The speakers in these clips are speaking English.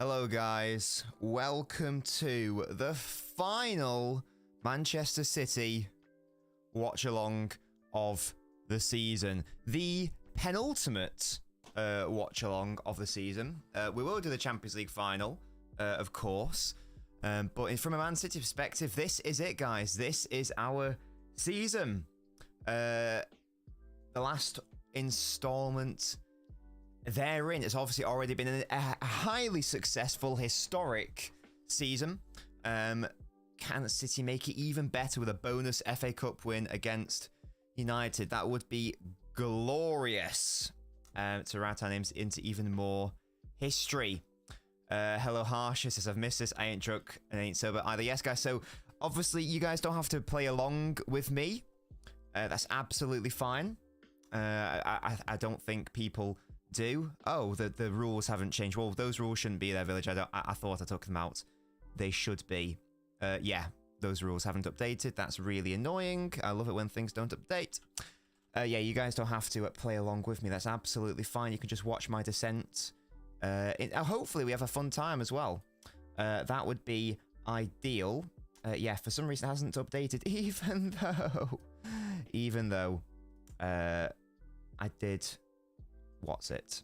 Hello guys, welcome to the final Manchester City watch-along of the season. The penultimate watch-along of the season. We will do the Champions League final, of course. But from a Man City perspective, this is it, guys. This is our season. The last installment therein. It's obviously already been a highly successful, historic season. Can City make it even better with a bonus FA Cup win against United? That would be glorious to write our names into even more history. Hello Harsha says, I've missed this. I ain't drunk and ain't sober either. Yes, guys. So obviously you guys don't have to play along with me. That's absolutely fine. I don't think people do. Oh, the rules haven't changed. Well, those rules shouldn't be there, Village. I thought I took them out. They should be. Yeah, those rules haven't updated. That's really annoying. I love it when things don't update. Yeah, you guys don't have to play along with me. That's absolutely fine. You can just watch my descent. Hopefully we have a fun time as well. That would be ideal. Yeah, for some reason it hasn't updated, even though I did. What's it?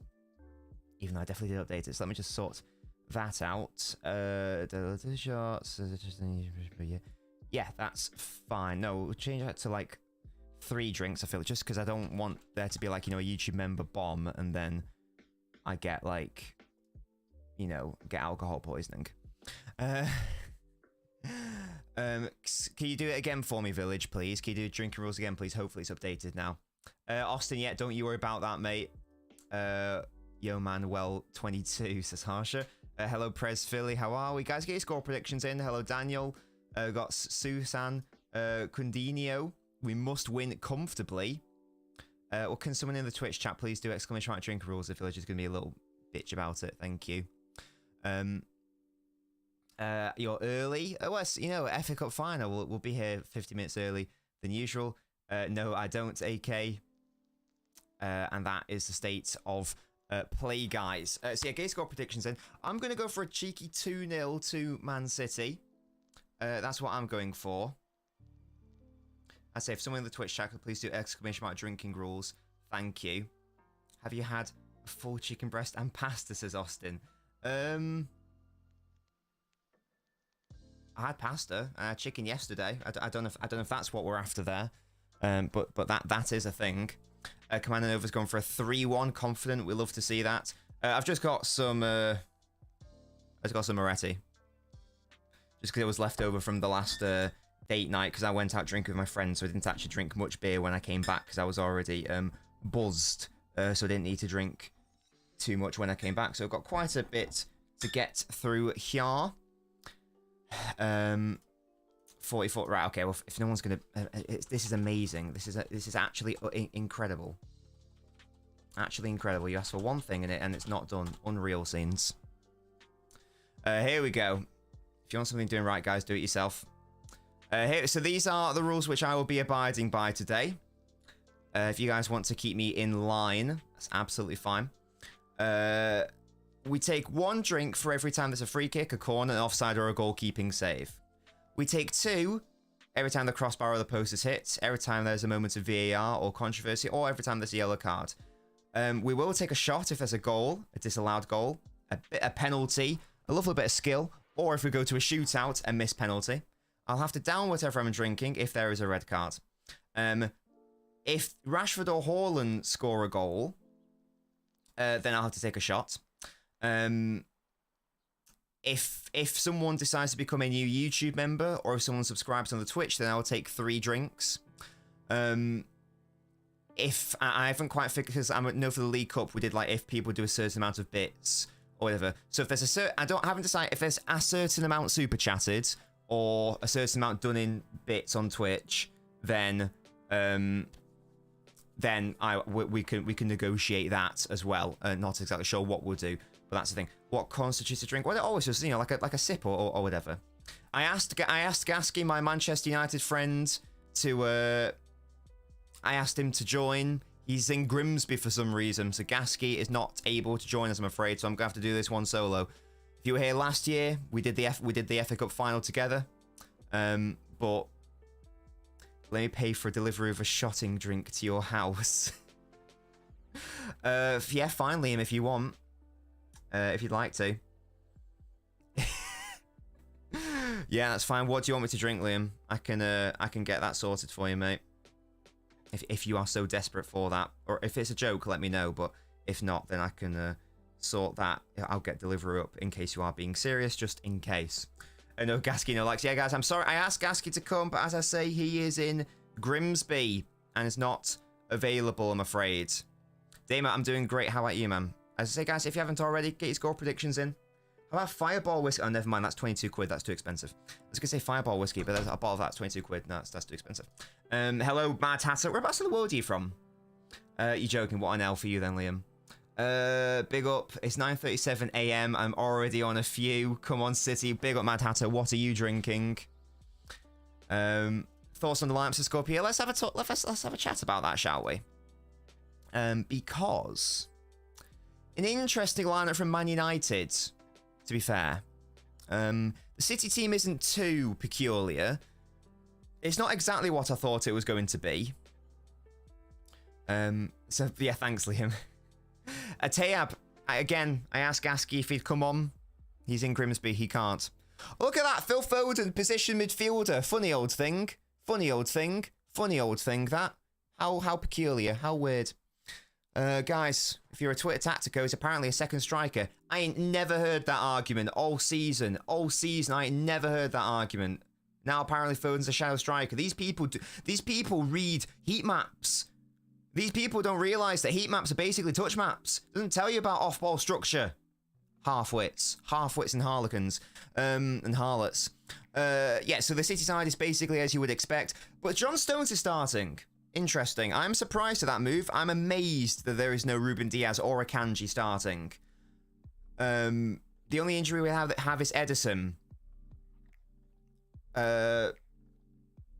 Even though I definitely did update it. So let me just sort that out. Shots. Yeah, that's fine. No, we'll change that to like 3 drinks, I feel, just because I don't want there to be like, you know, a YouTube member bomb and then I get like, you know, get alcohol poisoning. Can you do it again for me, Village, please? Can you do drinking rules again, please? Hopefully it's updated now. Austin, yeah, don't you worry about that, mate. Yo Manuel 22 says Harsha. Hello Prez Philly, how are we? Guys, get your score predictions in. Hello Daniel. Got Susan Cundinio. We must win comfortably. Well, can someone in the Twitch chat please do exclamation mark drink rules? The Village is going to be a little bitch about it. Thank you. You're early. Oh, well, you know, FA Cup final. We'll be here 50 minutes early than usual. No, I don't, AK. And that is the state of play, guys. So yeah, get score predictions in. I'm going to go for a cheeky 2-0 to Man City. That's what I'm going for. I say, if someone in the Twitch chat could please do exclamation mark drinking rules. Thank you. Have you had a full chicken breast and pasta, says Austin. I had pasta. I had chicken yesterday. I don't know if that's what we're after there. But that is a thing. Commander Nova's gone for a 3-1. Confident. We love to see that. I've just got some. Moretti. Just because it was left over from the last date night. Because I went out drinking with my friends, so I didn't actually drink much beer when I came back because I was already buzzed. So I didn't need to drink too much when I came back. So I've got quite a bit to get through here. 40 foot, right? Okay. Well, if no one's gonna, this is amazing. This is actually incredible. Actually incredible. You ask for one thing in it, and it's not done. Unreal scenes. Here we go. If you want something doing right, guys, do it yourself. So these are the rules which I will be abiding by today. If you guys want to keep me in line, that's absolutely fine. We take 1 drink for every time there's a free kick, a corner, an offside, or a goalkeeping save. We take 2 every time the crossbar or the post is hit, every time there's a moment of VAR or controversy, or every time there's a yellow card. We will take a shot if there's a goal, a disallowed goal, a penalty, a lovely bit of skill, or if we go to a shootout, a missed penalty. I'll have to down whatever I'm drinking if there is a red card. If Rashford or Haaland score a goal, then I'll have to take a shot. If someone decides to become a new YouTube member, or if someone subscribes on the Twitch, then I'll take 3 drinks. If I haven't quite figured, because I know for the League Cup we did like if people do a certain amount of bits or whatever. So if there's a certain, haven't decided if there's a certain amount super chatted or a certain amount done in bits on Twitch, then we can negotiate that as well. Not exactly sure what we'll do. But that's the thing. What constitutes a drink? Well, it always just, you know, like a sip or whatever. I asked Gasky, my Manchester United friend, to I asked him to join. He's in Grimsby for some reason, so Gasky is not able to join us, I'm afraid. So I'm gonna have to do this one solo. If you were here last year, we did the FA Cup final together. But let me pay for a delivery of a shotting drink to your house. Yeah, fine, Liam, if you want. If you'd like to. Yeah, that's fine. What do you want me to drink, Liam? I can get that sorted for you, mate. If you are so desperate for that. Or if it's a joke, let me know. But if not, then I can sort that. I'll get delivery up in case you are being serious, just in case. No, Gasky, no likes. Yeah, guys, I'm sorry. I asked Gasky to come, but as I say, he is in Grimsby and is not available, I'm afraid. Dama, I'm doing great. How about you, man? As I say, guys, if you haven't already, get your score predictions in. How about Fireball Whiskey? Oh, never mind. That's 22 quid. That's too expensive. I was going to say Fireball Whiskey, but a bottle of that's 22 quid. No, that's too expensive. Hello, Mad Hatter. Whereabouts in the world are you from? You're joking. What an L for you then, Liam. Big up. It's 9:37 a.m. I'm already on a few. Come on, City. Big up, Mad Hatter. What are you drinking? Thoughts on the lineups of Scorpio? Let's have a talk. Let's have a chat about that, shall we? Because an interesting lineup from Man United, to be fair. The City team isn't too peculiar. It's not exactly what I thought it was going to be. So yeah, thanks, Liam. Tayab, again, I asked Gasky if he'd come on. He's in Grimsby, he can't. Look at that, Phil Foden, position midfielder. Funny old thing. Funny old thing. Funny old thing, that. How peculiar, how weird. Guys, if you're a Twitter tactico, it's apparently a second striker. I ain't never heard that argument all season. All season, I ain't never heard that argument. Now apparently Foden's a shadow striker. These people read heat maps. These people don't realise that heat maps are basically touch maps. Doesn't tell you about off-ball structure. Half-wits and harlequins, and harlots. Yeah, so the City side is basically as you would expect. But John Stones is starting. Interesting. I'm surprised at that move. I'm amazed that there is no Ruben Diaz or Akanji starting. The only injury we have is Edison. So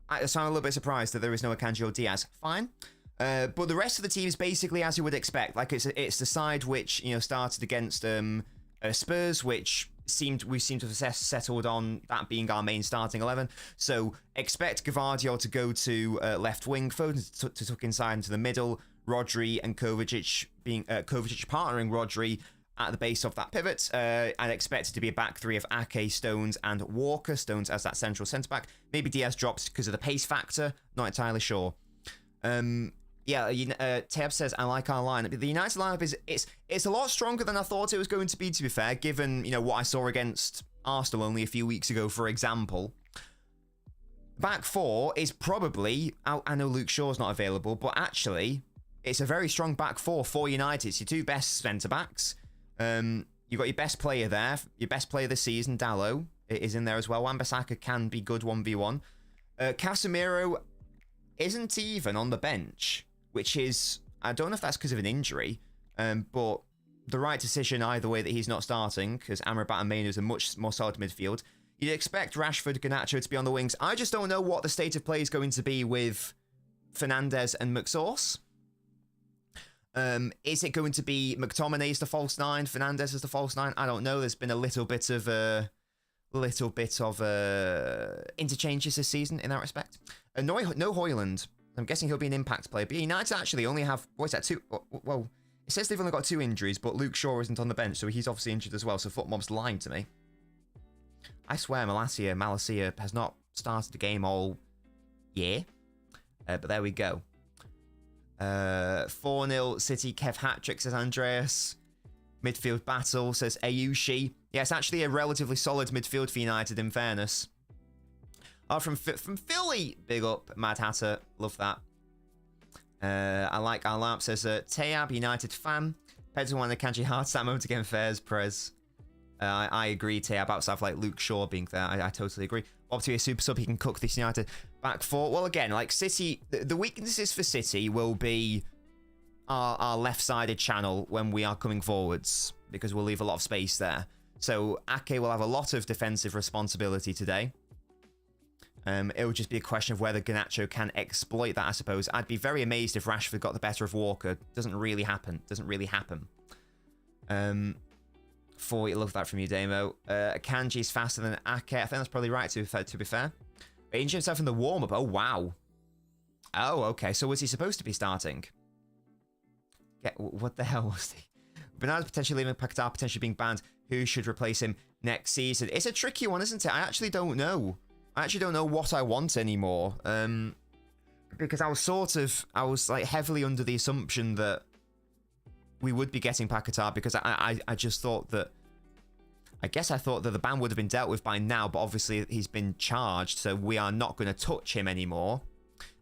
I'm a little bit surprised that there is no Akanji or Diaz. Fine. But the rest of the team is basically as you would expect. Like it's the side which started against Spurs, which we seem to have settled on that being our main starting 11. So expect Gvardiol to go to left wing, Foden to tuck inside into the middle, Rodri and Kovacic partnering Rodri at the base of that pivot. I'd expect it to be a back three of Ake, Stones, and Walker. Stones as that central centre back. Maybe Diaz drops because of the pace factor. Not entirely sure. Yeah, Tab says, I like our lineup. The United lineup it's a lot stronger than I thought it was going to be fair, given, what I saw against Arsenal only a few weeks ago, for example. Back four is probably, I know Luke Shaw's not available, but actually, it's a very strong back four for United. It's your two best centre-backs. You've got your best player there, your best player this season, Dalot, is in there as well. Wan-Bissaka can be good 1v1. Casemiro isn't even on the bench, which is, I don't know if that's because of an injury, but the right decision either way that he's not starting, because Amrabat and Mainu is a much more solid midfield. You'd expect Rashford, Garnacho to be on the wings. I just don't know what the state of play is going to be with Fernandes and McSauce. Is it going to be McTominay as the false nine, Fernandes as the false nine? I don't know. There's been a little bit of interchanges this season in that respect. No Højlund. I'm guessing he'll be an impact player. But United actually only have, what's that, two? Well, it says they've only got 2 injuries, but Luke Shaw isn't on the bench, so he's obviously injured as well, so FootMob's lying to me. I swear Malacia has not started the game all year. But there we go. 4-0 City, Kev hat-trick, says Andreas. Midfield battle, says Ayushi. Yeah, it's actually a relatively solid midfield for United, in fairness. Oh, from Philly. Big up, Mad Hatter. Love that. I like our lamp, says Tayab, United fan. Pedro and the Kanji hard that moment again, Fairs, Prez. I agree, Tayab, outside of like Luke Shaw being there. I totally agree. Bob to be a super sub, he can cook this United back four. Well, again, like City, the weaknesses for City will be our left-sided channel when we are coming forwards, because we'll leave a lot of space there. So Ake will have a lot of defensive responsibility today. It will just be a question of whether Garnacho can exploit that, I suppose. I'd be very amazed if Rashford got the better of Walker. Doesn't really happen. 40 it looked like from Udemo. Kanji is faster than Ake. I think that's probably right, to be fair. He injured himself in the warm-up. Oh, wow. Oh, okay. So was he supposed to be starting? What the hell was he? Bernardo potentially leaving, Paquetá potentially being banned. Who should replace him next season? It's a tricky one, isn't it? I actually don't know. I actually don't know what I want anymore. Because I was like heavily under the assumption that we would be getting Paquetá, because I just thought that, I guess I thought that the ban would have been dealt with by now, but obviously he's been charged, so we are not going to touch him anymore.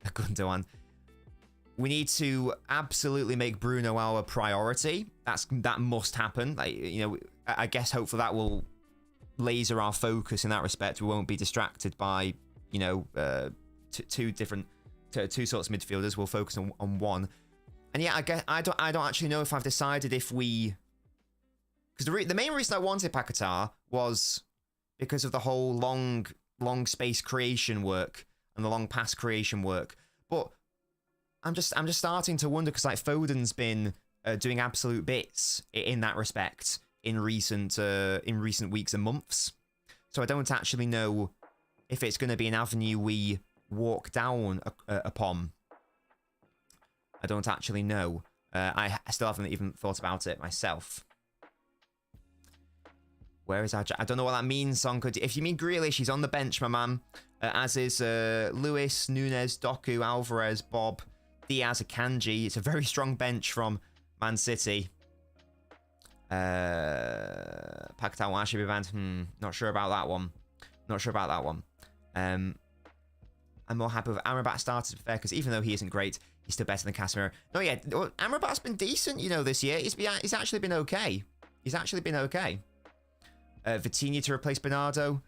Gundogan. We need to absolutely make Bruno our priority. That must happen. Like, you know, I guess hopefully that will laser our focus in that respect. We won't be distracted by, you know, two sorts of midfielders. We'll focus on one. And yeah, I guess I don't actually know if I've decided if we, because the main reason I wanted Paquetá was because of the whole long space creation work and the long pass creation work. But I'm just starting to wonder, because like Foden's been doing absolute bits in that respect in recent weeks and months. So I don't actually know if it's going to be an avenue we walk down upon. I don't actually know. I still haven't even thought about it myself. Where is our... I don't know what that means, Sonko. If you mean Grealish, he's on the bench, my man. As is Lewis, Nunes, Doku, Alvarez, Bob, Diaz, Akanji. It's a very strong bench from Man City. Paquetá will actually be banned. Not sure about that one. Not sure about that one. I'm more happy with Amrabat started, to be fair, because even though he isn't great, he's still better than Casemiro. No, yeah, Amrabat's been decent, you know, this year. He's actually been okay. He's actually been okay. Vitinha to replace Bernardo.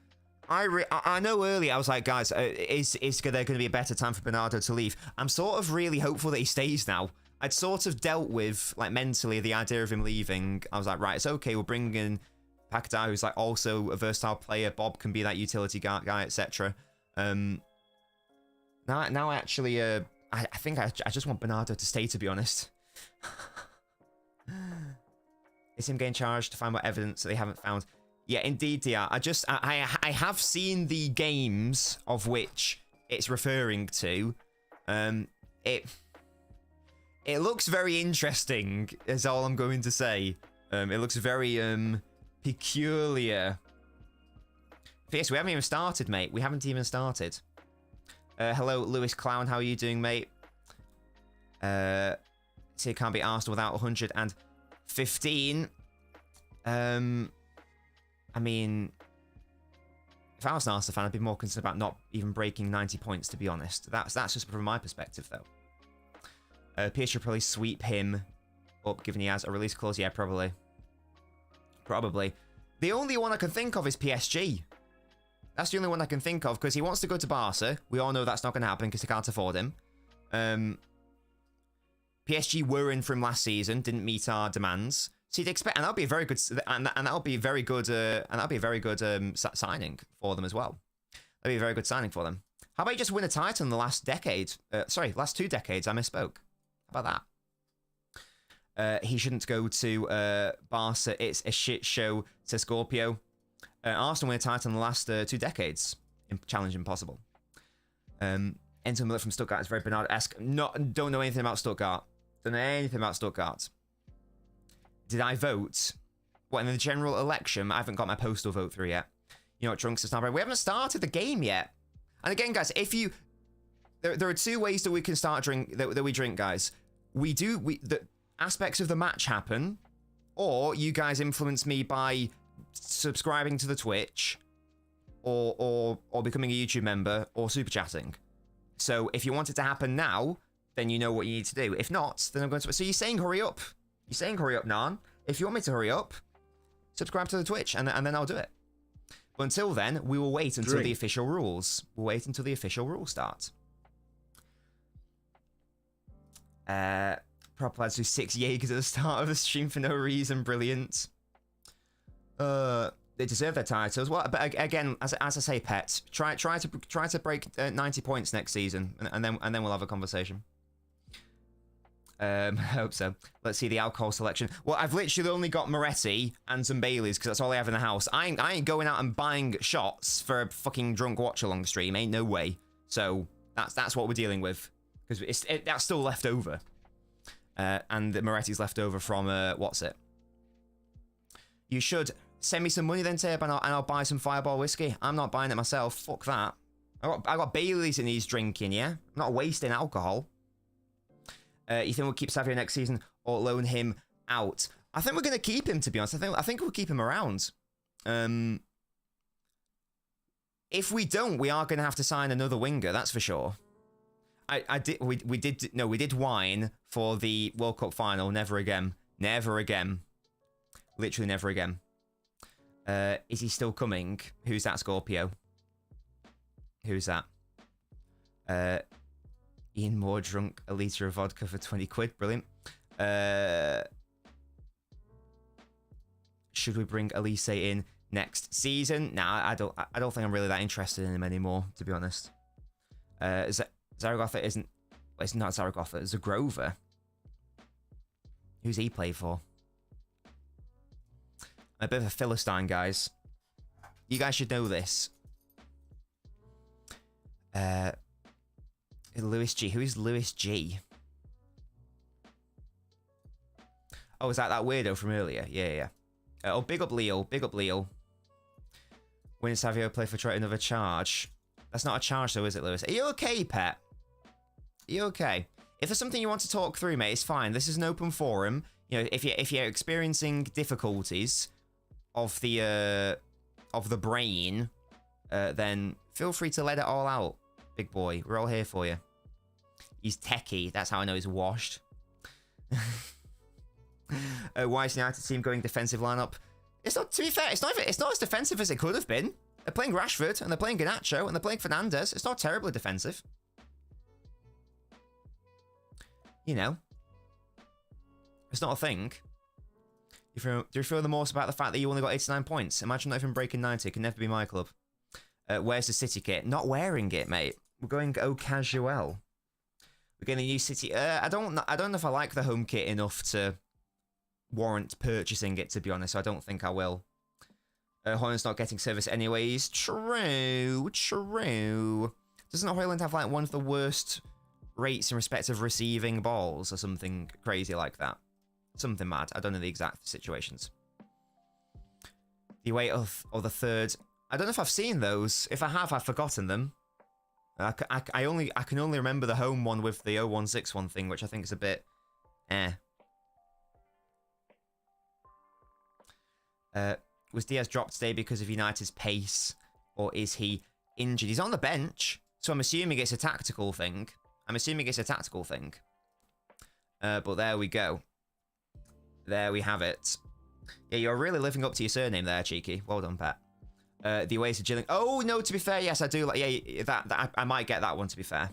I know earlier I was like, guys, is there going to be a better time for Bernardo to leave? I'm sort of really hopeful that he stays now. I'd sort of dealt with, like, mentally the idea of him leaving. I was like, right, it's okay. We'll bring in Paquetá, who's like also a versatile player. Bob can be that utility guy, etc. Now actually, I think I just want Bernardo to stay, to be honest. Is him getting charged to find what evidence that they haven't found? Yeah, indeed, yeah. I have seen the games of which it's referring to. It looks very interesting, is all I'm going to say. It looks very peculiar. Yes, we haven't even started, mate. We haven't even started. Hello, Lewis Clown. How are you doing, mate? So you can't be asked without 115. I mean, if I was an Arsenal fan, I'd be more concerned about not even breaking 90 points, to be honest. That's just from my perspective, though. PSG should probably sweep him up, given he has a release clause. Yeah, probably. Probably. The only one I can think of is PSG. That's the only one I can think of, because he wants to go to Barca. We all know that's not going to happen because they can't afford him. PSG were in for him last season, didn't meet our demands. So you'd expect, and that'll be a very good, and that'll be a very good, signing for them as well. That'll be a very good signing for them. How about you just win a title in the last decade? Last 2 decades. I misspoke. How about that? He shouldn't go to Barca. It's a shit show, says Scorpio. Arsenal win a title in the last 2 decades. Challenge impossible. Enter Miller from Stuttgart is very Bernardo-esque. Don't know anything about Stuttgart. Don't know anything about Stuttgart. Did I vote? What, in the general election? I haven't got my postal vote through yet. You know what, Trunks is not. We haven't started the game yet. And again, guys, if you... There are 2 ways that we can start that we drink, guys. The aspects of the match happen, or you guys influence me by subscribing to the Twitch, or becoming a YouTube member, or super chatting. So if you want it to happen now, then you know what you need to do. If not, then I'm going to... So you're saying hurry up. You're saying hurry up, Nan. If you want me to hurry up, subscribe to the Twitch, and then I'll do it. But until then, we will wait until the official rules. We'll wait until the official rules start. Prop lads do 6 Jaegers at the start of the stream for no reason. Brilliant. They deserve their titles. Well, but again, as I say, Pet, try to break 90 points next season, and then we'll have a conversation. I hope so. Let's see the alcohol selection. Well, I've literally only got Moretti and some Baileys because that's all I have in the house. I ain't going out and buying shots for a fucking drunk watch-along stream. Ain't no way. So that's what we're dealing with because that's still left over. And the Moretti's left over from what's it? You should send me some money then, Tab, and I'll buy some Fireball whiskey. I'm not buying it myself. Fuck that. I got Baileys in these drinking. Yeah, I'm not wasting alcohol. You think we'll keep Savio next season or loan him out? I think we're going to keep him, to be honest. I think we'll keep him around. If we don't, we are going to have to sign another winger, that's for sure. We did whine for the World Cup final. Never again. Never again. Literally never again. Is he still coming? Who's that, Scorpio? Who's that? Ian Moore drunk a litre of vodka for 20 quid. Brilliant. Should we bring Elise in next season? Nah, I don't think I'm really that interested in him anymore, to be honest. Zaragoza isn't... Well, it's not Zaragoza. It's Zagrova. Who's he play for? I'm a bit of a Philistine, guys. You guys should know this. Lewis G. Who is Lewis G? Oh, is that weirdo from earlier? Yeah. Oh, big up Leo. Big up Leo. When Savio play for Troy another charge? That's not a charge though, is it, Lewis? Are you okay, pet? Are you okay? If there's something you want to talk through, mate, it's fine. This is an open forum. You know, if you're experiencing difficulties of the brain, then feel free to let it all out, big boy. We're all here for you. He's techie. That's how I know he's washed. Why is the United team going defensive lineup? It's not. To be fair, it's not as defensive as it could have been. They're playing Rashford and they're playing Garnacho and they're playing Fernandes. It's not terribly defensive. You know, it's not a thing. Do you feel the most about the fact that you only got 89 points? Imagine not even breaking 90. It can never be my club. Where's the City kit? Not wearing it, mate. We're going au casual. We're getting a new City. I don't know if I like the home kit enough to warrant purchasing it, to be honest. So I don't think I will. Holland's not getting service anyways. True. Doesn't Hoyland have like one of the worst rates in respect of receiving balls or something crazy like that? Something mad. I don't know the exact situations. The away of the third. I don't know if I've seen those. If I have, I've forgotten them. I can only remember the home one with the 0161 thing, which I think is a bit Was Diaz dropped today because of United's pace, or is he injured? He's on the bench, so I'm assuming it's a tactical thing. But there we go. There we have it. Yeah, you're really living up to your surname there, Cheeky. Well done, Pat. The ways of Gilling. Oh, no, to be fair, yes, I do. Yeah, that I might get that one, to be fair.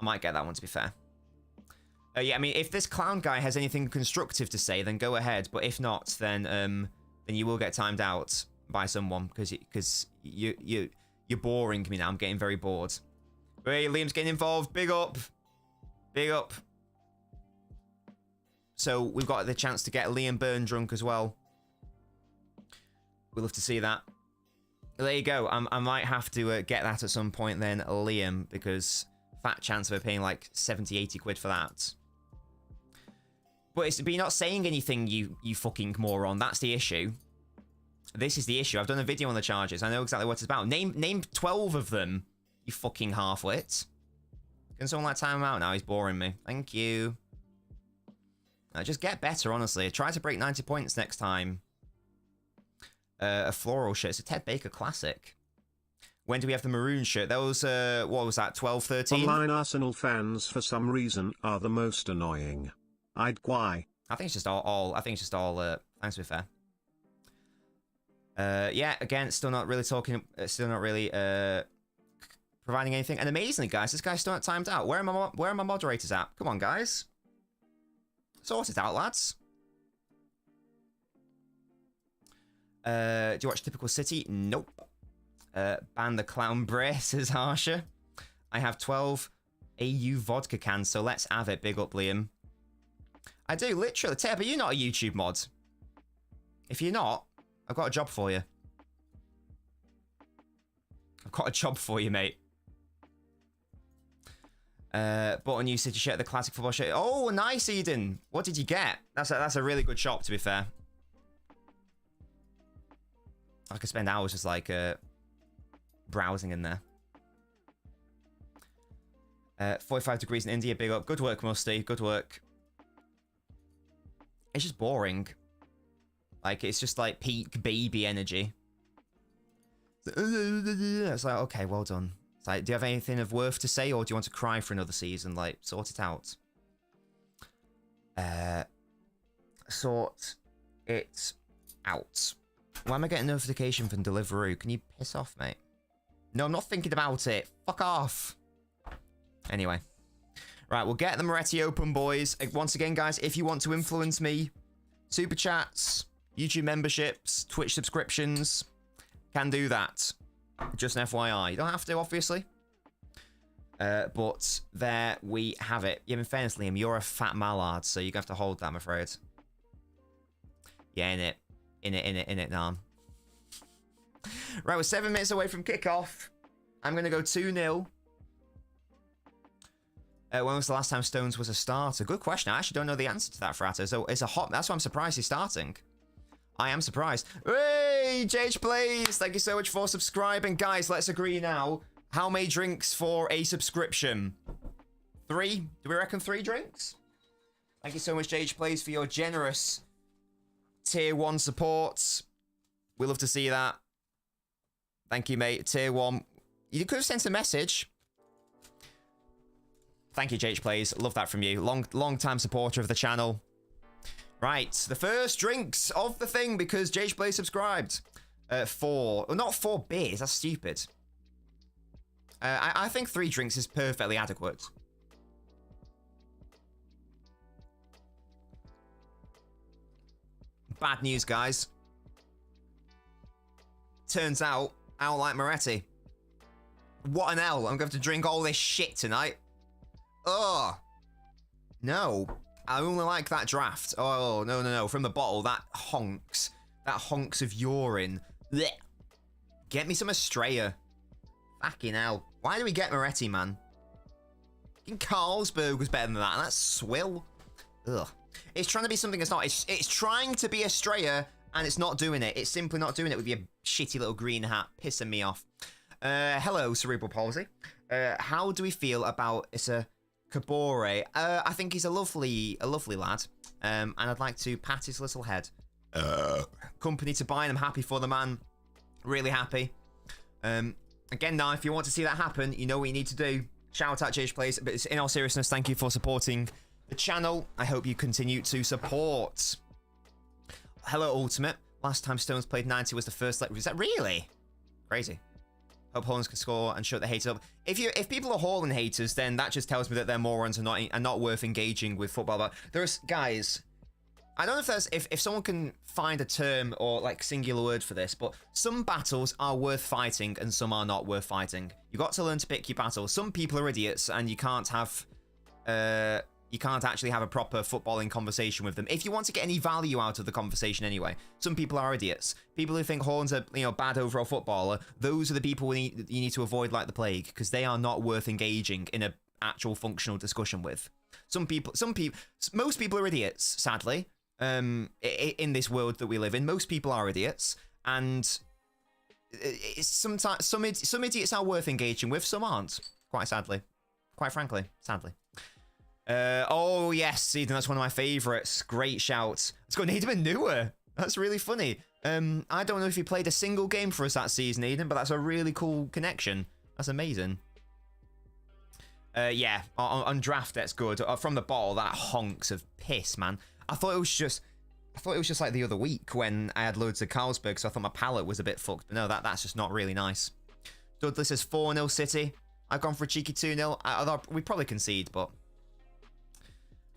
Yeah, I mean, if this clown guy has anything constructive to say, then go ahead. But if not, then you will get timed out by someone because you're boring me now. I'm getting very bored. Hey, Liam's getting involved. Big up. So we've got the chance to get Liam Byrne drunk as well. We'd love to see that. There you go. I might have to get that at some point then, Liam, because fat chance of paying like 70, 80 quid for that. But you're not saying anything, you fucking moron. That's the issue. This is the issue. I've done a video on the charges. I know exactly what it's about. Name 12 of them, you fucking half-wit. Can someone like time him out now? He's boring me. Thank you. Just get better, honestly. Try to break 90 points next time. A floral shirt. It's a Ted Baker classic. When do we have the maroon shirt? That was, what was that, 12, 13? Online Arsenal fans, for some reason, are the most annoying. I'd why. I think it's just all thanks to be fair. Yeah, again, still not really providing anything. And amazingly, guys, this guy's still not timed out. Where are my moderators at? Come on, guys. Sort it out, lads. Do you watch Typical City? Nope. Ban the clown bray, says Harsha. I have 12 AU vodka can, so let's have it. Big up, Liam. I do, literally. Teb, are you not a YouTube mod? If you're not, I've got a job for you. I've got a job for you, mate. Bought a new City shirt, the classic football shirt. Oh, nice, Eden. What did you get? That's a really good shop, to be fair. I could spend hours just like browsing in there. 45 degrees in India, big up. Good work, Musty. Good work. It's just boring. Like, it's just like peak baby energy. It's like, okay, well done. It's like, do you have anything of worth to say, or do you want to cry for another season? Like, sort it out. Sort it out. Why am I getting a notification from Deliveroo? Can you piss off, mate? No, I'm not thinking about it. Fuck off. Anyway. Right, we'll get the Moretti open, boys. Once again, guys, if you want to influence me, super chats, YouTube memberships, Twitch subscriptions, can do that. Just an FYI. You don't have to, obviously. But there we have it. Yeah, in fairness, Liam, you're a fat mallard, so you're going to have to hold that, I'm afraid. Yeah, in it. In it, Nam. Right, we're 7 minutes away from kickoff. I'm going to go 2-0. When was the last time Stones was a starter? Good question. I actually don't know the answer to that, Fratter. So it's a hot... That's why I'm surprised he's starting. I am surprised. Hey, JH Plays. Thank you so much for subscribing. Guys, let's agree now. How many drinks for a subscription? 3? Do we reckon 3 drinks? Thank you so much, JH Plays, for your generous Tier 1 support. We love to see that. Thank you, mate. Tier 1. You could have sent a message. Thank you, JH Plays. Love that from you. Long time supporter of the channel. Right, the first drinks of the thing, because JH Plays subscribed. 4. Well, not 4 beers. That's stupid. I think 3 drinks is perfectly adequate. Bad news, guys. Turns out, I don't like Moretti. What an L. I'm going to drink all this shit tonight. Ugh. No. I only like that draft. Oh, no. From the bottle, that honks. That honks of urine. Blech. Get me some Estrella. Fucking hell. Why do we get Moretti, man? Carlsberg was better than that, and that's swill. Ugh. It's trying to be something it's not. It's trying to be Estrella, and it's not doing it. It's simply not doing it with your shitty little green hat. Pissing me off. Hello, Cerebral Palsy. How do we feel about Issa Kabore? I think he's a lovely lad. And I'd like to pat his little head. Company to buy, and I'm happy for the man. Really happy. Again, now, if you want to see that happen, you know what you need to do. Shout out JH Plays. But in all seriousness, thank you for supporting the channel. I hope you continue to support. Hello, Ultimate. Last time Stones played 90 was the first leg. Is that really? Crazy. Hope Hollands can score and shut the haters up. If people are Haaland haters, then that just tells me that they're morons and not worth engaging with football. But there's guys. I don't know if there's if someone can find a term or like singular word for this, but some battles are worth fighting and some are not worth fighting. You got to learn to pick your battles. Some people are idiots and you can't have you can't actually have a proper footballing conversation with them. If you want to get any value out of the conversation anyway, some people are idiots. People who think Horn's a bad overall footballer, those are the people you need to avoid like the plague, because they are not worth engaging in a actual functional discussion with. Most people are idiots, sadly. In this world that we live in, most people are idiots, and sometimes some idiots are worth engaging with, some aren't. Quite frankly, sadly. Oh yes, Eden, that's one of my favorites. Great shout. It's got Needham and Newer. That's really funny. I don't know if he played a single game for us that season, Eden, but that's a really cool connection. That's amazing. Yeah, on draft, that's good. From the bottle, that honks of piss, man. I thought it was just like the other week when I had loads of Carlsberg, so I thought my palate was a bit fucked. But no, that's just not really nice. Dudley says 4-0 City. I've gone for a cheeky 2-0. Although we probably concede, but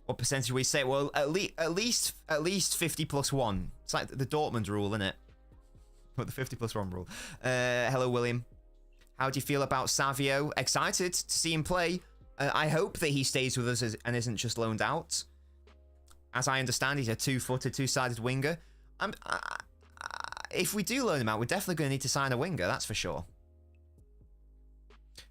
what percentage we say? Well, at least 50 plus 1. It's like the Dortmund rule, isn't it? But the 50 plus 1 rule. Hello, William. How do you feel about Savio? Excited to see him play. I hope that he stays with us and isn't just loaned out. As I understand, he's a two-footed, two-sided winger. If we do loan him out, we're definitely going to need to sign a winger, that's for sure.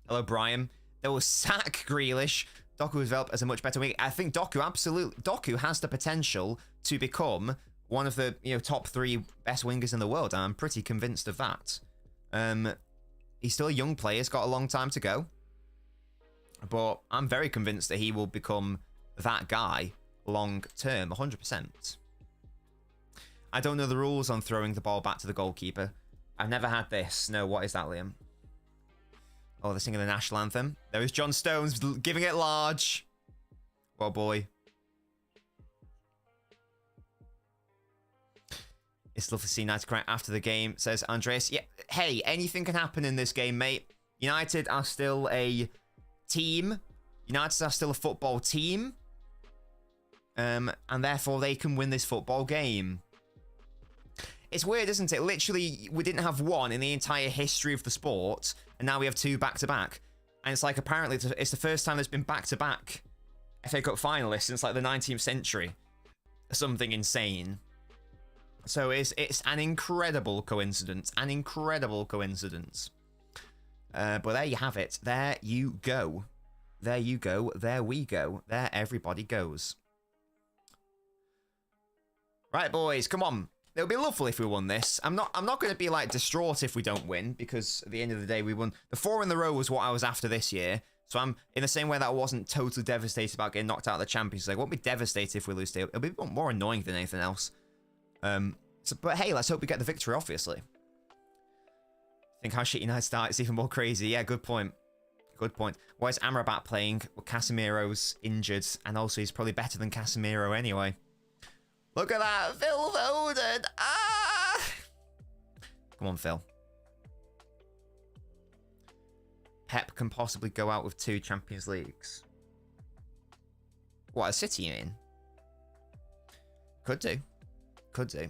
Hello, Brian. They will sack Grealish. Doku was developed as a much better winger. I think Doku has the potential to become one of the top 3 best wingers in the world. I'm pretty convinced of that. He's still a young player. He's got a long time to go. But I'm very convinced that he will become that guy long term, 100%. I don't know the rules on throwing the ball back to the goalkeeper. I've never had this. No, what is that, Liam? Oh, they're singing the national anthem. There is John Stones giving it large. Well, boy. It's lovely to see United cry after the game, says Andres. Yeah, hey, anything can happen in this game, mate. United are still a team. United are still a football team. And therefore, they can win this football game. It's weird, isn't it? Literally, we didn't have one in the entire history of the sport, and now we have 2 back-to-back. And it's like, apparently, it's the first time there's been back-to-back FA Cup finalists since, like, the 19th century. Something insane. So it's an incredible coincidence. An incredible coincidence. But there you have it. There you go. There you go. There we go. There everybody goes. Right, boys, come on. It would be lovely if we won this. I'm not going to be like distraught if we don't win, because at the end of the day we won. The 4 in the row was what I was after this year. So I'm in the same way that I wasn't totally devastated about getting knocked out of the Champions League. I won't be devastated if we lose today. It'll be more annoying than anything else. But hey, let's hope we get the victory, obviously. Think how shit United start is even more crazy. Yeah, good point. Good point. Why is Amrabat playing? Well, Casemiro's injured, and also he's probably better than Casemiro anyway. Look at that, Phil Foden. Ah! Come on, Phil. Pep can possibly go out with 2 Champions Leagues. What, a City you mean? Could do. Could do.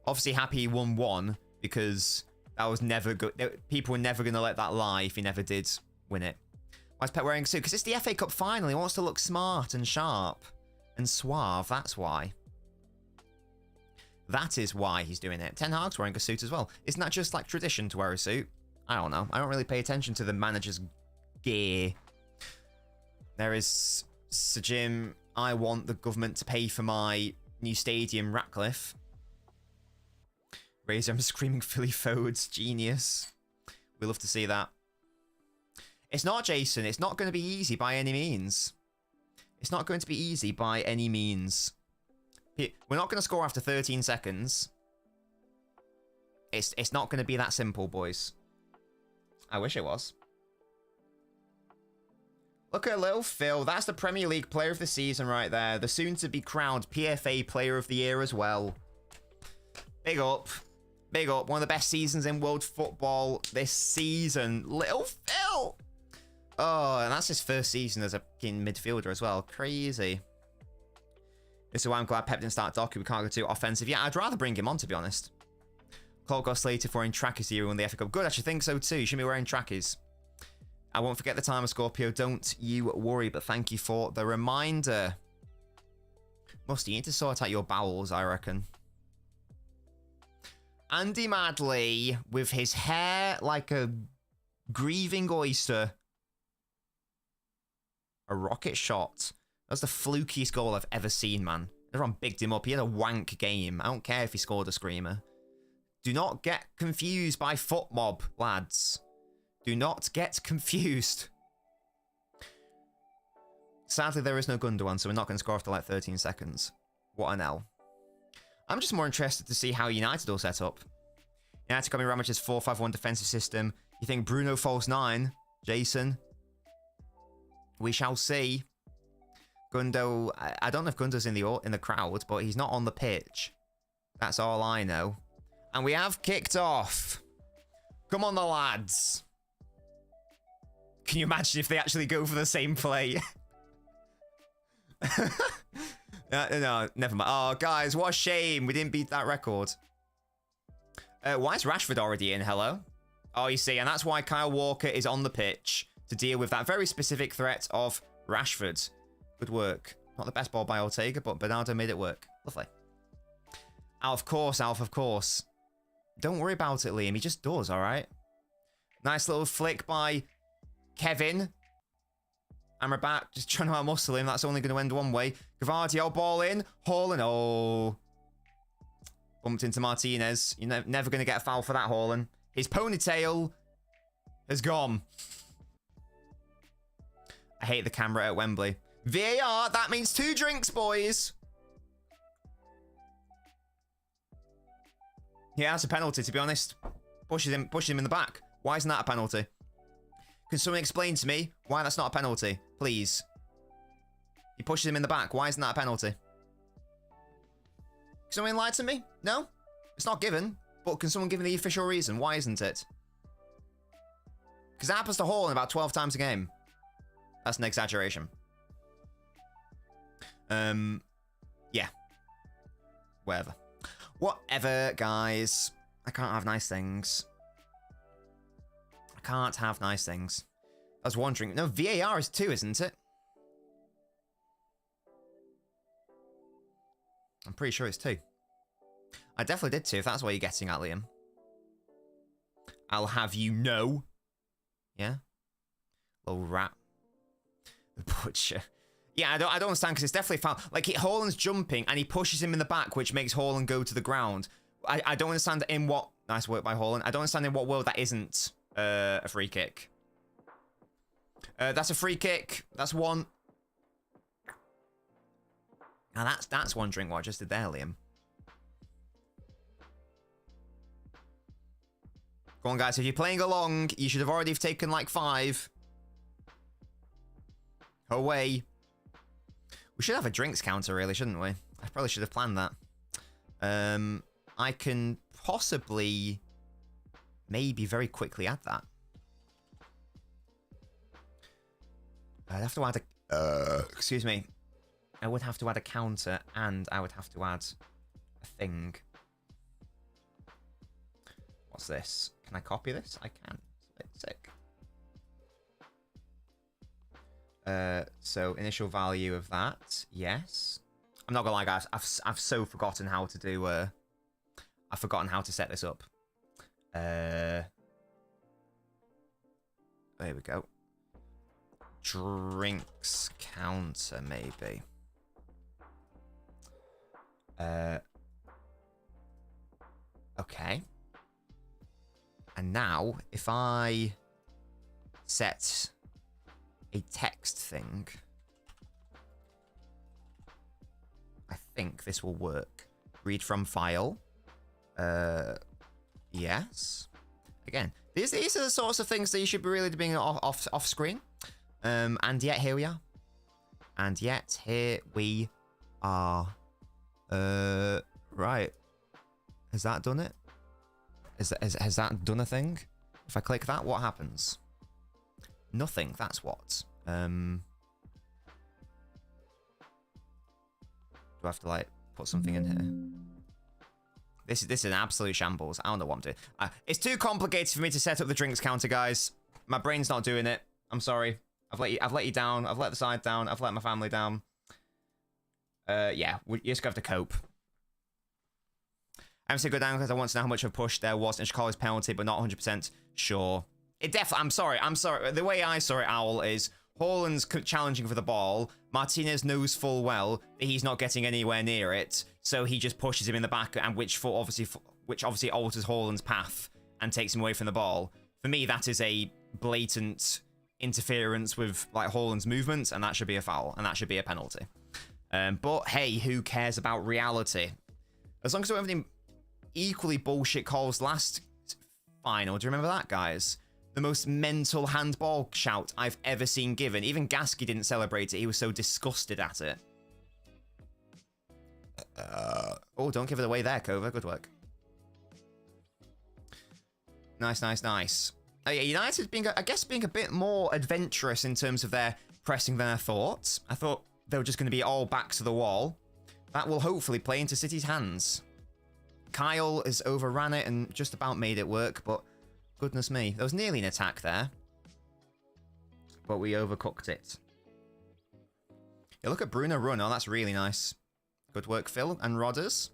Obviously happy he won 1, because that was never good. People were never going to let that lie if he never did win it. Why is Pep wearing a suit? Because it's the FA Cup final. He wants to look smart and sharp and suave. That's why. That is why he's doing it. Ten Hag's wearing a suit as well. Isn't that just like tradition to wear a suit? I don't know. I don't really pay attention to the manager's gear. There is Sir Jim. I want the government to pay for my new stadium, Ratcliffe. Razor, I'm screaming Philly Fodes. Genius. We love to see that. It's not, Jason. It's not going to be easy by any means. It's not going to be easy by any means. We're not going to score after 13 seconds. It's not going to be that simple, boys. I wish it was. Look at little Phil. That's the Premier League Player of the Season right there. The soon-to-be crowned PFA Player of the Year as well. Big up. Big up. One of the best seasons in world football this season. Little Phil. Oh, and that's his first season as a midfielder as well. Crazy. This is why I'm glad Pep didn't start Doku. We can't go too offensive. Yeah, I'd rather bring him on, to be honest. Cole got slated for wearing trackies here when the FA Cup. Good, I should think so too. You should be wearing trackies. I won't forget the time of Scorpio. Don't you worry, but thank you for the reminder. Musty, you need to sort out your bowels, I reckon. Andy Madley with his hair like a grieving oyster. A rocket shot. That's the flukiest goal I've ever seen, man. Everyone bigged him up. He had a wank game. I don't care if he scored a screamer. Do not get confused by foot mob, lads. Do not get confused. Sadly, there is no Gundogan, so we're not going to score after like 13 seconds. What an L. I'm just more interested to see how United will set up. United coming around Ramage 4-5-1 defensive system. You think Bruno false 9? Jason? We shall see. Gundo, I don't know if Gundo's in the crowd, but he's not on the pitch. That's all I know. And we have kicked off. Come on, the lads. Can you imagine if they actually go for the same play? No, never mind. Oh, guys, what a shame. We didn't beat that record. Why is Rashford already in? Hello? Oh, you see, and that's why Kyle Walker is on the pitch. to deal with that very specific threat of Rashford. Good work. Not the best ball by Ortega, but Bernardo made it work. Lovely. Alf, of course. Don't worry about it, Liam. He just does, all right? Nice little flick by Kevin. Amrabat just trying to outmuscle him. That's only going to end one way. Gavardio, ball in. Haaland. Oh. Bumped into Martinez. You're never going to get a foul for that, Haaland. His ponytail has gone. I hate the camera at Wembley. VAR, that means 2 drinks, boys. Yeah, that's a penalty, to be honest. Pushes him in the back. Why isn't that a penalty? Can someone explain to me why that's not a penalty, please? He pushes him in the back. Why isn't that a penalty? Can someone enlighten me? No? It's not given. But can someone give me the official reason? Why isn't it? Because it happens to Haaland about 12 times a game. That's an exaggeration. Yeah. Whatever, guys. I can't have nice things. I can't have nice things. I was wondering. No, VAR is 2, isn't it? I'm pretty sure it's 2. I definitely did 2, if that's what you're getting at, Liam. I'll have you know. Yeah? Little rat. The butcher. Yeah, I don't understand, because it's definitely foul. Like, Haaland's jumping, and he pushes him in the back, which makes Haaland go to the ground. I don't understand in what... Nice work by Haaland. I don't understand in what world that isn't a free kick. That's a free kick. That's 1. Now, that's one drink what I just did there, Liam. Go on, guys. If you're playing along, you should have already taken, like, 5. Away. We should have a drinks counter, really, shouldn't we? I probably should have planned that. I can possibly, maybe very quickly add that. I'd have to add a... excuse me. I would have to add a counter, and I would have to add a thing. What's this? Can I copy this? I can. It's a bit sick. So initial value of that, yes. I'm not gonna lie, guys. I've so forgotten how to do. I've forgotten how to set this up. There we go. Drinks counter, maybe. Okay. And now, if I set a text thing, I think this will work. Read from file. Yes. Again, these are the sorts of things that you should be really doing off screen. And yet here we are. And yet here we are. Right. Has that done it? Has that done a thing? If I click that, what happens? Nothing. That's what. Do I have to like put something in here? This is an absolute shambles. I don't know what I'm doing. It's too complicated for me to set up the drinks counter, guys. My brain's not doing it. I'm sorry. I've let you down. I've let the side down. I've let my family down. Yeah, you just have to cope. I'm saying go down because I want to know how much of a push there was in Chicago's penalty, but not 100% sure. It definitely. I'm sorry. The way I saw it, Owl, is Haaland's challenging for the ball. Martinez knows full well that he's not getting anywhere near it, so he just pushes him in the back, and which obviously alters Haaland's path and takes him away from the ball. For me, that is a blatant interference with like Haaland's movements, and that should be a foul, and that should be a penalty. But hey, who cares about reality? As long as we don't have any equally bullshit calls last final. Do you remember that, guys? The most mental handball shout I've ever seen given. Even Gasky didn't celebrate it. He was so disgusted at it. Oh, don't give it away there, Kova. Good work. Nice, nice, nice. United being, I guess, being a bit more adventurous in terms of their pressing than I thought. I thought they were just going to be all backs to the wall. That will hopefully play into City's hands. Kyle has overran it and just about made it work, but goodness me. There was nearly an attack there. but we overcooked it. Yeah, look at Bruno run. Oh, that's really nice. Good work, Phil and Rodders.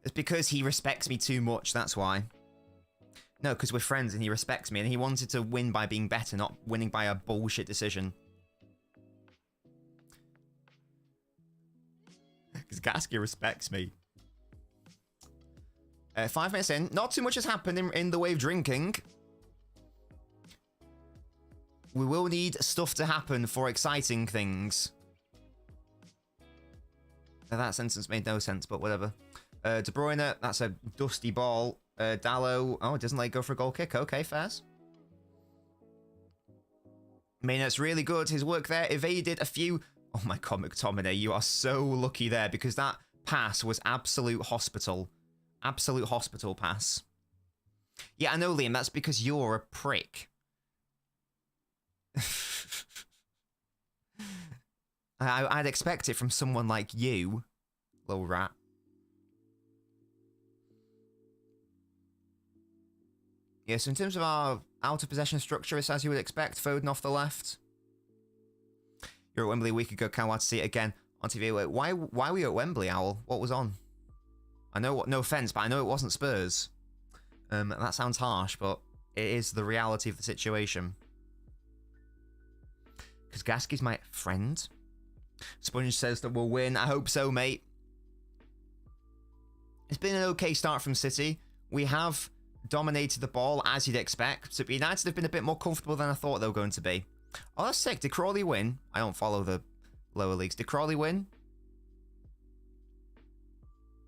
It's because he respects me too much, that's why. No, because we're friends and he respects me, and he wanted to win by being better, not winning by a bullshit decision. Because Gasky respects me. 5 minutes in. Not too much has happened in the way of drinking. We will need stuff to happen for exciting things. Now, that sentence made no sense, but whatever. De Bruyne, that's a dusty ball. Dallo, oh, it doesn't let go for a goal kick. Okay, fairs. Maynard's really good. His work there evaded a few... Oh my god, McTominay, you are so lucky there because that pass was absolute hospital. Absolute hospital pass. Yeah, I know, Liam, that's because you're a prick. I'd expect it from someone like you, little rat. Yeah, so in terms of our out-of-possession structure, it's as you would expect. Foden off the left. You were at Wembley a week ago. Can't wait to see it again on TV. Wait, why were you at Wembley, Owl? What was on? I know, no offense, but I know it wasn't Spurs. That sounds harsh, but it is the reality of the situation. Because Gasky's my friend. Sponge says that we'll win. I hope so, mate. It's been an okay start from City. We have dominated the ball, as you'd expect. So United have been a bit more comfortable than I thought they were going to be. Oh, that's sick. Did Crawley win? I don't follow the lower leagues. Did Crawley win?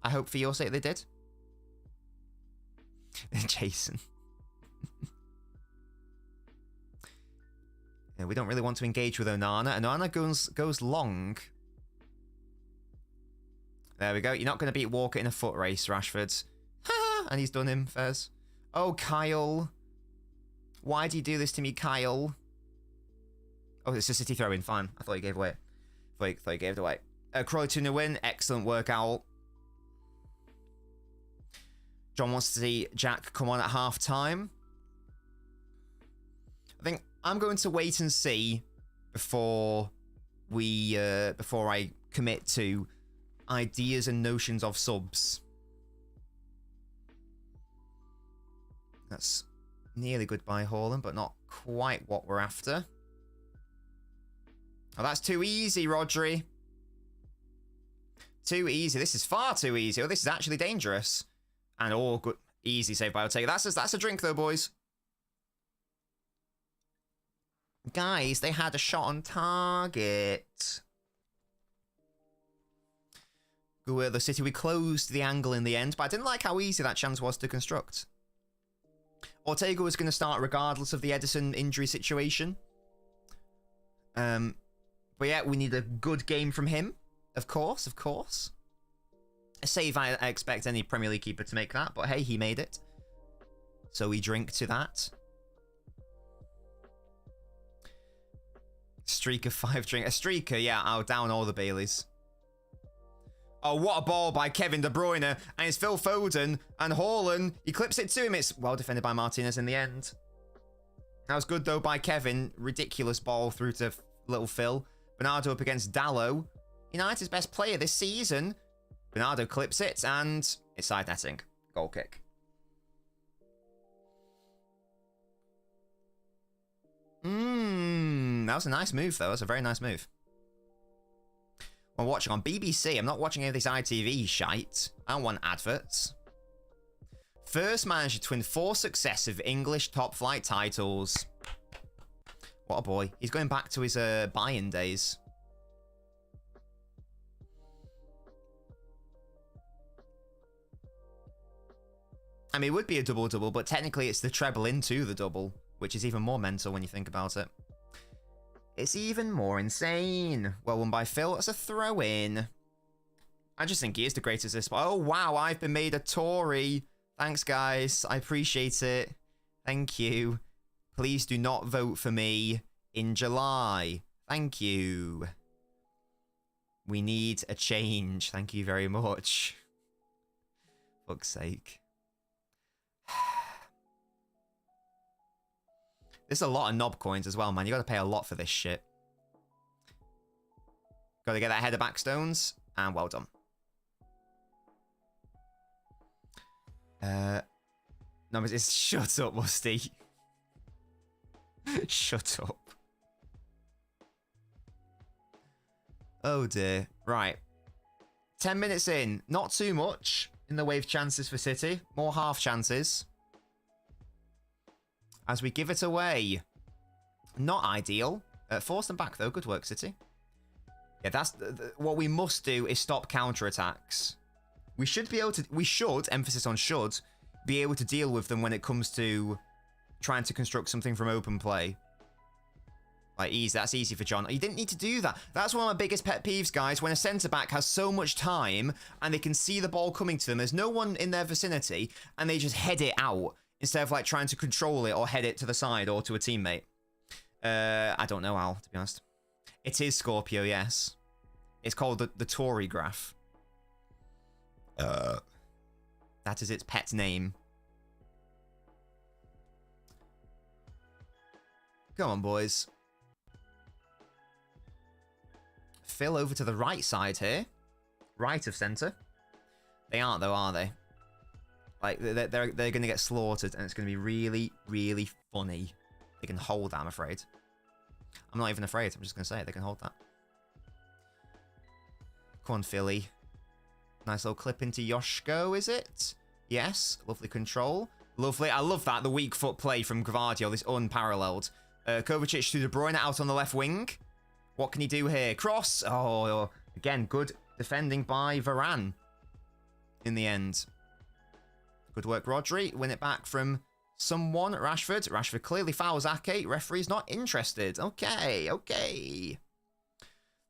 I hope for your sake they did. Jason. Yeah, we don't really want to engage with Onana. Onana goes long. There we go. You're not going to beat Walker in a foot race, Rashford. And he's done him, Fez. Oh, Kyle. Why do you do this to me, Kyle? Oh, it's a City throw-in. Fine. I thought you gave away. I thought you gave it away. Crawley 2-0 win. Excellent work, Owl. John wants to see Jack come on at half-time. I think I'm going to wait and see before I commit to ideas and notions of subs. That's nearly goodbye, Haaland, but not quite what we're after. Oh, that's too easy, Rodri. Too easy. This is far too easy. Oh, this is actually dangerous. And all good. Easy save by Ortega. That's a drink, though, boys. Guys, they had a shot on target. The City, we closed the angle in the end, but I didn't like how easy that chance was to construct. Ortega was going to start regardless of the Edison injury situation. But yeah, we need a good game from him. Of course, of course. A save, I expect any Premier League keeper to make that, but hey, he made it. So we drink to that. Streak of 5 drink. A streaker, yeah, I'll down all the Baileys. Oh, what a ball by Kevin De Bruyne. And it's Phil Foden and Haaland. He clips it to him. It's well defended by Martinez in the end. That was good, though, by Kevin. Ridiculous ball through to little Phil. Bernardo up against Dallo. United's best player this season. Bernardo clips it, and it's side netting. Goal kick. That was a nice move, though. That was a very nice move. I'm watching on BBC. I'm not watching any of this ITV shite. I don't want adverts. First manager to win 4 successive English top flight titles. What a boy. He's going back to his Bayern days. I mean, it would be a double-double, but technically it's the treble into the double, which is even more mental when you think about it. It's even more insane. Well won by Phil. That's a throw-in. I just think he is the greatest this. Oh, wow. I've been made a Tory. Thanks, guys. I appreciate it. Thank you. Please do not vote for me in July. Thank you. We need a change. Thank you very much. Fuck's sake. There's a lot of knob coins as well, man. You got to pay a lot for this shit. Got to get that header back stones, and well done. No, but it's shut up, Musty. Shut up. Oh dear. Right. 10 minutes in. Not too much in the way of chances for City. More half chances. As we give it away. Not ideal. Force them back, though. Good work, City. Yeah, that's... what we must do is stop counter-attacks. We should be able to... We should, emphasis on should, be able to deal with them when it comes to trying to construct something from open play. Like, easy. That's easy for John. You didn't need to do that. That's one of my biggest pet peeves, guys. When a centre-back has so much time and they can see the ball coming to them, there's no one in their vicinity, and they just head it out instead of, like, trying to control it or head it to the side or to a teammate. I don't know how, to be honest. It is Scorpio, yes. It's called the Tory graph. That is its pet name. Come on, boys. Phil over to the right side here. Right of centre. They aren't, though, are they? Like, they're going to get slaughtered, and it's going to be really, really funny. They can hold that, I'm afraid. I'm not even afraid. I'm just going to say it. They can hold that. Come on, Philly. Nice little clip into Yoshko, is it? Yes. Lovely control. Lovely. I love that. The weak foot play from Gvardiol. This unparalleled. Kovacic to De Bruyne out on the left wing. What can he do here? Cross. Oh, again, good defending by Varane in the end. Good work, Rodri. Win it back from someone. Rashford. Rashford clearly fouls Ake. Referee's not interested. Okay, okay.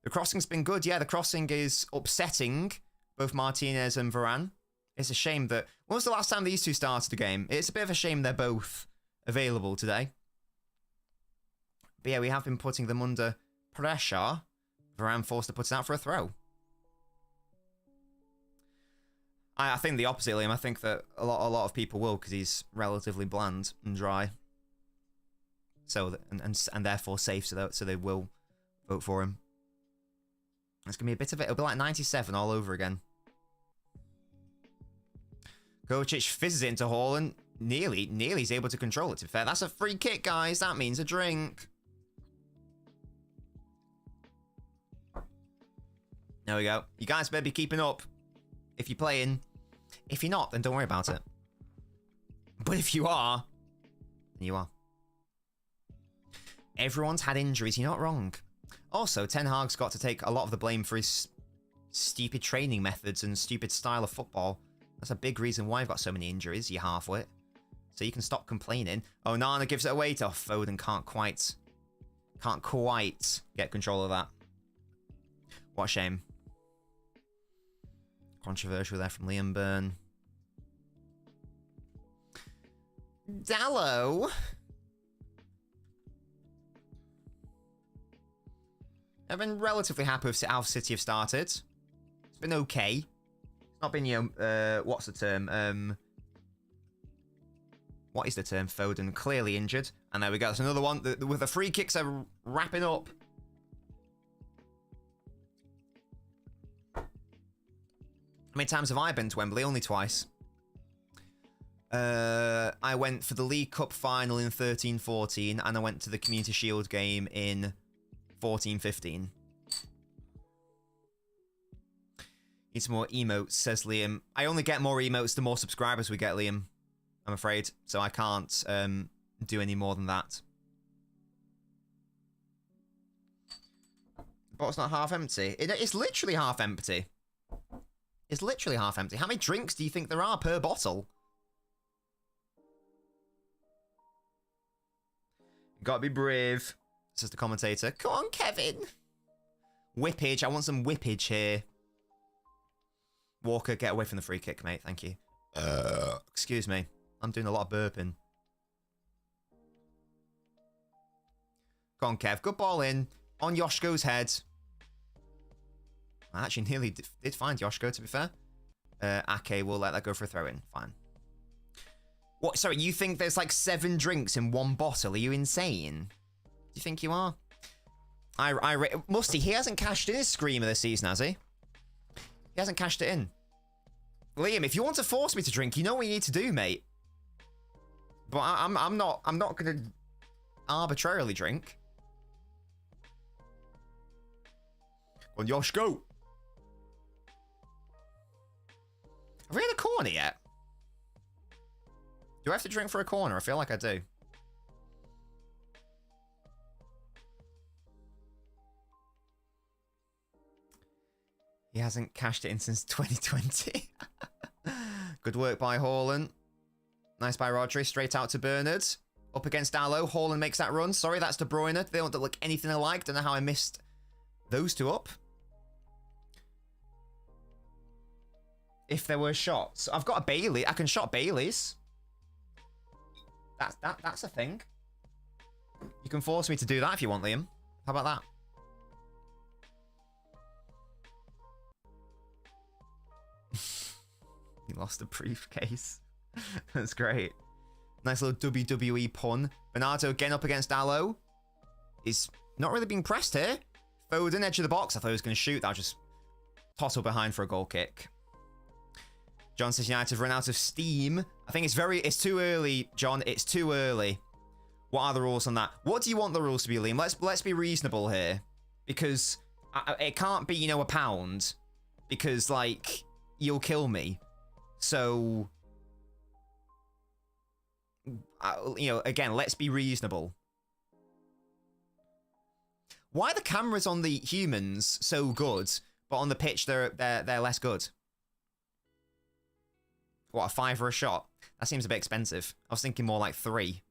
The crossing's been good. Yeah, the crossing is upsetting both Martinez and Varane. It's a shame that... When was the last time these two started the game? It's a bit of a shame they're both available today. But yeah, we have been putting them under pressure. Varane forced to put it out for a throw. I think the opposite, Liam. I think that a lot of people will, because he's relatively bland and dry. So and therefore safe, so they will vote for him. It's going to be a bit of it. It'll be like 97 all over again. Kovacic fizzes it into Haaland. Nearly is able to control it, to be fair. That's a free kick, guys. That means a drink. There we go. You guys better be keeping up if you're playing. If you're not, then don't worry about it. But if you are, then you are. Everyone's had injuries. You're not wrong. Also, Ten Hag's got to take a lot of the blame for his stupid training methods and stupid style of football. That's a big reason why I've got so many injuries, you halfwit. So you can stop complaining. Oh, Nana gives it away to Foden. Can't quite get control of that. What a shame. Controversial there from Liam Byrne. Dallo. I've been relatively happy with how City have started. It's been okay. It's not been, you know, what's the term? What is the term? Foden clearly injured. And there we go. That's another one. With the free kicks are wrapping up. How many times have I been to Wembley? Only twice. I went for the League Cup final in 13-14, and I went to the Community Shield game in 14-15. Need some more emotes, says Liam. I only get more emotes the more subscribers we get, Liam. I'm afraid. So I can't do any more than that. The bottle's not half empty. It's literally half empty. It's literally half empty. How many drinks do you think there are per bottle? Gotta be brave, says the commentator. Come on, Kevin. Whippage. I want some whippage here. Walker, get away from the free kick, mate. Thank you. Excuse me. I'm doing a lot of burping. Go on, Kev. Good ball in. On Yoshko's head. I actually nearly did find Yoshko, to be fair. Ake will let that go for a throw-in. Fine. What? Sorry, you think there's like 7 drinks in one bottle? Are you insane? Do you think you are? Musty, he hasn't cashed in his Screamer this season, has he? He hasn't cashed it in. Liam, if you want to force me to drink, you know what you need to do, mate. But I'm not gonna arbitrarily drink. On Yosh, go. Have we had a corner yet? Do I have to drink for a corner? I feel like I do. He hasn't cashed it in since 2020. Good work by Haaland. Nice by Rodri. Straight out to Bernard. Up against Dallo. Haaland makes that run. Sorry, that's De Bruyne. They don't look anything alike. Don't know how I missed those two up. If there were shots. I've got a Bailey. I can shot Baileys. That's a thing. You can force me to do that if you want, Liam. How about that? He lost a briefcase. That's great. Nice little WWE pun. Bernardo again up against Dallo. He's not really being pressed here. Foden, edge of the box. I thought he was going to shoot. That'll just toss up behind for a goal kick. Johnson United have run out of steam. I think it's too early, John. It's too early. What are the rules on that? What do you want the rules to be, Liam? Let's be reasonable here. Because it can't be, you know, £1. Because, like, you'll kill me. So, you know, again, let's be reasonable. Why are the cameras on the humans so good, but on the pitch they're less good? What, a £5 for a shot? That seems a bit expensive. I was thinking more like 3.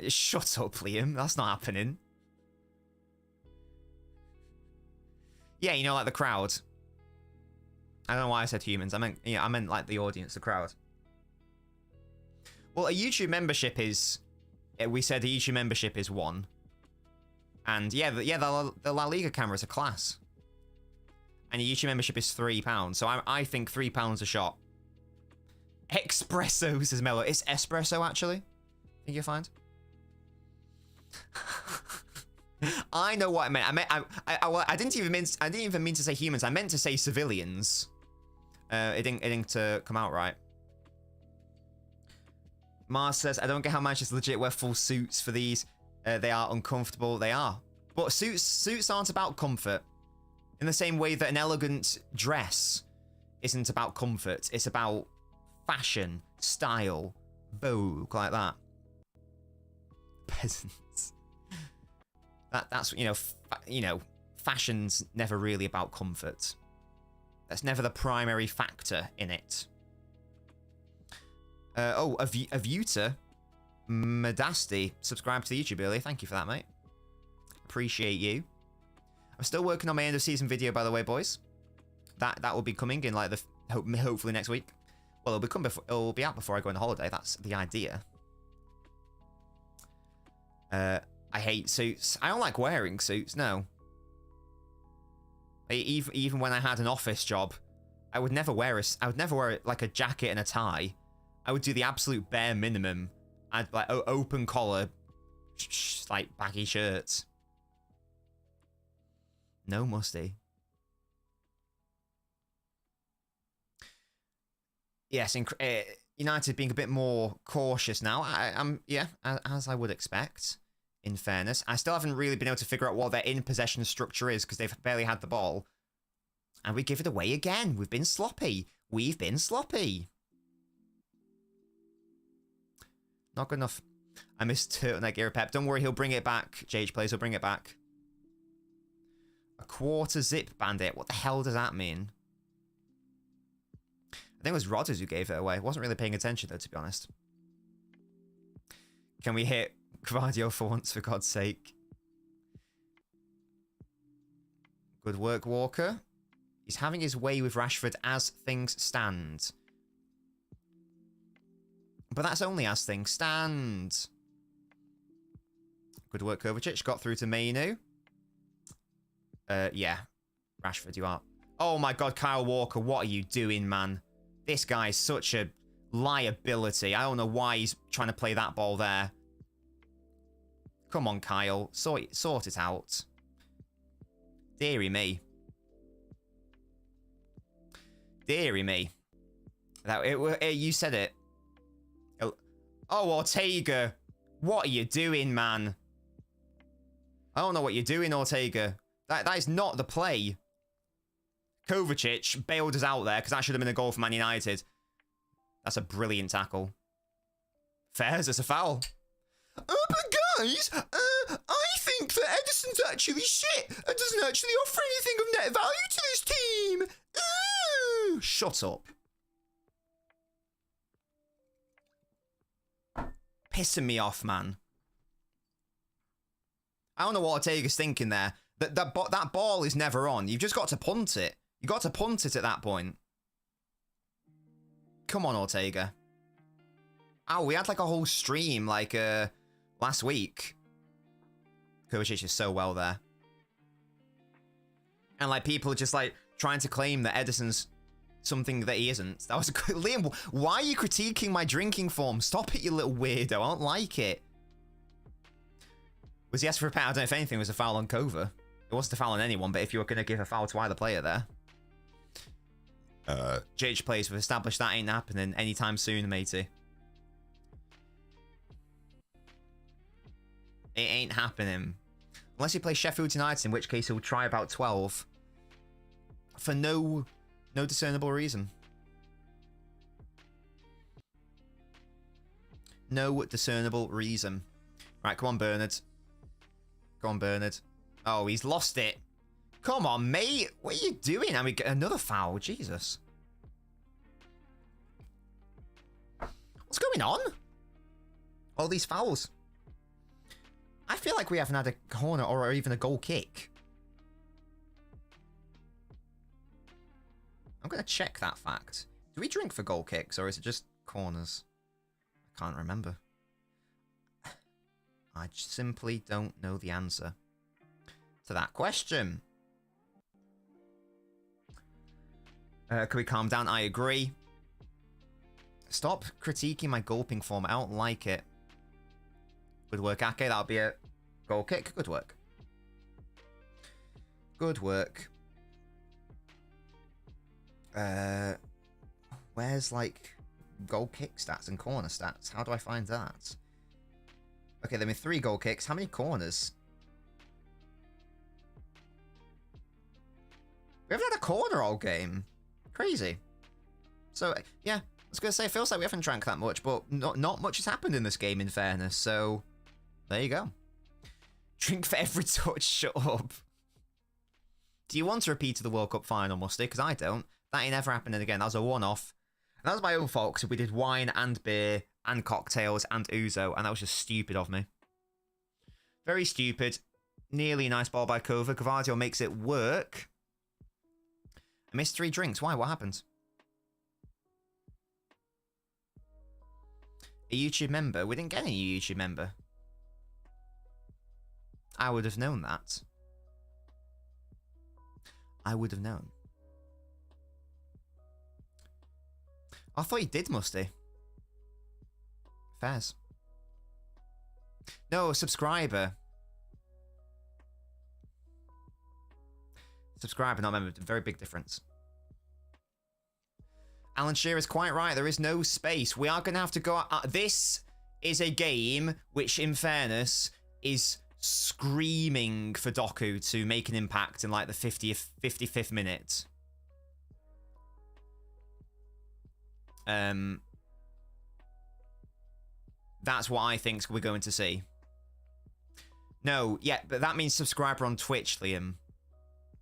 Shut up, Liam. That's not happening. Yeah, you know, like the crowd. I don't know why I said humans. I meant like the audience, the crowd. Well, a YouTube membership is... We said a YouTube membership is 1. And yeah, the La Liga cameras are class. And a YouTube membership is £3. So I think £3 a shot. Espresso, says Mello. It's espresso, actually. I think you'll find. I know what I meant. I didn't even mean to say humans. I meant to say civilians. It didn't come out right. Mars says, I don't get how Manchester legit wear full suits for these. They are uncomfortable. They are. But suits aren't about comfort. In the same way that an elegant dress isn't about comfort. It's about fashion, style, vogue, like that. Peasants. That's fashion's never really about comfort. That's never the primary factor in it. Avuta Medasti subscribed to the YouTube earlier. Thank you for that, mate. Appreciate you. I'm still working on my end of season video, by the way, boys. That will be coming in like hopefully next week. Well, it'll be out before I go on holiday. That's the idea. I hate suits. I don't like wearing suits. No. Even when I had an office job, I would never wear like a jacket and a tie. I would do the absolute bare minimum. I'd like open collar, like baggy shirts. No, Musty. Yes, United being a bit more cautious now. Yeah, as I would expect. In fairness, I still haven't really been able to figure out what their in-possession structure is because they've barely had the ball, and we give it away again. We've been sloppy. Not good enough. I missed turtleneck era Pep. Don't worry, he'll bring it back. JH Plays, he'll bring it back. A quarter zip bandit. What the hell does that mean? I think it was Rodders who gave it away. I wasn't really paying attention though, to be honest. Can we hit Gvardio for once, for God's sake? Good work, Walker. He's having his way with Rashford as things stand. But that's only as things stand. Good work, Kovacic. Got through to Mainu. Yeah. Rashford, you are. Oh my God, Kyle Walker, what are you doing, man? This guy's such a liability. I don't know why he's trying to play that ball there. Come on, Kyle. Sort it out. Deary me. Deary me. You said it. Oh, Ortega. What are you doing, man? I don't know what you're doing, Ortega. That is not the play. Kovacic bailed us out there because that should have been a goal for Man United. That's a brilliant tackle. Fairs, it's a foul. But guys, I think that Edison's actually shit and doesn't actually offer anything of net value to this team. Ooh, shut up. Pissing me off, man. I don't know what Ortega's thinking there. That ball is never on. You've just got to punt it. You got to punt it at that point. Come on, Ortega. Oh, we had like a whole stream like last week. Kovacic is so well there. And like people are just like trying to claim that Edison's something that he isn't. That was a good... Liam, why are you critiquing my drinking form? Stop it, you little weirdo. I don't like it. Was he asked for a penalty? I don't know if anything was a foul on Kova. It wasn't a foul on anyone, but if you were going to give a foul to either player there. JH plays, we've established that ain't happening anytime soon, matey. It ain't happening. Unless he plays Sheffield United, in which case he'll try about 12. For no discernible reason. No discernible reason. Right, come on, Bernard. Go on, Bernard. Oh, he's lost it. Come on, mate. What are you doing? I mean, another foul. Jesus. What's going on? All these fouls. I feel like we haven't had a corner or even a goal kick. I'm going to check that fact. Do we drink for goal kicks or is it just corners? I can't remember. I simply don't know the answer to that question. Can we calm down? I agree. Stop critiquing my gulping form. I don't like it. Good work, Ake. That'll be a goal kick. Good work. Good work. Where's, like, goal kick stats and corner stats? How do I find that? Okay, there were 3 goal kicks. How many corners? We haven't had a corner all game. Crazy. So, yeah, I was going to say, it feels like we haven't drank that much, but not much has happened in this game, in fairness. So, there you go. Drink for every touch. Shut up. Do you want to repeat to the World Cup final, Musty? Because I don't. That ain't never happening again. That was a one-off. And that was my own fault, because we did wine and beer and cocktails and ouzo, and that was just stupid of me. Very stupid. Nearly a nice ball by Kova. Gvardio makes it work. I missed 3 drinks. Why? What happened? A YouTube member? We didn't get any YouTube member. I would have known that. I would have known. I thought he did, Musty. Fairs. No, subscriber. Subscriber, not member. Very big difference. Alan Shearer is quite right. There is no space. We are going to have to go... this is a game which, in fairness, is screaming for Doku to make an impact in, like, the 55th minute. That's what I think we're going to see. No, yeah, but that means subscriber on Twitch, Liam.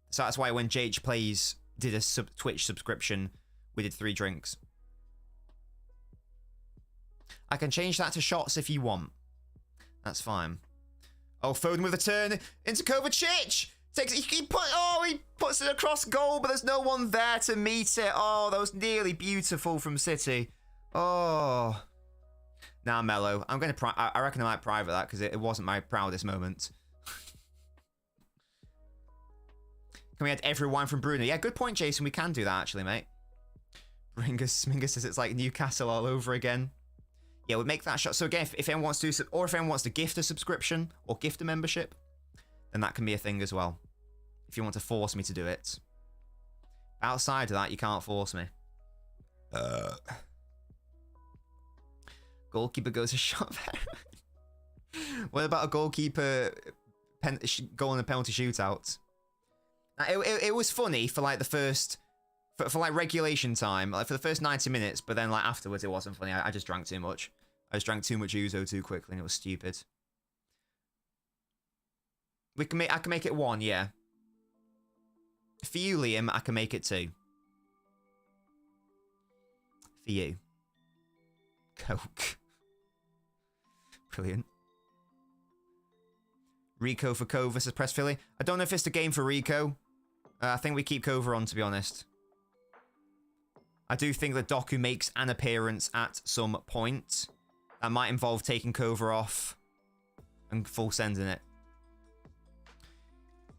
So that's why when JH Plays did a Twitch subscription, we did 3 drinks. I can change that to shots if you want. That's fine. Oh, Foden with a turn into Kovacic. He puts it across goal, but there's no one there to meet it. Oh, that was nearly beautiful from City. Oh. Nah, Mello. I'm going to... I reckon I might private that because it wasn't my proudest moment. Can we add every wine from Bruno? Yeah, good point, Jason. We can do that, actually, mate. Mingus says it's like Newcastle all over again. Yeah, we'll make that shot. So again, if anyone wants to, or if anyone wants to gift a subscription or gift a membership, then that can be a thing as well. If you want to force me to do it. Outside of that, you can't force me. Goalkeeper goes a shot there. What about a goalkeeper goal in a penalty shootout? It was funny for like the first, for like regulation time, like for the first 90 minutes, but then like afterwards it wasn't funny. I just drank too much. I just drank too much Ouzo too quickly and it was stupid. I can make it 1, yeah. For you, Liam, I can make it 2. For you. Coke. Brilliant. Rico for Cove versus Press Philly. I don't know if it's the game for Rico. I think we keep Cova on, to be honest. I do think that Doku makes an appearance at some point. That might involve taking Cova off and full sending it.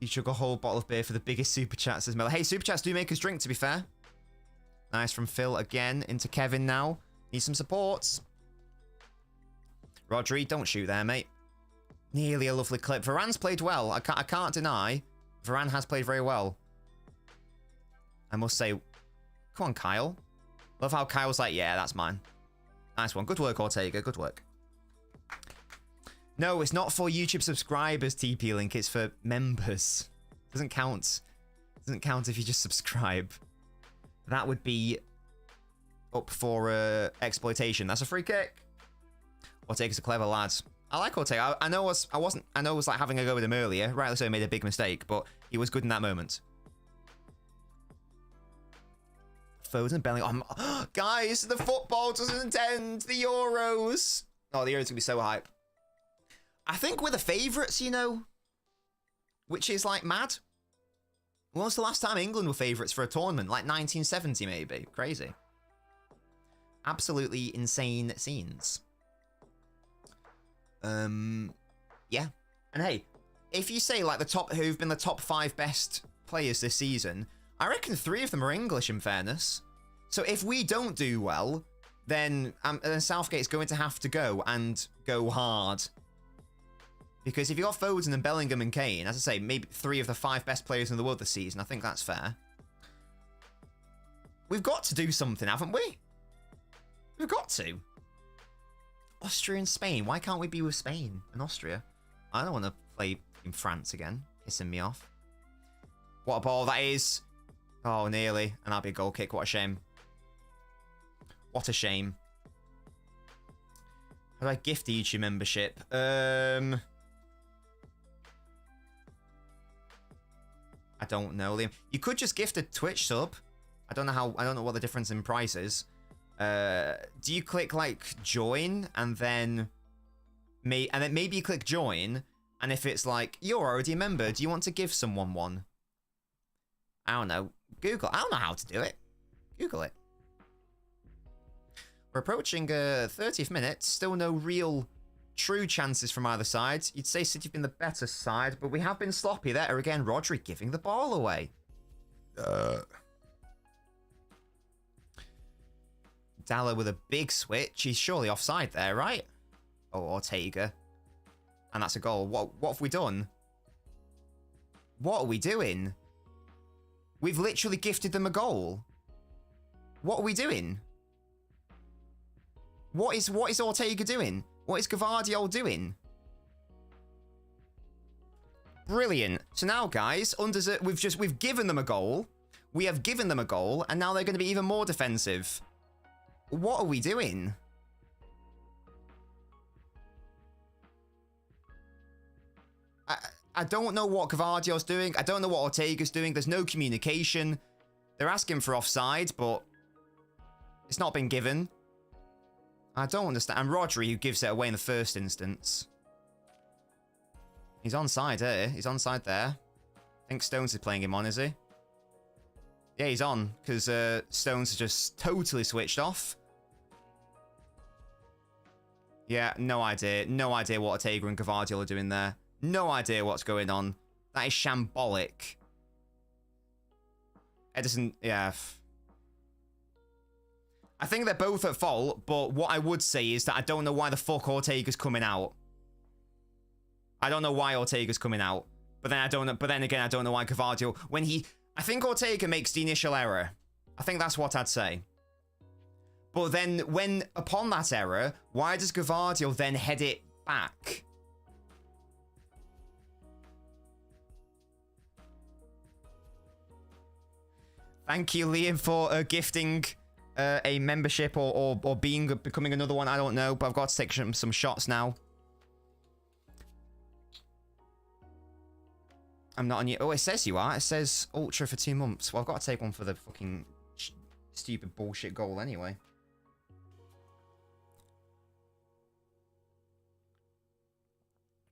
You chug a whole bottle of beer for the biggest super chats, says Miller. Hey, super chats do make us drink, to be fair. Nice from Phil again. Into Kevin now. Need some supports. Rodri, don't shoot there, mate. Nearly a lovely clip. Varane's played well. I can't deny. Varane has played very well. I must say, come on, Kyle. Love how Kyle's like, yeah, that's mine. Nice one. Good work, Ortega. Good work. No, it's not for YouTube subscribers, TP Link. It's for members. Doesn't count. Doesn't count if you just subscribe. That would be up for exploitation. That's a free kick. Ortega's a clever lad. I like Ortega. I know I was like having a go with him earlier. Rightly so, he made a big mistake, but he was good in that moment. Foden, Bellingham. Oh, guys, the football doesn't end. The Euros. Oh, the Euros gonna be so hype. I think we're the favourites, you know, which is like mad. When was the last time England were favourites for a tournament? Like 1970, maybe. Crazy. Absolutely insane scenes. Yeah. And hey, if you say like the top, who've been the top 5 best players this season, I reckon 3 of them are English, in fairness. So if we don't do well, then Southgate's going to have to go and go hard. Because if you got Foden and Bellingham and Kane, as I say, maybe 3 of the 5 best players in the world this season, I think that's fair. We've got to do something, haven't we? We've got to. Austria and Spain. Why can't we be with Spain and Austria? I don't want to play in France again. Pissing me off. What a ball that is. Oh, nearly. And that'll be a goal kick. What a shame. What a shame. How do I gift the YouTube membership? I don't know, Liam. You could just gift a Twitch sub. I don't know what the difference in price is. Do you click like join and then maybe you click join, and if it's like you're already a member, do you want to give someone one? I don't know. Google. I don't know how to do it. Google it. We're approaching 30th minute. Still no real true chances from either side. You'd say City have been the better side, but we have been sloppy there again. Rodri giving the ball away. Dalla with a big switch. He's surely offside there, right? Oh, Ortega. And that's a goal. What have we done? What are we doing? We've literally gifted them a goal. What are we doing? What is Ortega doing? What is Gvardiol doing? Brilliant. So now, guys, we've given them a goal. We have given them a goal, and now they're going to be even more defensive. What are we doing? I don't know what Gvardiol's doing. I don't know what Ortega's doing. There's no communication. They're asking for offside, but it's not been given. I don't understand. And Rodri, who gives it away in the first instance. He's onside here. He's onside there. I think Stones is playing him on, is he? Yeah, he's on, because Stones has just totally switched off. Yeah, no idea. No idea what Ortega and Gvardiol are doing there. No idea what's going on. That is shambolic. Edison, yeah. I think they're both at fault, but what I would say is that I don't know why the fuck Ortega's coming out. I don't know why Ortega's coming out. But then I don't know. But then again, I don't know why Gavardio, when he, I think Ortega makes the initial error. I think that's what I'd say. But then when upon that error, why does Gavardio then head it back? Thank you, Liam, for gifting a membership or becoming another one. I don't know, but I've got to take some shots now. I'm not on you. Oh, it says you are. It says Ultra for 2 months. Well, I've got to take one for the fucking stupid bullshit goal anyway.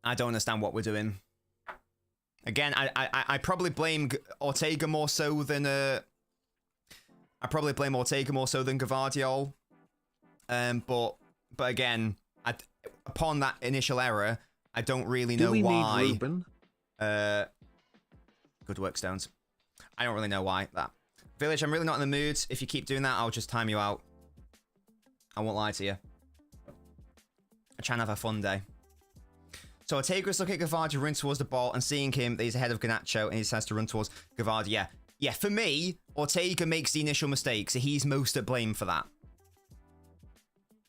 I don't understand what we're doing. Again, I probably blame Ortega more so than Gavardio. But again, upon that initial error, I don't really know why. Need Ruben? Good work, Stones. I don't really know why that. Village, I'm really not in the mood. If you keep doing that, I'll just time you out. I won't lie to you. I try and have a fun day. So Ortega's looking at Gavardio run towards the ball and seeing him that he's ahead of Garnacho and he decides to run towards Gavardio. Yeah, for me, Ortega makes the initial mistake, so he's most at blame for that.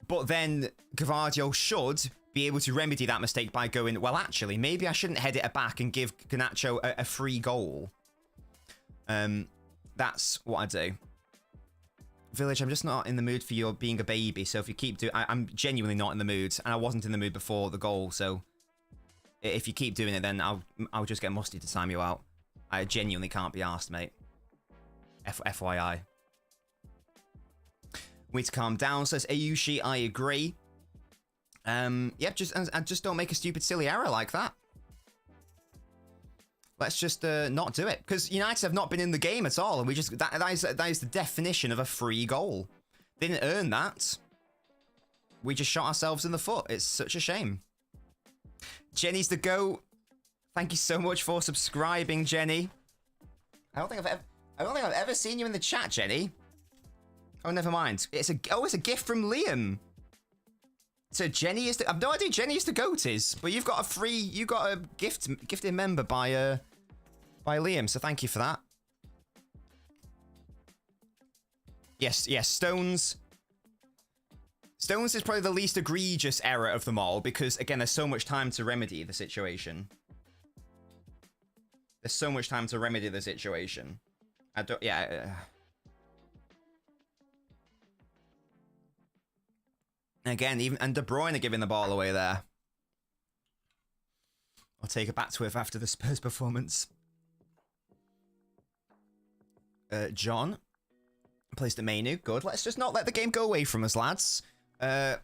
But then Gavardio should be able to remedy that mistake by going, well, actually, maybe I shouldn't head it back and give Garnacho a free goal. That's what I do. Village, I'm just not in the mood for you being a baby, so if you keep doing... I'm genuinely not in the mood, and I wasn't in the mood before the goal, so... If you keep doing it, then I'll just get Musty to time you out. I genuinely can't be arsed, mate. FYI. We need to calm down, says Ayushi, I agree. Yep, just don't make a stupid, silly error like that. Let's just not do it. Because United have not been in the game at all, and we just... That is the definition of a free goal. They didn't earn that. We just shot ourselves in the foot. It's such a shame. Jenny's the GOAT. Thank you so much for subscribing, Jenny. I don't think I've ever seen you in the chat, Jenny. Oh, never mind. It's a gift from Liam. So Jenny is the... I've no idea Jenny is the GOAT is, but you've got a gifted member by Liam, so thank you for that. Yes, Stones. Stones is probably the least egregious error of them all, because, again, there's so much time to remedy the situation. There's so much time to remedy the situation. Again, and De Bruyne are giving the ball away there. I'll take it back to it after the Spurs performance. John placed a menu. Good. Let's just not let the game go away from us, lads. You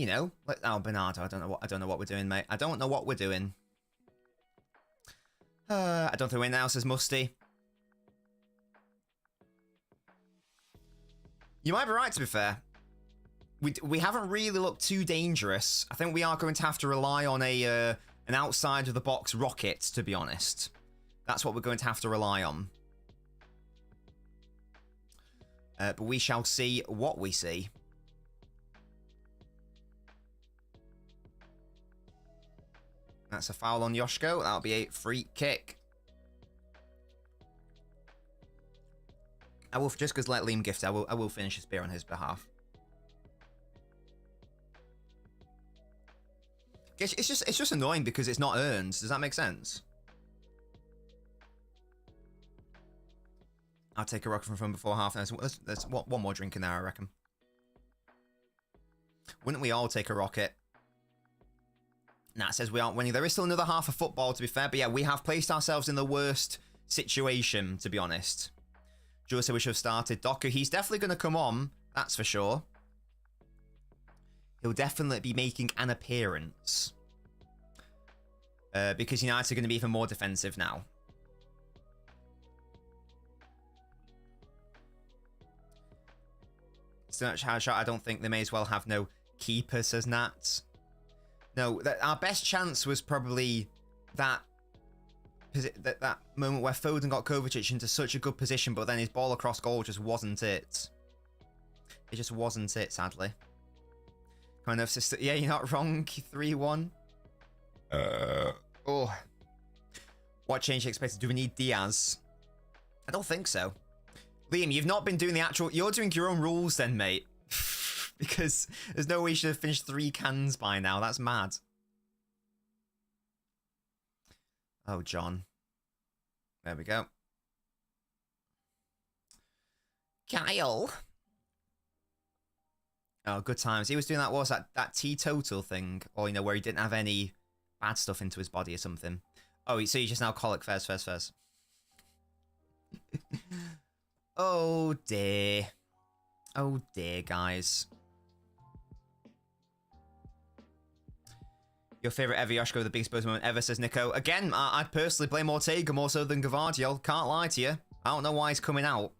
know, Bernardo. I don't know what we're doing, mate. I don't know what we're doing. I don't think we're now, says Musty. You might be right, to be fair. We haven't really looked too dangerous. I think we are going to have to rely on an outside of the box rocket, to be honest. That's what we're going to have to rely on. But we shall see what we see. That's a foul on Yoshko. That'll be a free kick. I will, just because let Liam gift, I will finish his beer on his behalf. It's just annoying because it's not earned. Does that make sense? I'll take a rocket from before half. There's one more drink in there, I reckon. Wouldn't we all take a rocket? Nah, it says we aren't winning. There is still another half of football, to be fair. But yeah, we have placed ourselves in the worst situation, to be honest. Joe said we should have started Doku. He's definitely going to come on. That's for sure. He'll definitely be making an appearance. Because United are going to be even more defensive now. So much hard shot. I don't think they may as well have no keeper, says Nat. No, our best chance was probably that that moment where Foden got Kovacic into such a good position, but then his ball across goal just wasn't it. It just wasn't it, sadly. Kind of sister. Yeah, you're not wrong. 3-1. Oh. What change you expected? Do we need Diaz? I don't think so. Liam, you've not been doing the actual... You're doing your own rules then, mate. Because there's no way you should have finished 3 cans by now. That's mad. Oh, John. There we go. Kyle. Oh, good times. He was doing that, what was that teetotal thing? Or, you know, where he didn't have any bad stuff into his body or something. Oh, so you just now colic first. Oh, dear. Oh, dear, guys. Your favourite ever Yoshiko, the biggest buzz moment ever, says Nico. Again, I personally blame Ortega more so than Gavardio. Can't lie to you. I don't know why he's coming out.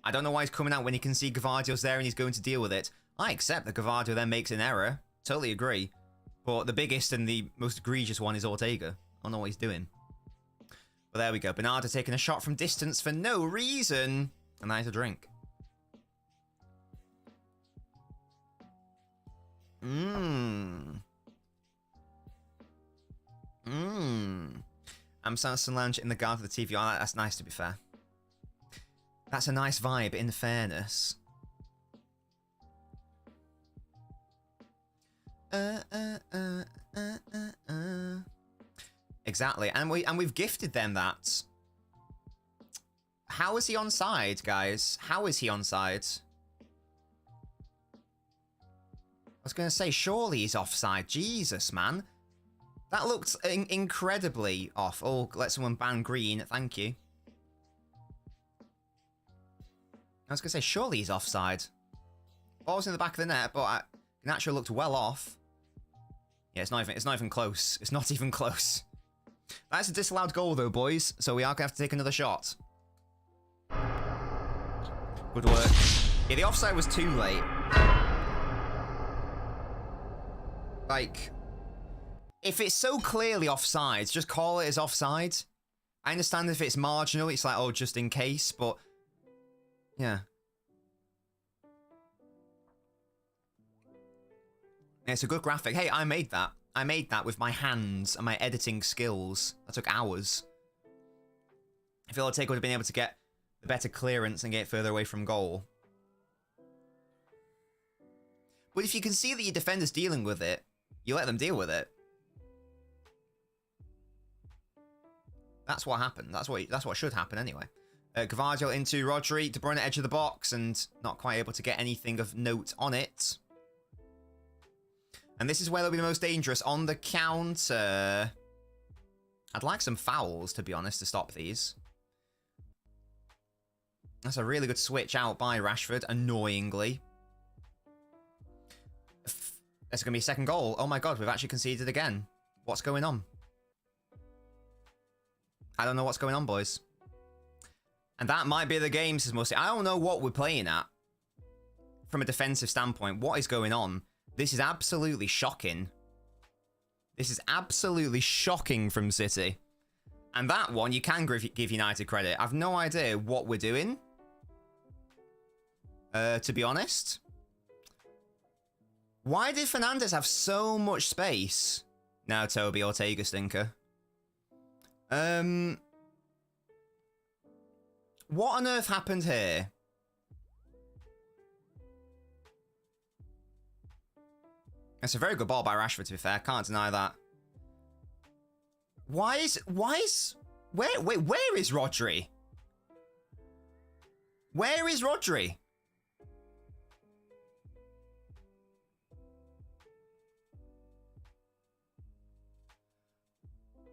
I don't know why he's coming out when he can see Gavardio's there and he's going to deal with it. I accept that Gavardio then makes an error. Totally agree. But the biggest and the most egregious one is Ortega. I don't know what he's doing. But there we go. Bernardo taking a shot from distance for no reason. And that is a drink. I'm Samson Lounge in the garden of the TV. Oh, that's nice, to be fair. That's a nice vibe, in fairness. Exactly, and we've gifted them that. How is he onside, guys? How is he onside? I was gonna say, surely he's offside. Jesus, man. That looked incredibly off. Oh, let someone ban green. Thank you. I was going to say, surely he's offside. Ball's in the back of the net, but it actually looked well off. Yeah, it's not even close. It's not even close. That's a disallowed goal, though, boys. So we are going to have to take another shot. Good work. Yeah, the offside was too late. Like... If it's so clearly offside, just call it as offside. I understand if it's marginal, it's like, oh, just in case, but... Yeah. It's a good graphic. Hey, I made that. I made that with my hands and my editing skills. That took hours. I feel Ortega would have been able to get the better clearance and get further away from goal. But if you can see that your defender's dealing with it, you let them deal with it. That's what happened. That's what should happen anyway. Gavardio into Rodri. De Bruyne edge of the box and not quite able to get anything of note on it. And this is where they'll be the most dangerous. On the counter. I'd like some fouls, to be honest, to stop these. That's a really good switch out by Rashford, annoyingly. There's going to be a second goal. Oh my god, we've actually conceded again. What's going on? I don't know what's going on, boys. And that might be the game, says Musty. I don't know what we're playing at. From a defensive standpoint, what is going on? This is absolutely shocking. This is absolutely shocking from City. And that one, you can give United credit. I've no idea what we're doing. To be honest. Why did Fernandes have so much space? Now Toby Ortega stinker. What on earth happened here? It's a very good ball by Rashford, to be fair. Can't deny that. Where is Rodri? Where is Rodri?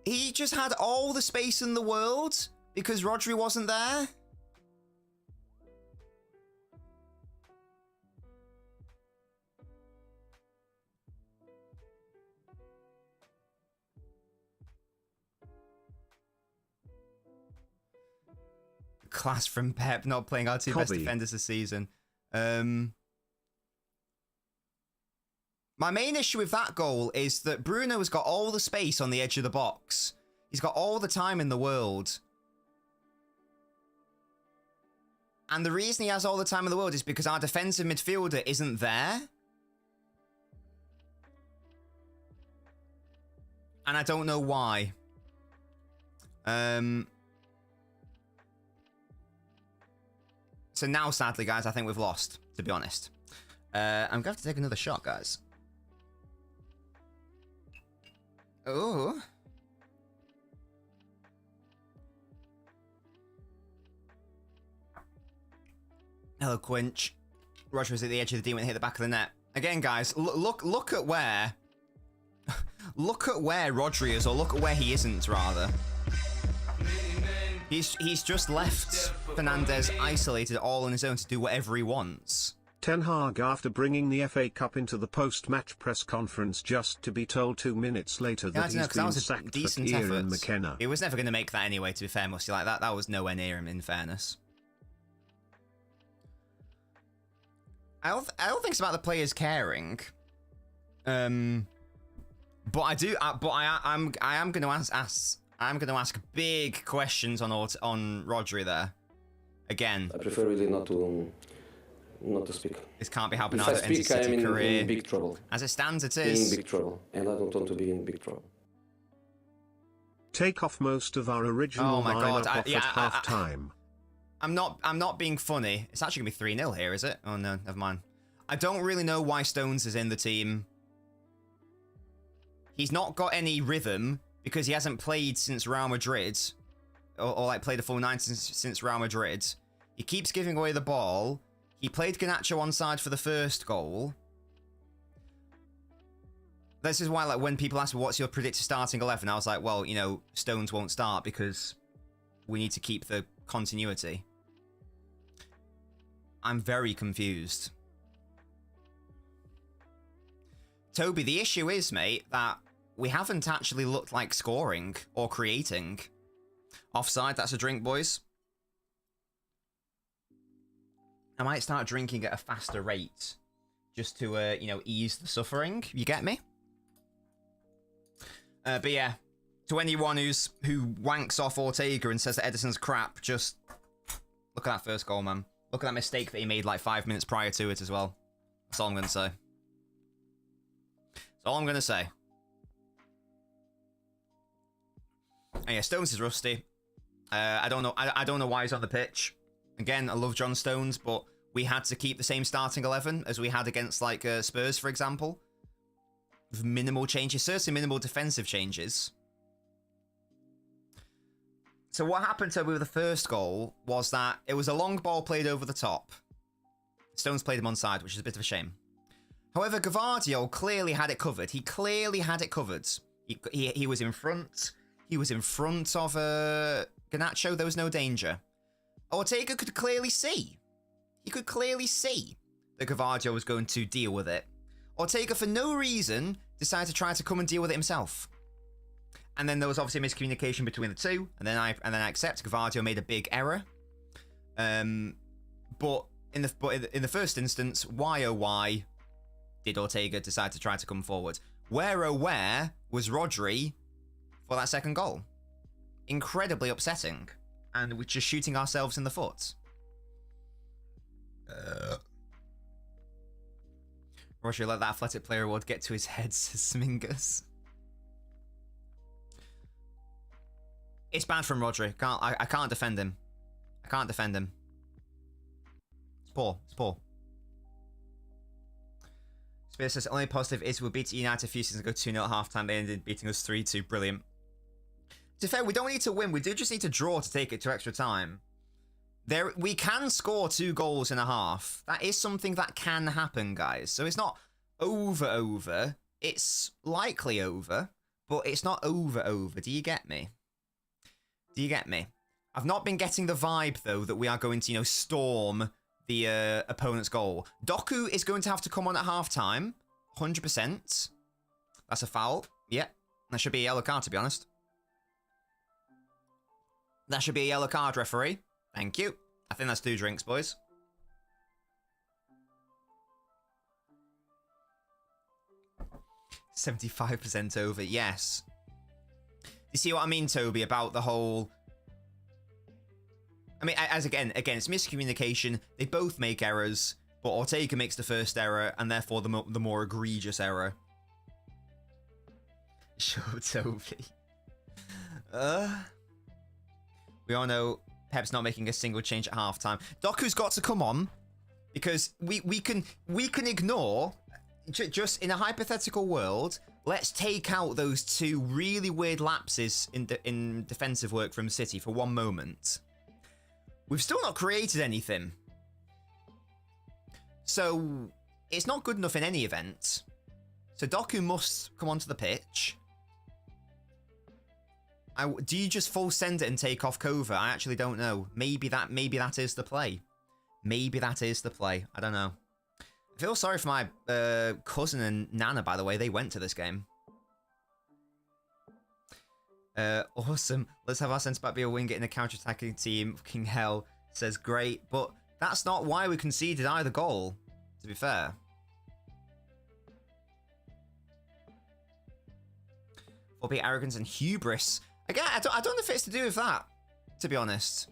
He just had all the space in the world because Rodri wasn't there? Class from Pep not playing our two best defenders this season. My main issue with that goal is that Bruno's got all the space on the edge of the box. He's got all the time in the world. And the reason he has all the time in the world is because our defensive midfielder isn't there. And I don't know why. So now, sadly, guys, I think we've lost, to be honest. I'm going to have to take another shot, guys. Oh. Hello, Quinch. Roger was at the edge of the D when it hit the back of the net. Again, guys, look at where... look at where Rodri is, or look at where he isn't, rather. He's just left Fernandez isolated all on his own to do whatever he wants. Ten Hag after bringing the FA Cup into the post-match press conference just to be told 2 minutes later that he's been sacked for Kieran McKenna. He was never going to make that anyway, to be fair, Musty. Like that was nowhere near him, in fairness. I don't think it's about the players caring. But I do. But I am going to ask. I'm going to ask big questions on Rodri there. Again. I prefer really not to speak. This can't be happening if out of I speak, I am career. in big trouble. As it stands, it is. In big trouble, and I don't want to be in big trouble. Take off most of our original lineup off at half-time. I'm not being funny. It's actually going to be 3-0 here, is it? Oh, no, never mind. I don't really know why Stones is in the team. He's not got any rhythm because he hasn't played since Real Madrid. Or like, played a full 9 since Real Madrid. He keeps giving away the ball. He played Garnacho onside for the first goal. This is why, like, when people ask me, what's your predicted starting 11? I was like, well, you know, Stones won't start because we need to keep the continuity. I'm very confused. Toby, the issue is, mate, that we haven't actually looked like scoring or creating. Offside, that's a drink, boys. I might start drinking at a faster rate just to, you know, ease the suffering. You get me? But yeah, to anyone who wanks off Ortega and says that Edison's crap, just look at that first goal, man. Look at that mistake that he made like 5 minutes prior to it as well. That's all I'm going to say. That's all I'm going to say. And yeah, Stones is rusty. I don't know. I don't know why he's on the pitch. Again, I love John Stones, but we had to keep the same starting 11 as we had against like Spurs, for example. With minimal changes, certainly minimal defensive changes. So what happened to with the first goal was that it was a long ball played over the top. Stones played him onside, which is a bit of a shame. However, Gavardio clearly had it covered. He clearly had it covered. He was in front. He was in front of Garnacho. There was no danger. Ortega could clearly see. He could clearly see that Gavardio was going to deal with it. Ortega, for no reason, decided to try to come and deal with it himself. And then there was obviously a miscommunication between the two. And then I accept Gavardio made a big error. But in the first instance, why oh why did Ortega decide to try to come forward? Where oh where was Rodri for that second goal? Incredibly upsetting. And we're just shooting ourselves in the foot. Roger let that athletic player award get to his head, says Smingus. It's bad from Rodri. I can't defend him. I can't defend him. It's poor. It's poor. Spears says, only positive is we beat United a few seasons ago 2-0 at half-time. They ended beating us 3-2. Brilliant. To be fair, we don't need to win. We do just need to draw to take it to extra time. We can score 2 goals in a half. That is something that can happen, guys. So it's not over. It's likely over, but it's not over. Do you get me? Do you get me? I've not been getting the vibe, though, that we are going to, you know, storm the opponent's goal. Doku is going to have to come on at half-time. 100%. That's a foul. Yeah. That should be a yellow card, to be honest. That should be a yellow card, referee. Thank you. I think that's 2 drinks, boys. "75% over." Yes. see what I mean, Toby, about the whole... I mean, as again, it's miscommunication. They both make errors, but Ortega makes the first error, and therefore the more egregious error. Sure, Toby. We all know Pep's not making a single change at halftime. Doku's got to come on, because we can ignore, just in a hypothetical world, let's take out those two really weird lapses in defensive work from City for one moment. We've still not created anything. So, it's not good enough in any event. So Doku must come onto the pitch. Do you just full send it and take off Kova? I actually don't know. Maybe that is the play. Maybe that is the play. I don't know. I feel sorry for my cousin and Nana, by the way. They went to this game. Awesome. Let's have our centre-back be a winger in a counter-attacking team. King Hell says great, but that's not why we conceded either goal, to be fair. For be arrogance and hubris. Again, I don't know if it's to do with that, to be honest.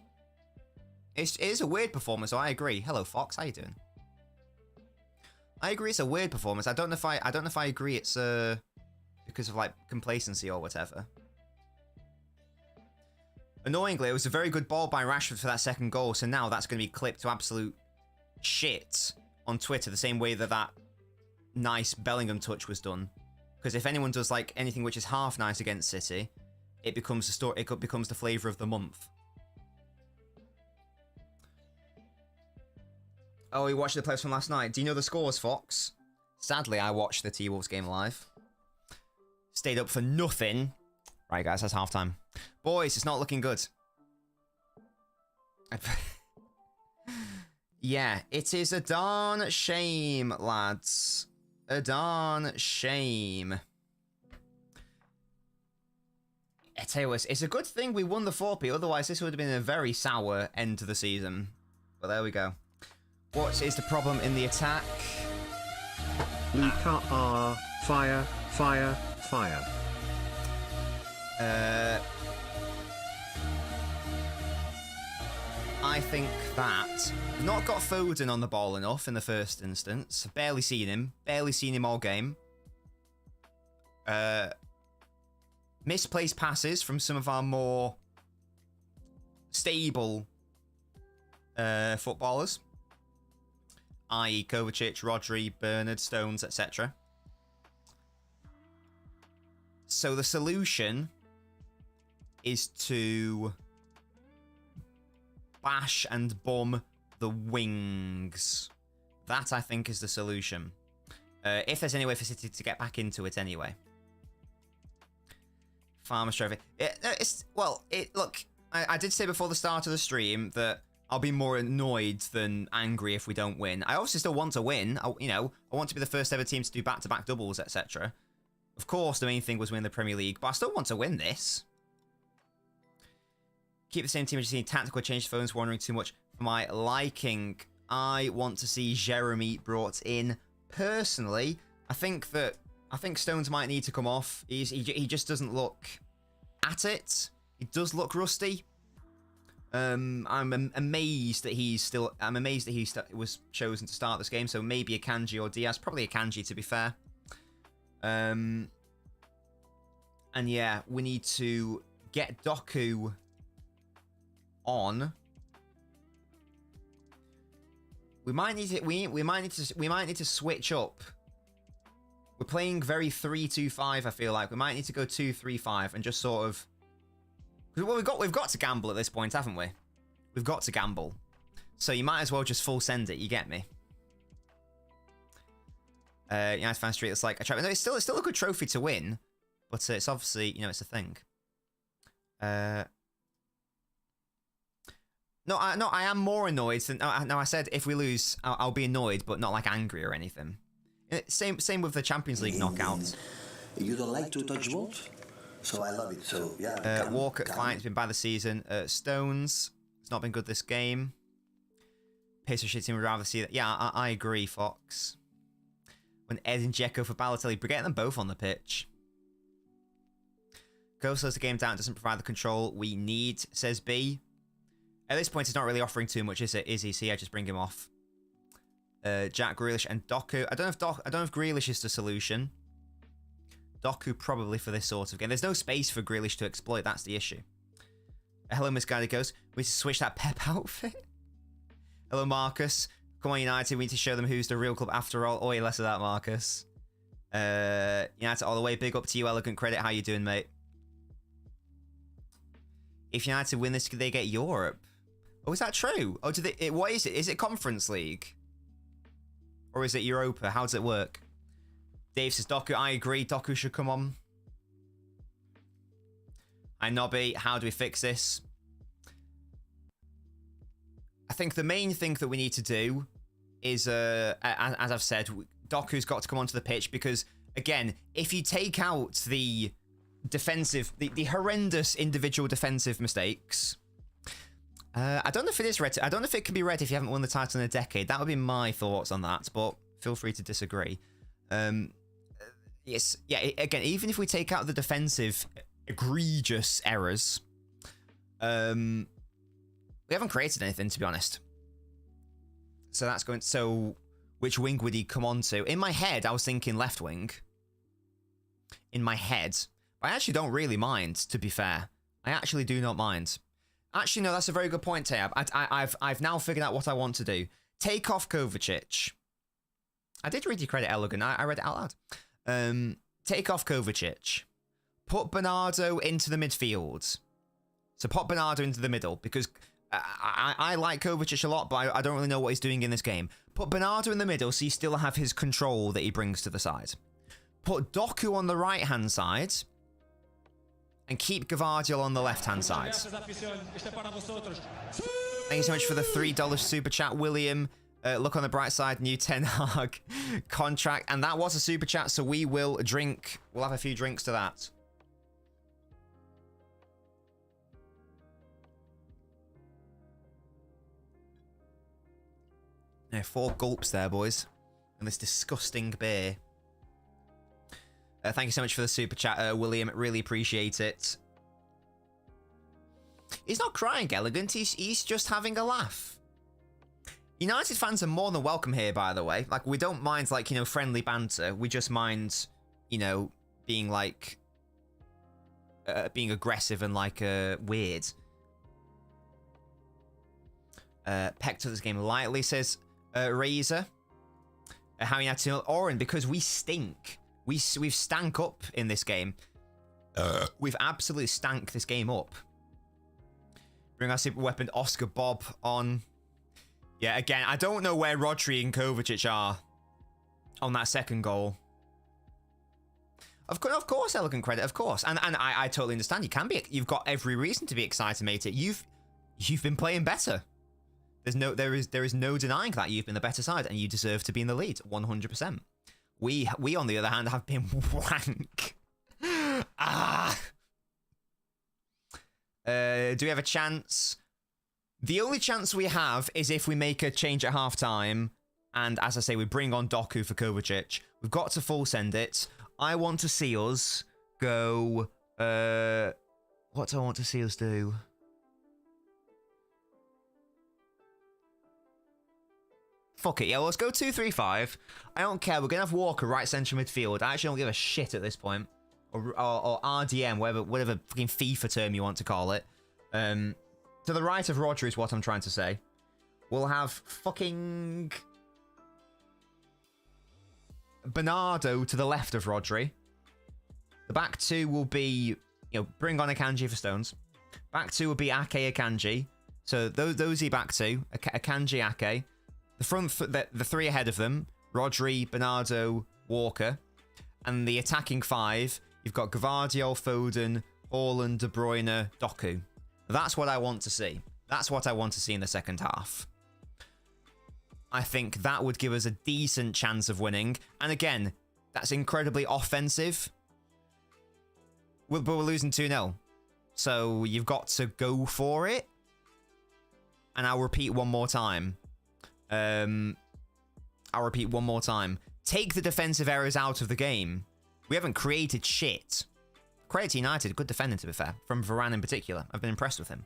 It is a weird performance, so I agree. Hello, Fox. How you doing? I agree it's a weird performance. I don't know if I agree it's because of like complacency or whatever. Annoyingly, it was a very good ball by Rashford for that second goal, so now that's going to be clipped to absolute shit on Twitter, the same way that nice Bellingham touch was done. Because if anyone does like anything which is half nice against City, it becomes it becomes the flavour of the month. Oh, you watched the plays from last night. Do you know the scores, Fox? Sadly, I watched the T-Wolves game live. Stayed up for nothing. Right, guys, that's halftime. Boys, it's not looking good. Yeah, it is a darn shame, lads. A darn shame. I tell you what, it's a good thing we won the 4P, otherwise this would have been a very sour end to the season. But there we go. What is the problem in the attack? Luka R. Fire, fire, fire. I think that we've not got Foden on the ball enough in the first instance. Barely seen him all game. Misplaced passes from some of our more stable footballers, i.e. Kovacic, Rodri, Bernard, Stones, etc. So the solution is to bash and bomb the wings. That, I think, is the solution. If there's any way for City to get back into it anyway. Farmer's Trophy. Look, I did say before the start of the stream that I'll be more annoyed than angry if we don't win. I obviously still want to win. I want to be the first ever team to do back-to-back doubles, etc. Of course, the main thing was win the Premier League, but I still want to win this. Keep the same team, just need tactical change. Phones wandering too much for my liking. I want to see Jeremy brought in. Personally, I think Stones might need to come off. He just doesn't look at it. He does look rusty. I'm amazed that he was chosen to start this game. So maybe Akanji or Diaz. Probably Akanji, to be fair. And yeah, we need to get Doku on. We might need to switch up. We're playing very 3-2-5. I feel like we might need to go 2-3-5 and just sort of. Well, we've got to gamble at this point, haven't we? We've got to gamble. So you might as well just full send it. You get me? United Fan Street. It's like no, it's still a good trophy to win, but it's obviously it's a thing. No, I am more annoyed than. No, I said if we lose, I'll be annoyed, but not like angry or anything. Same with the Champions League knockouts. You don't like to touch balls, so I love it. So yeah. Walker Flight's been bad this season. Stones, it's not been good this game. Pace of shitting would rather see that. Yeah, I agree, Fox. When Ed and Dzeko for Balotelli, but getting them both on the pitch. Go slows the game down, doesn't provide the control we need, says B. At this point, it's not really offering too much, is it? Is he? So yeah, just bring him off. Jack Grealish and Doku. I don't know if Grealish is the solution. Doku probably for this sort of game. There's no space for Grealish to exploit. That's the issue. Hello, Misguided Ghost. We need to switch that Pep outfit. Hello, Marcus. Come on, United. We need to show them who's the real club after all. Oh, yeah, less of that, Marcus. United all the way. Big up to you, Elegant Credit. How you doing, mate? If United win this, they get Europe. Oh, is that true? Oh, what is it? Is it Conference League? Or is it Europa? How does it work? Dave says, Doku, I agree. Doku should come on. Nobby, how do we fix this? I think the main thing that we need to do is, as I've said, Doku's got to come onto the pitch because, again, if you take out the defensive, the horrendous individual defensive mistakes, I don't know if it is red. I don't know if it can be red if you haven't won the title in a decade. That would be my thoughts on that, but feel free to disagree. Yes, yeah. Again, even if we take out the defensive egregious errors, we haven't created anything, to be honest. So that's going. So which wing would he come on to? In my head, I was thinking left wing. In my head, but I actually don't really mind. To be fair, I actually do not mind. Actually, no, that's a very good point, Tab. I've now figured out what I want to do. Take off Kovacic. I did read your credit, Elegant. I read it out loud. Take off Kovacic. Put Bernardo into the midfield. So put Bernardo into the middle because I like Kovacic a lot, but I don't really know what he's doing in this game. Put Bernardo in the middle so you still have his control that he brings to the side. Put Doku on the right-hand side. And keep Gvardiol on the left-hand side. Thank you so much for the $3 super chat, William. Look on the bright side, new Ten Hag contract. And that was a super chat, so we will drink. We'll have a few drinks to that. Now, 4 gulps there, boys. And this disgusting beer. Thank you so much for the super chat, William. Really appreciate it. He's not crying, Elegant. He's just having a laugh. United fans are more than welcome here, by the way. Like, we don't mind, like, you know, friendly banter. We just mind, you know, being, like, being aggressive and, like, weird. Peck took this game lightly, says Razor. How you had to Oren, because we stink. We've stank up in this game. We've absolutely stank this game up. Bring our super weapon Oscar Bob on. Yeah, again, I don't know where Rodri and Kovacic are on that second goal. Of course, Elegant Credit, of course. And I totally understand. You can be. You've got every reason to be excited, mate. You've been playing better. There is no denying that you've been the better side and you deserve to be in the lead 100%. We on the other hand have been wank. Do we have a chance? The only chance we have is if we make a change at half-time, and as I say, we bring on Doku for Kovacic. We've got to full send it. I want to see us go... what do I want to see us do? Fuck it, yeah, let's go 2-3-5. I don't care, we're going to have Walker right central midfield. I actually don't give a shit at this point. Or RDM, whatever fucking FIFA term you want to call it. To the right of Rodri is what I'm trying to say. We'll have fucking... Bernardo to the left of Rodri. The back two will be, you know, bring on Akanji for Stones. Back two will be Ake Akanji. So those are back two. Akanji, Ake. The front, the three ahead of them, Rodri, Bernardo, Walker. And the attacking five, you've got Gvardiol, Foden, Haaland, De Bruyne, Doku. That's what I want to see. That's what I want to see in the second half. I think that would give us a decent chance of winning. And again, that's incredibly offensive. But we're losing 2-0. So you've got to go for it. And I'll repeat one more time. Take the defensive errors out of the game. We haven't created shit. credit to United, good defending to be fair, from Varane in particular. I've been impressed with him.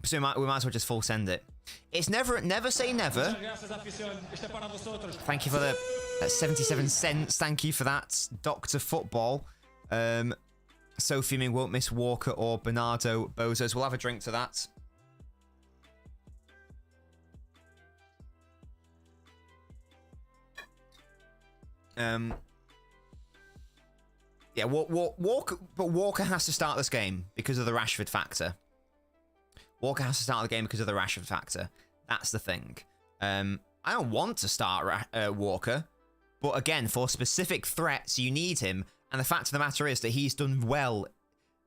So we might as well just full send it. It's never say never. Thank you for the 77 cents. Thank you for that, Dr. Football. So fuming won't miss Walker or Bernardo Bozos. We'll have a drink to that. Yeah, Walker, but Walker has to start this game because of the Rashford factor. Walker has to start the game because of the Rashford factor. That's the thing. I don't want to start Walker, but again, for specific threats, you need him. And the fact of the matter is that he's done well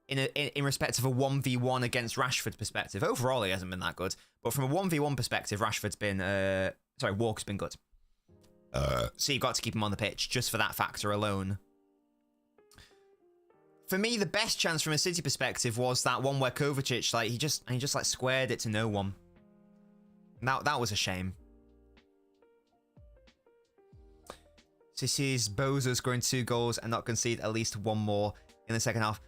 in respect of a 1v1 against Rashford perspective. Overall, he hasn't been that good, but from a 1v1 perspective, Rashford's been Walker's been good. So you've got to keep him on the pitch just for that factor alone. For me, the best chance from a City perspective was that one where Kovacic, like, he just like squared it to no one. That was a shame. City's Bozo scoring 2 goals and not concede at least one more in the second half.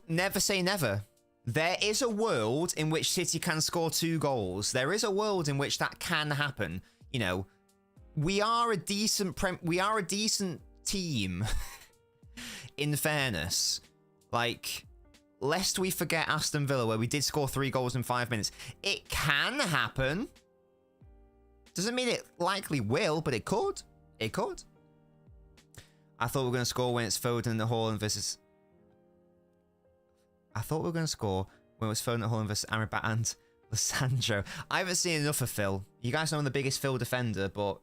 Never say never. There is a world in which City can score 2 goals. There is a world in which that can happen. You know, we are a decent team. In fairness, like, lest we forget Aston Villa, where we did score 3 goals in 5 minutes. It can happen. Doesn't mean it likely will, but it could. It could. I thought we were going to score when it's Foden and Haaland versus... I thought we were going to score when it was Foden and Haaland versus Amrabat and Lissandro. I haven't seen enough of Phil. You guys know I'm the biggest Phil defender, but... how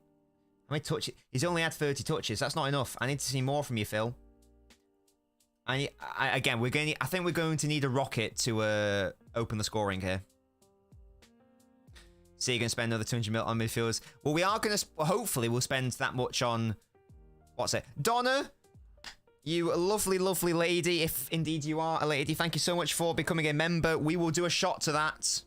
many touches? He's only had 30 touches. That's not enough. I need to see more from you, Phil. Again, I think we're going to need a rocket to open the scoring here. So you're going to spend another 200 mil on midfielders. Well, we are going to... hopefully, we'll spend that much on... what's it? Donna! You lovely, lovely lady, if indeed you are a lady. Thank you so much for becoming a member. We will do a shot to that.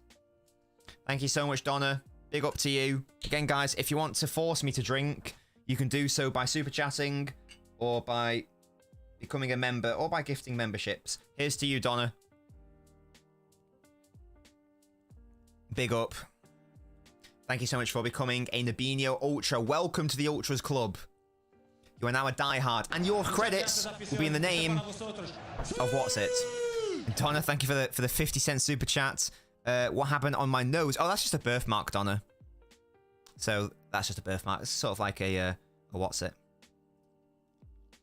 Thank you so much, Donna. Big up to you. Again, guys, if you want to force me to drink, you can do so by super chatting or by becoming a member or by gifting memberships. Here's to you, Donna. Big up. Thank you so much for becoming a Nabinho Ultra. Welcome to the Ultras Club. You are now a diehard, and your credits will be in the name of what's it. Donna, thank you for the 50-cent super chat. What happened on my nose? Oh, that's just a birthmark, Donna. So that's just a birthmark. It's sort of like a what's it?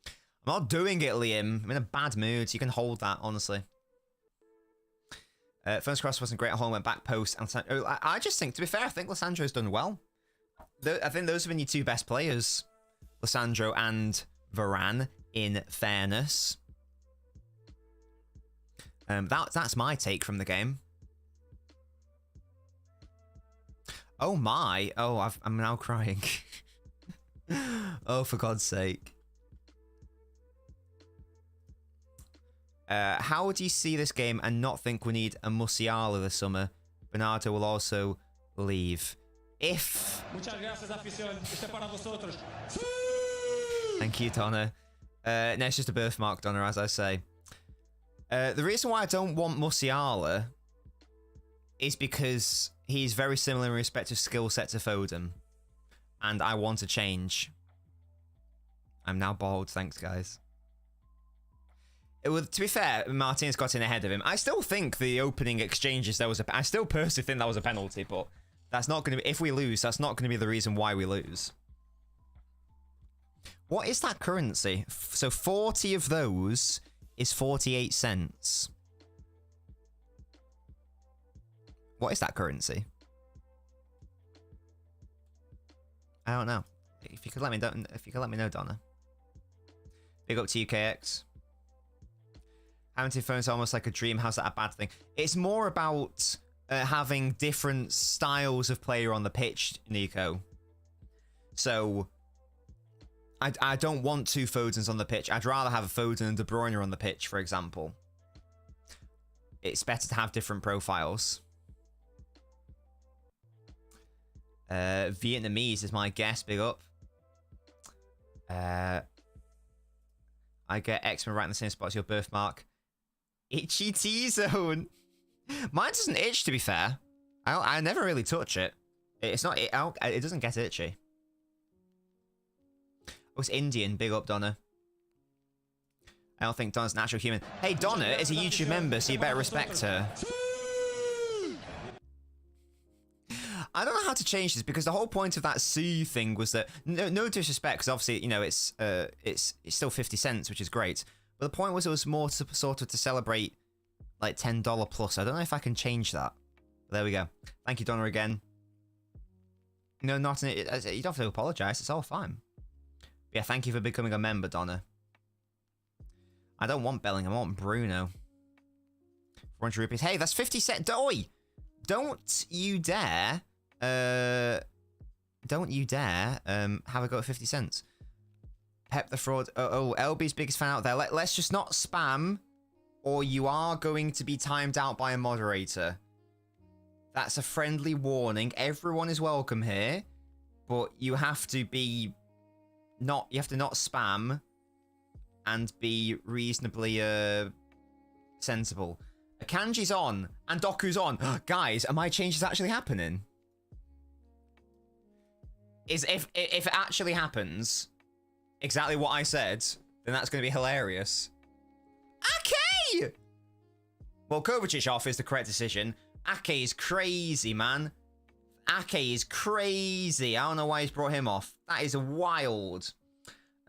I'm not doing it, Liam. I'm in a bad mood. So you can hold that, honestly. First cross wasn't great at home. Went back post. And I just think, to be fair, I think Lissandro's done well. I think those have been your 2 best players, Lissandro and Varane. In fairness, that's my take from the game. Oh my! Oh, I'm now crying. Oh, for God's sake. How would you see this game and not think we need a Musiala this summer? Bernardo will also leave. If... Thank you, Donna. No, it's just a birthmark, Donna, as I say. The reason why I don't want Musiala is because he's very similar in respect of skill set to Foden. And I want to change. I'm now bald, thanks, guys. To be fair, Martinez got in ahead of him. I still think the opening exchanges, I still personally think that was a penalty, but that's not going to be... if we lose, that's not going to be the reason why we lose. What is that currency? So 40 of those is 48 cents. What is that currency? I don't know. If you could let me know, Donna. Big up to UKX. Having 2 phones is almost like a dream. How's that a bad thing? It's more about having different styles of player on the pitch, Nico. So I don't want 2 Fodens on the pitch. I'd rather have a Foden and De Bruyne on the pitch, for example. It's better to have different profiles. Vietnamese is my guess. Big up. I get eczema right in the same spot as your birthmark. Itchy T-zone. Mine doesn't itch, to be fair. I never really touch it. It's not. It doesn't get itchy. Oh, it's Indian. Big up, Donna. I don't think Donna's an actual human. Hey, Donna is a YouTube member, so you better respect her. I don't know how to change this because the whole point of that Sue thing was that no disrespect, because obviously you know it's still 50 cents, which is great. But the point was it was more sort of to celebrate like $10 plus. I don't know if I can change that. But there we go. Thank you, Donna, again. No, not you don't have to apologize. It's all fine. But yeah, thank you for becoming a member, Donna. I don't want Bellingham. I want Bruno. 400 rupees. Hey, that's 50 cents. Oi! Don't you dare. Don't you dare have a go at 50 cents. Pep the fraud. LB's biggest fan out there. Let's just not spam, or you are going to be timed out by a moderator. That's a friendly warning. Everyone is welcome here, but you have to be not. You have to not spam, and be reasonably sensible. Akanji's on and Doku's on. Guys, are my changes actually happening? If it actually happens, exactly what I said, then that's going to be hilarious. Ake! Well, Kovacic off is the correct decision. Ake is crazy, man. Ake is crazy. I don't know why he's brought him off. That is wild.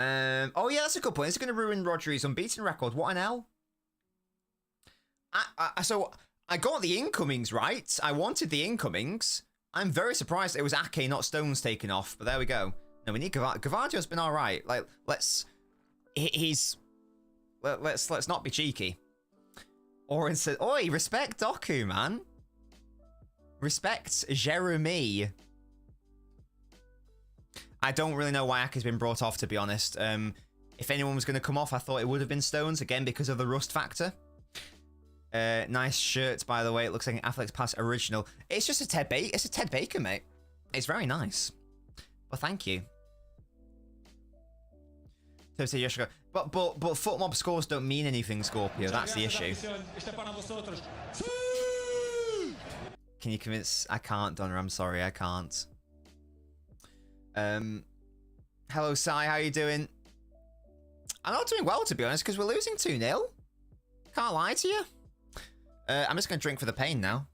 Oh yeah, that's a good point. It's going to ruin Rodri's unbeaten record. What an L. So I got the incomings right. I wanted the incomings. I'm very surprised it was Ake, not Stones, taken off. But there we go. No, we need Gavardio's been all right. Like, let's not be cheeky. Or instead, oi, respect Doku, man. Respect Jeremy. I don't really know why Ake's been brought off, to be honest. If anyone was going to come off, I thought it would have been Stones, again, because of the rust factor. Nice shirt, by the way. It looks like an Athlete's Pass original. It's just a Ted Baker. It's a Ted Baker, mate. It's very nice. Well, thank you. But foot mob scores don't mean anything, Scorpio. That's the issue. Can you convince? I can't, Donna. I'm sorry, I can't. Hello, Sai. How you doing? I'm not doing well, to be honest, because we're losing 2-0. Can't lie to you. I'm just going to drink for the pain now.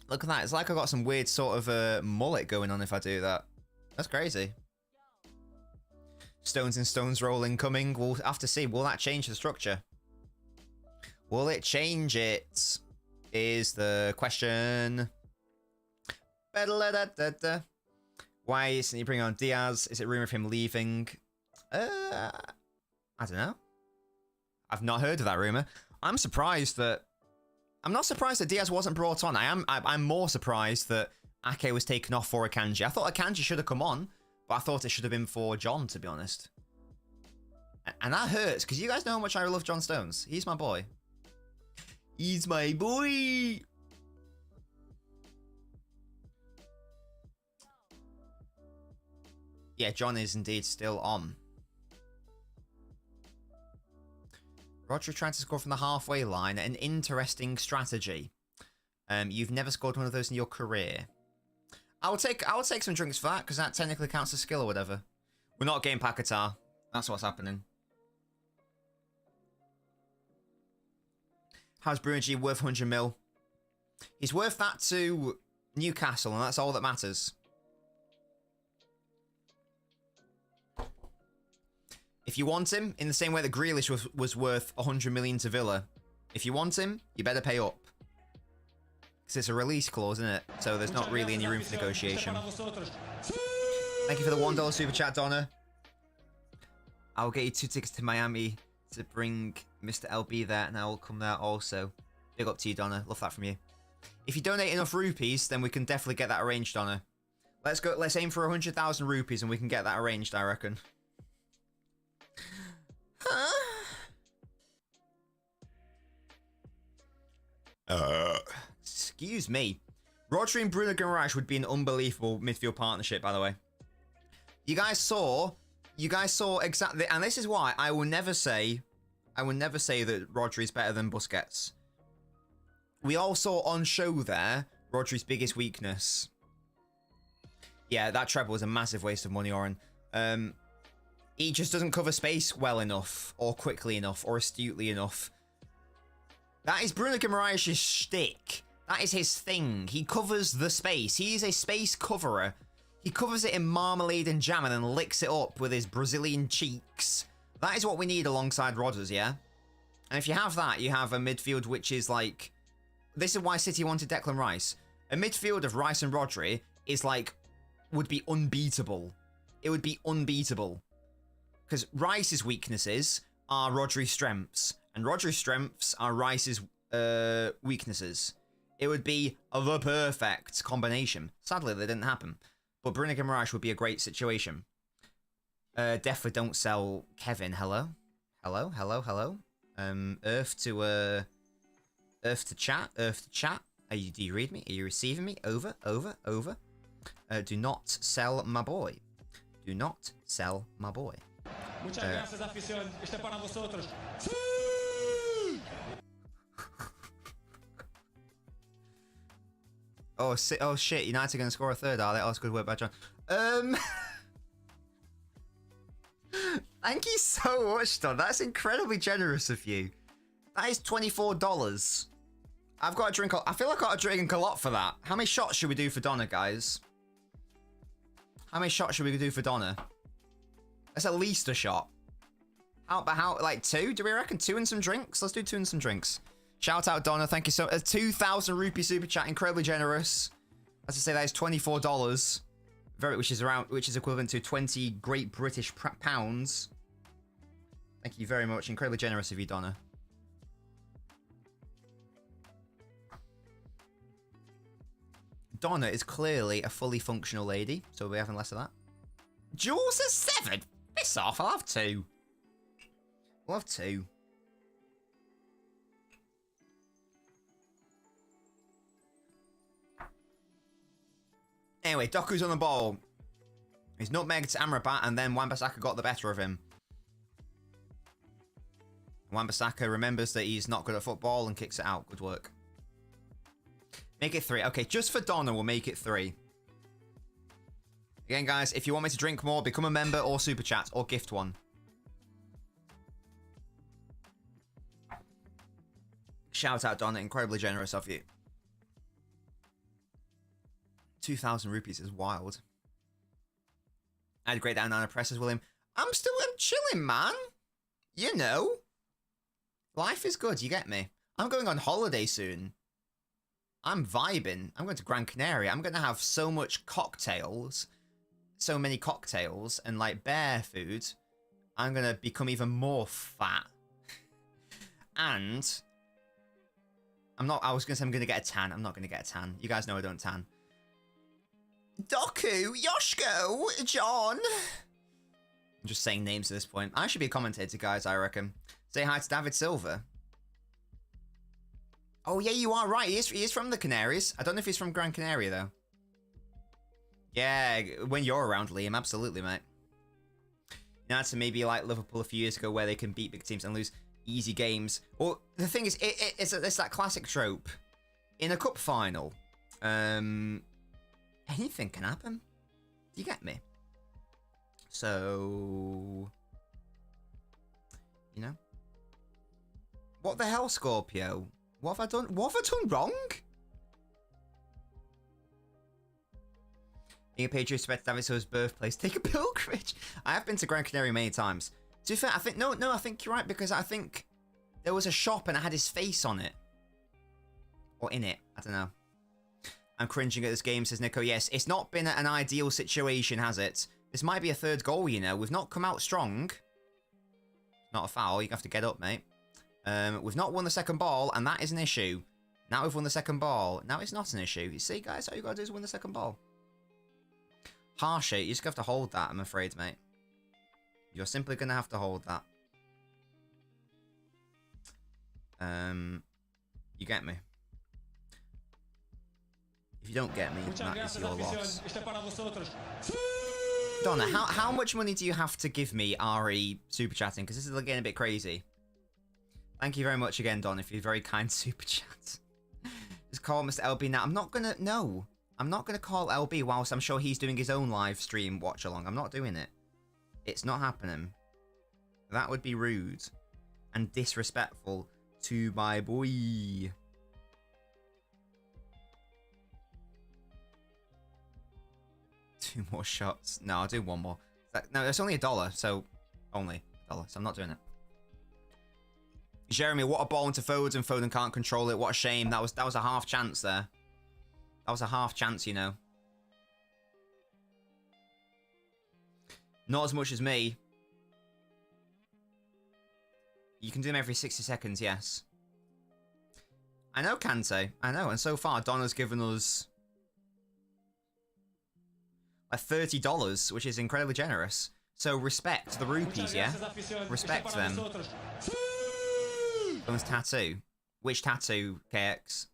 Look at that. It's like I've got some weird sort of mullet going on if I do that. That's crazy. Stones and Stones roll incoming. We'll have to see. Will that change the structure? Will it change it? Is the question. Why isn't he bringing on Diaz? Is it rumor of him leaving? I don't know. I've not heard of that rumor. I'm surprised that. I'm not surprised that Diaz wasn't brought on. I'm more surprised that Ake was taken off for Akanji. I thought Akanji should have come on, but I thought it should have been for John, to be honest. And that hurts, because you guys know how much I love John Stones. He's my boy. He's my boy. Yeah, John is indeed still on. Roger trying to score from the halfway line. An interesting strategy. You've never scored one of those in your career. I'll take some drinks for that, because that technically counts as skill or whatever. We're not getting Paquetá. That's what's happening. How's Bruno G worth 100 mil? He's worth that to Newcastle, and that's all that matters. If you want him, in the same way that Grealish was worth 100 million to Villa, if you want him, you better pay up. Because it's a release clause, isn't it? So there's not really any room for negotiation. Thank you for the $1 super chat, Donna. I'll get you 2 tickets to Miami to bring Mr. LB there, and I will come there also. Big up to you, Donna. Love that from you. If you donate enough rupees, then we can definitely get that arranged, Donna. Let's go. Let's aim for 100,000 rupees, and we can get that arranged, I reckon. Excuse me. Rodri and Bruno Guimaraes would be an unbelievable midfield partnership, by the way. You guys saw You guys saw exactly, and this is why I will never say that Rodri's better than Busquets. We all saw on show there Rodri's biggest weakness. Yeah, that treble was a massive waste of money, Oren. He just doesn't cover space well enough, or quickly enough, or astutely enough. That is Bruno Guimaraes' shtick. That is his thing. He covers the space. He is a space coverer. He covers it in marmalade and jam and then licks it up with his Brazilian cheeks. That is what we need alongside Rodgers, yeah? And if you have that, you have a midfield which is like... This is why City wanted Declan Rice. A midfield of Rice and Rodri is like... would be unbeatable. It would be unbeatable. Because Rice's weaknesses are Rodri's strengths. And Rodri's strengths are Rice's weaknesses. It would be the perfect combination. Sadly, that didn't happen. But Bruno Guimaraes would be a great situation. Definitely don't sell Kevin. Hello? Hello? Hello? Hello? Earth to chat. Earth to chat. Do you read me? Are you receiving me? Over. Over. Over. Do not sell my boy. Do not sell my boy. Muchas gracias, afición. Este para vosotros. Oh shit, United are going to score a third, are they? Oh, that's good work by John. Thank you so much, Don. That's incredibly generous of you. That is $24. I've got to drink... I feel like I've got to drink a lot for that. How many shots should we do for Donna, guys? How many shots should we do for Donna? That's at least a shot. How, like 2? Do we reckon 2 and some drinks? Let's do 2 and some drinks. Shout out, Donna. Thank you so much. 2,000 rupee super chat. Incredibly generous. As I say, that is $24. Which is equivalent to 20 Great British pounds. Thank you very much. Incredibly generous of you, Donna. Donna is clearly a fully functional lady, so we're having less of that. Jules is 7. Piss off. I'll have 2. We'll have 2. Anyway, Doku's on the ball. He's nutmegged Amrabat, and then Wan-Bissaka got the better of him. Wan-Bissaka remembers that he's not good at football and kicks it out. Good work. Make it 3. Okay, just for Donna, we'll make it 3. Again, guys, if you want me to drink more, become a member or super chat or gift one. Shout out, Donna. Incredibly generous of you. 2,000 rupees is wild. I had a great down on presses, William. I'm chilling, man. You know. Life is good, you get me. I'm going on holiday soon. I'm vibing. I'm going to Gran Canaria. I'm going to have so much cocktails. So many cocktails and like bear food. I'm going to become even more fat. And I was going to say I'm going to get a tan. I'm not going to get a tan. You guys know I don't tan. Doku, Yoshko, John. I'm just saying names at this point. I should be a commentator, guys, I reckon. Say hi to David Silver. Oh, yeah, you are right. He is from the Canaries. I don't know if he's from Gran Canaria, though. Yeah, when you're around, Liam, absolutely, mate. Now, to maybe like Liverpool a few years ago where they can beat big teams and lose easy games. Well, the thing is, it's that classic trope. In a cup final, anything can happen. Do you get me? So, you know. What the hell, Scorpio? What have I done? What have I done wrong? Being a Patriot to David Silver's birthplace. Take a pilgrimage. I have been to Gran Canaria many times. To be fair, I think no, I think you're right because I think there was a shop and it had his face on it. Or in it. I don't know. I'm cringing at this game, says Nico. Yes, it's not been an ideal situation, has it? This might be a third goal, you know. We've not come out strong. Not a foul. You have to get up, mate. We've not won the second ball, and that is an issue. Now we've won the second ball. Now it's not an issue. You see, guys, all you gotta do is win the second ball. Harsh it. You just have to hold that, I'm afraid, mate. You're simply gonna have to hold that. You get me? If you don't get me, that is your loss. Donna, how much money do you have to give me, RE, super chatting? Because this is getting a bit crazy. Thank you very much again, Donna, for your very kind super chat. Just call Mr. LB now. I'm not going to... No. I'm not going to call LB whilst I'm sure he's doing his own live stream watch-along. I'm not doing it. It's not happening. That would be rude and disrespectful to my boy. Two more shots. No, I'll do one more. No, it's only $1, so only $1, so I'm not doing it. Jeremy, what a ball into Foden. Foden can't control it. What a shame. That was a half chance there. That was a half chance, you know. Not as much as me. You can do them every 60 seconds, yes. I know, Kante. I know. And so far, Donna's given us like $30, which is incredibly generous. So respect the rupees, yeah? Respect them. Donna's tattoo. Which tattoo, KX?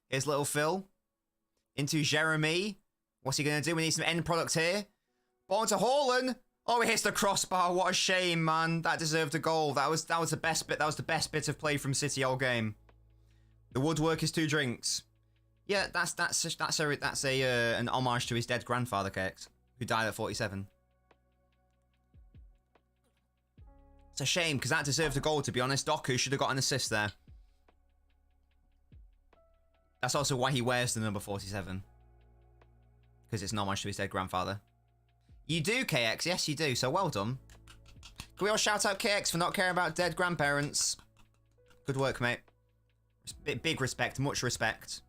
Here's little Phil. Into Jeremy. What's he going to do? We need some end product here. Ball to Haaland. Oh, he hits the crossbar. What a shame, man. That deserved a goal. That was the best bit. That was the best bit of play from City all game. The woodwork is 2 drinks. Yeah, that's an homage to his dead grandfather, KX, who died at 47. It's a shame because that deserved a goal. To be honest, Doku should have got an assist there. That's also why he wears the number 47. Because it's an homage to his dead grandfather. You do, KX. Yes, you do. So well done. Can we all shout out KX for not caring about dead grandparents? Good work, mate. Big respect. Much respect.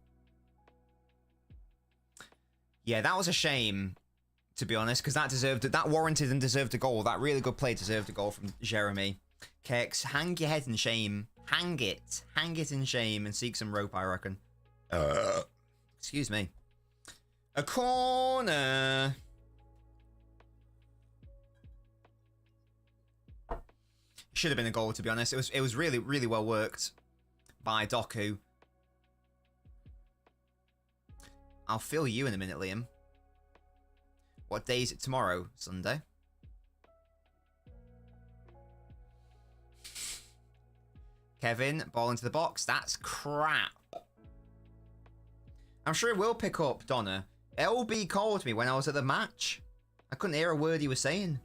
Yeah, that was a shame, to be honest, because that warranted and deserved a goal. That really good play deserved a goal from Jeremy. KX, hang your head in shame. Hang it. Hang it in shame and seek some rope, I reckon. Excuse me. A corner. Should have been a goal, to be honest. It was really, really well worked by Doku. I'll feel you in a minute, Liam. What day is it tomorrow? Sunday? Kevin, ball into the box. That's crap. I'm sure it will pick up, Donna. LB called me when I was at the match. I couldn't hear a word he was saying.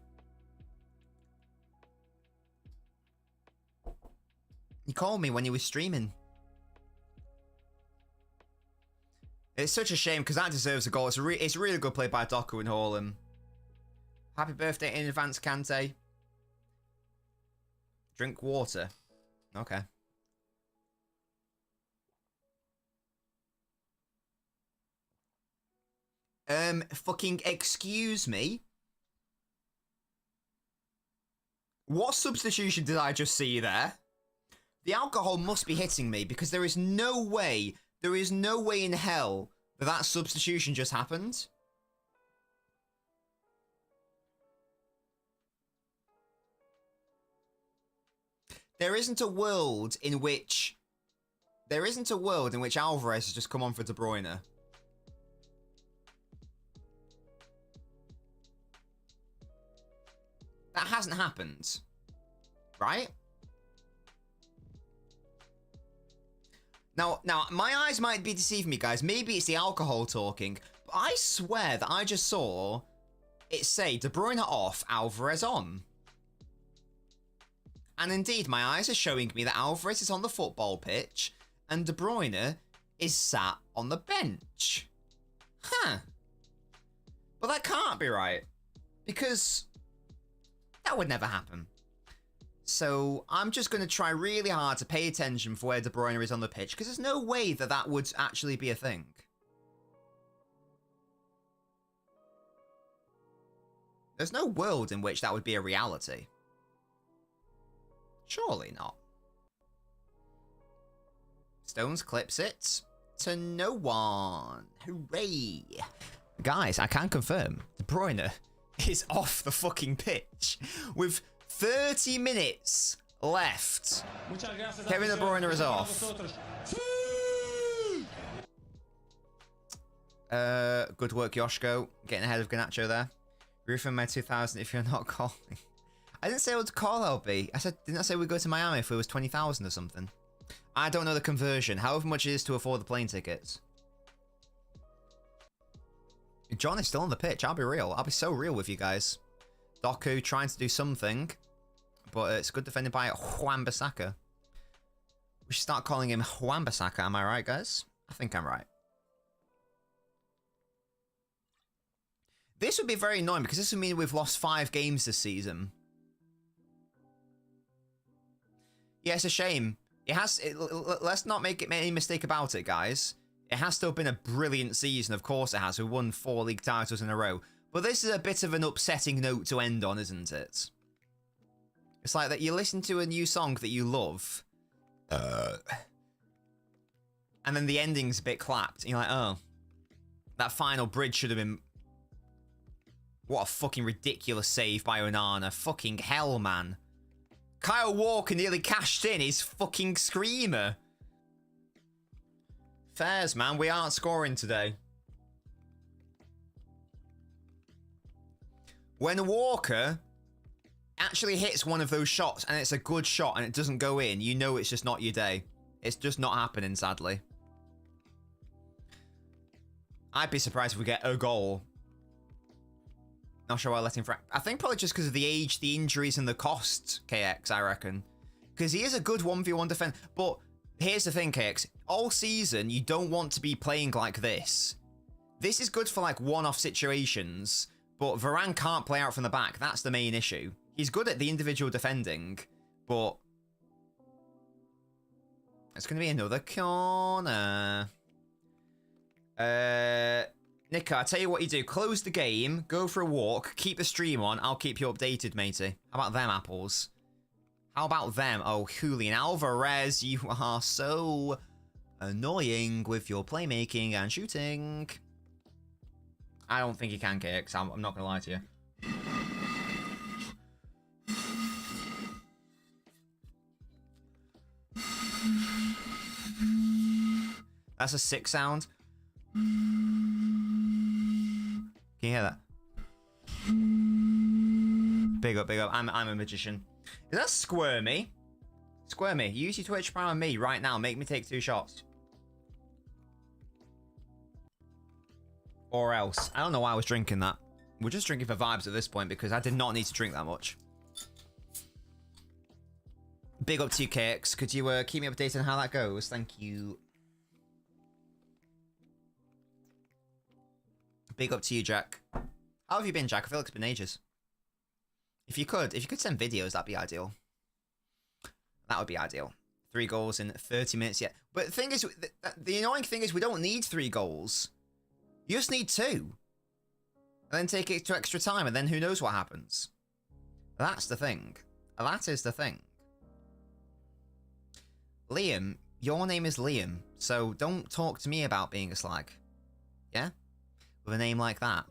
He called me when he was streaming. It's such a shame because that deserves a goal. It's a really good play by Doku and Haaland. Happy birthday in advance, Kante. Drink water. Okay. Fucking excuse me. What substitution did I just see there? The alcohol must be hitting me because there is no way in hell that substitution just happened. There isn't a world in which Alvarez has just come on for De Bruyne. That hasn't happened. Right? Now, my eyes might be deceiving me, guys. Maybe it's the alcohol talking. But I swear that I just saw it say De Bruyne off, Alvarez on. And indeed, my eyes are showing me that Alvarez is on the football pitch and De Bruyne is sat on the bench. Huh. But that can't be right. Because that would never happen. So I'm just going to try really hard to pay attention for where De Bruyne is on the pitch, because there's no way that that would actually be a thing. There's no world in which that would be a reality. Surely not. Stones clips it to no one. Hooray. Guys, I can confirm De Bruyne is off the fucking pitch with 30 minutes left. Kevin De Bruyne is off. Good work, Yoshko. Getting ahead of Ganacho there. Roof in my 2000 if you're not calling. I didn't say I would call LB. Didn't I say we'd go to Miami if it was 20,000 or something? I don't know the conversion. However much it is to afford the plane tickets. John is still on the pitch. I'll be real. I'll be so real with you guys. Doku trying to do something. But it's good defended by Wan-Bissaka. We should start calling him Wan-Bissaka. Am I right, guys? I think I'm right. This would be very annoying because this would mean we've lost 5 games this season. Yeah, it's a shame. Let's not make any mistake about it, guys. It has to have been a brilliant season. Of course it has. We won 4 league titles in a row. But this is a bit of an upsetting note to end on, isn't it? It's like that you listen to a new song that you love. And then the ending's a bit clapped. And you're like, oh. That final bridge should have been... What a fucking ridiculous save by Onana. Fucking hell, man. Kyle Walker nearly cashed in his fucking screamer. Fairs, man. We aren't scoring today. When Walker actually hits one of those shots and it's a good shot and it doesn't go in, you know it's just not your day. It's just not happening, sadly. I'd be surprised if we get a goal. Not sure why I let him I think probably just because of the age, the injuries, and the cost, KX, I reckon. Because he is a good 1v1 defender. But here's the thing, KX. All season, you don't want to be playing like this. This is good for, like, one-off situations. But Varane can't play out from the back. That's the main issue. He's good at the individual defending. But... it's going to be another corner. Nicker, I'll tell you what you do. Close the game, go for a walk, keep the stream on. I'll keep you updated, matey. How about them apples? How about them? Oh, Julian Alvarez, you are so annoying with your playmaking and shooting. I don't think you can, KX. I'm not going to lie to you. That's a sick sound. Can you hear that? Big up, big up. I'm a magician. Is that Squirmy? Squirmy, use your Twitch Prime on me right now. Make me take 2 shots. Or else. I don't know why I was drinking that. We're just drinking for vibes at this point because I did not need to drink that much. Big up to you, KX. Could you keep me updated on how that goes? Thank you. Big up to you, Jack. How have you been, Jack? I feel like it's been ages. If you could send videos, that'd be ideal. That would be ideal. 3 goals in 30 minutes, yeah. But the thing is, the annoying thing is we don't need 3 goals. You just need 2. And then take it to extra time, and then who knows what happens. That's the thing. That is the thing. Liam, your name is Liam, so don't talk to me about being a slag. Yeah? With a name like that.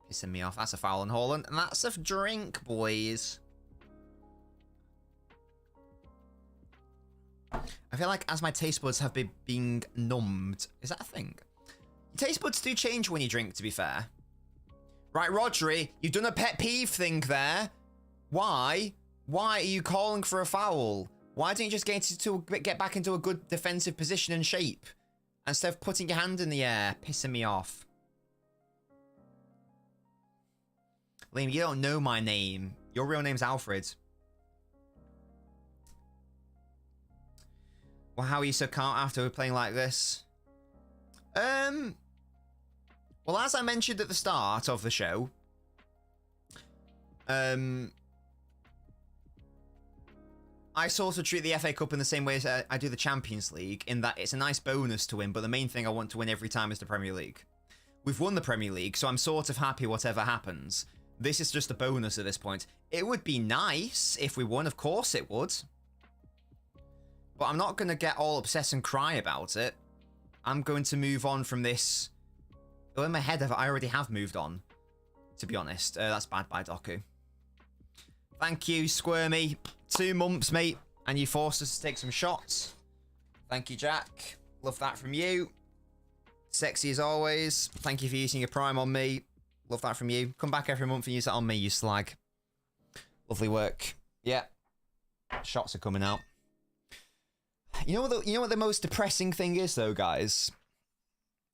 Pissing me off. That's a foul on Haaland. And that's a drink, boys. I feel like as my taste buds have been being numbed. Is that a thing? Taste buds do change when you drink, to be fair. Right, Rodri, you've done a pet peeve thing there. Why? Why are you calling for a foul? Why don't you just get back into a good defensive position and shape? Instead of putting your hand in the air, pissing me off. Liam, you don't know my name. Your real name's Alfred. Well, how are you so calm after we're playing like this? Well, as I mentioned at the start of the show, I sort of treat the FA Cup in the same way as I do the Champions League, in that it's a nice bonus to win, but the main thing I want to win every time is the Premier League. We've won the Premier League, so I'm sort of happy whatever happens. This is just a bonus at this point. It would be nice if we won, of course it would. But I'm not going to get all upset and cry about it. I'm going to move on from this. Well, in my head, I already have moved on, to be honest. That's bad by Doku. Thank you, Squirmy. 2 months, mate. And you forced us to take some shots. Thank you, Jack. Love that from you. Sexy as always. Thank you for using your Prime on me. Love that from you. Come back every month and use that on me, you slag. Lovely work. Yeah. Shots are coming out. You know what the most depressing thing is, though, guys?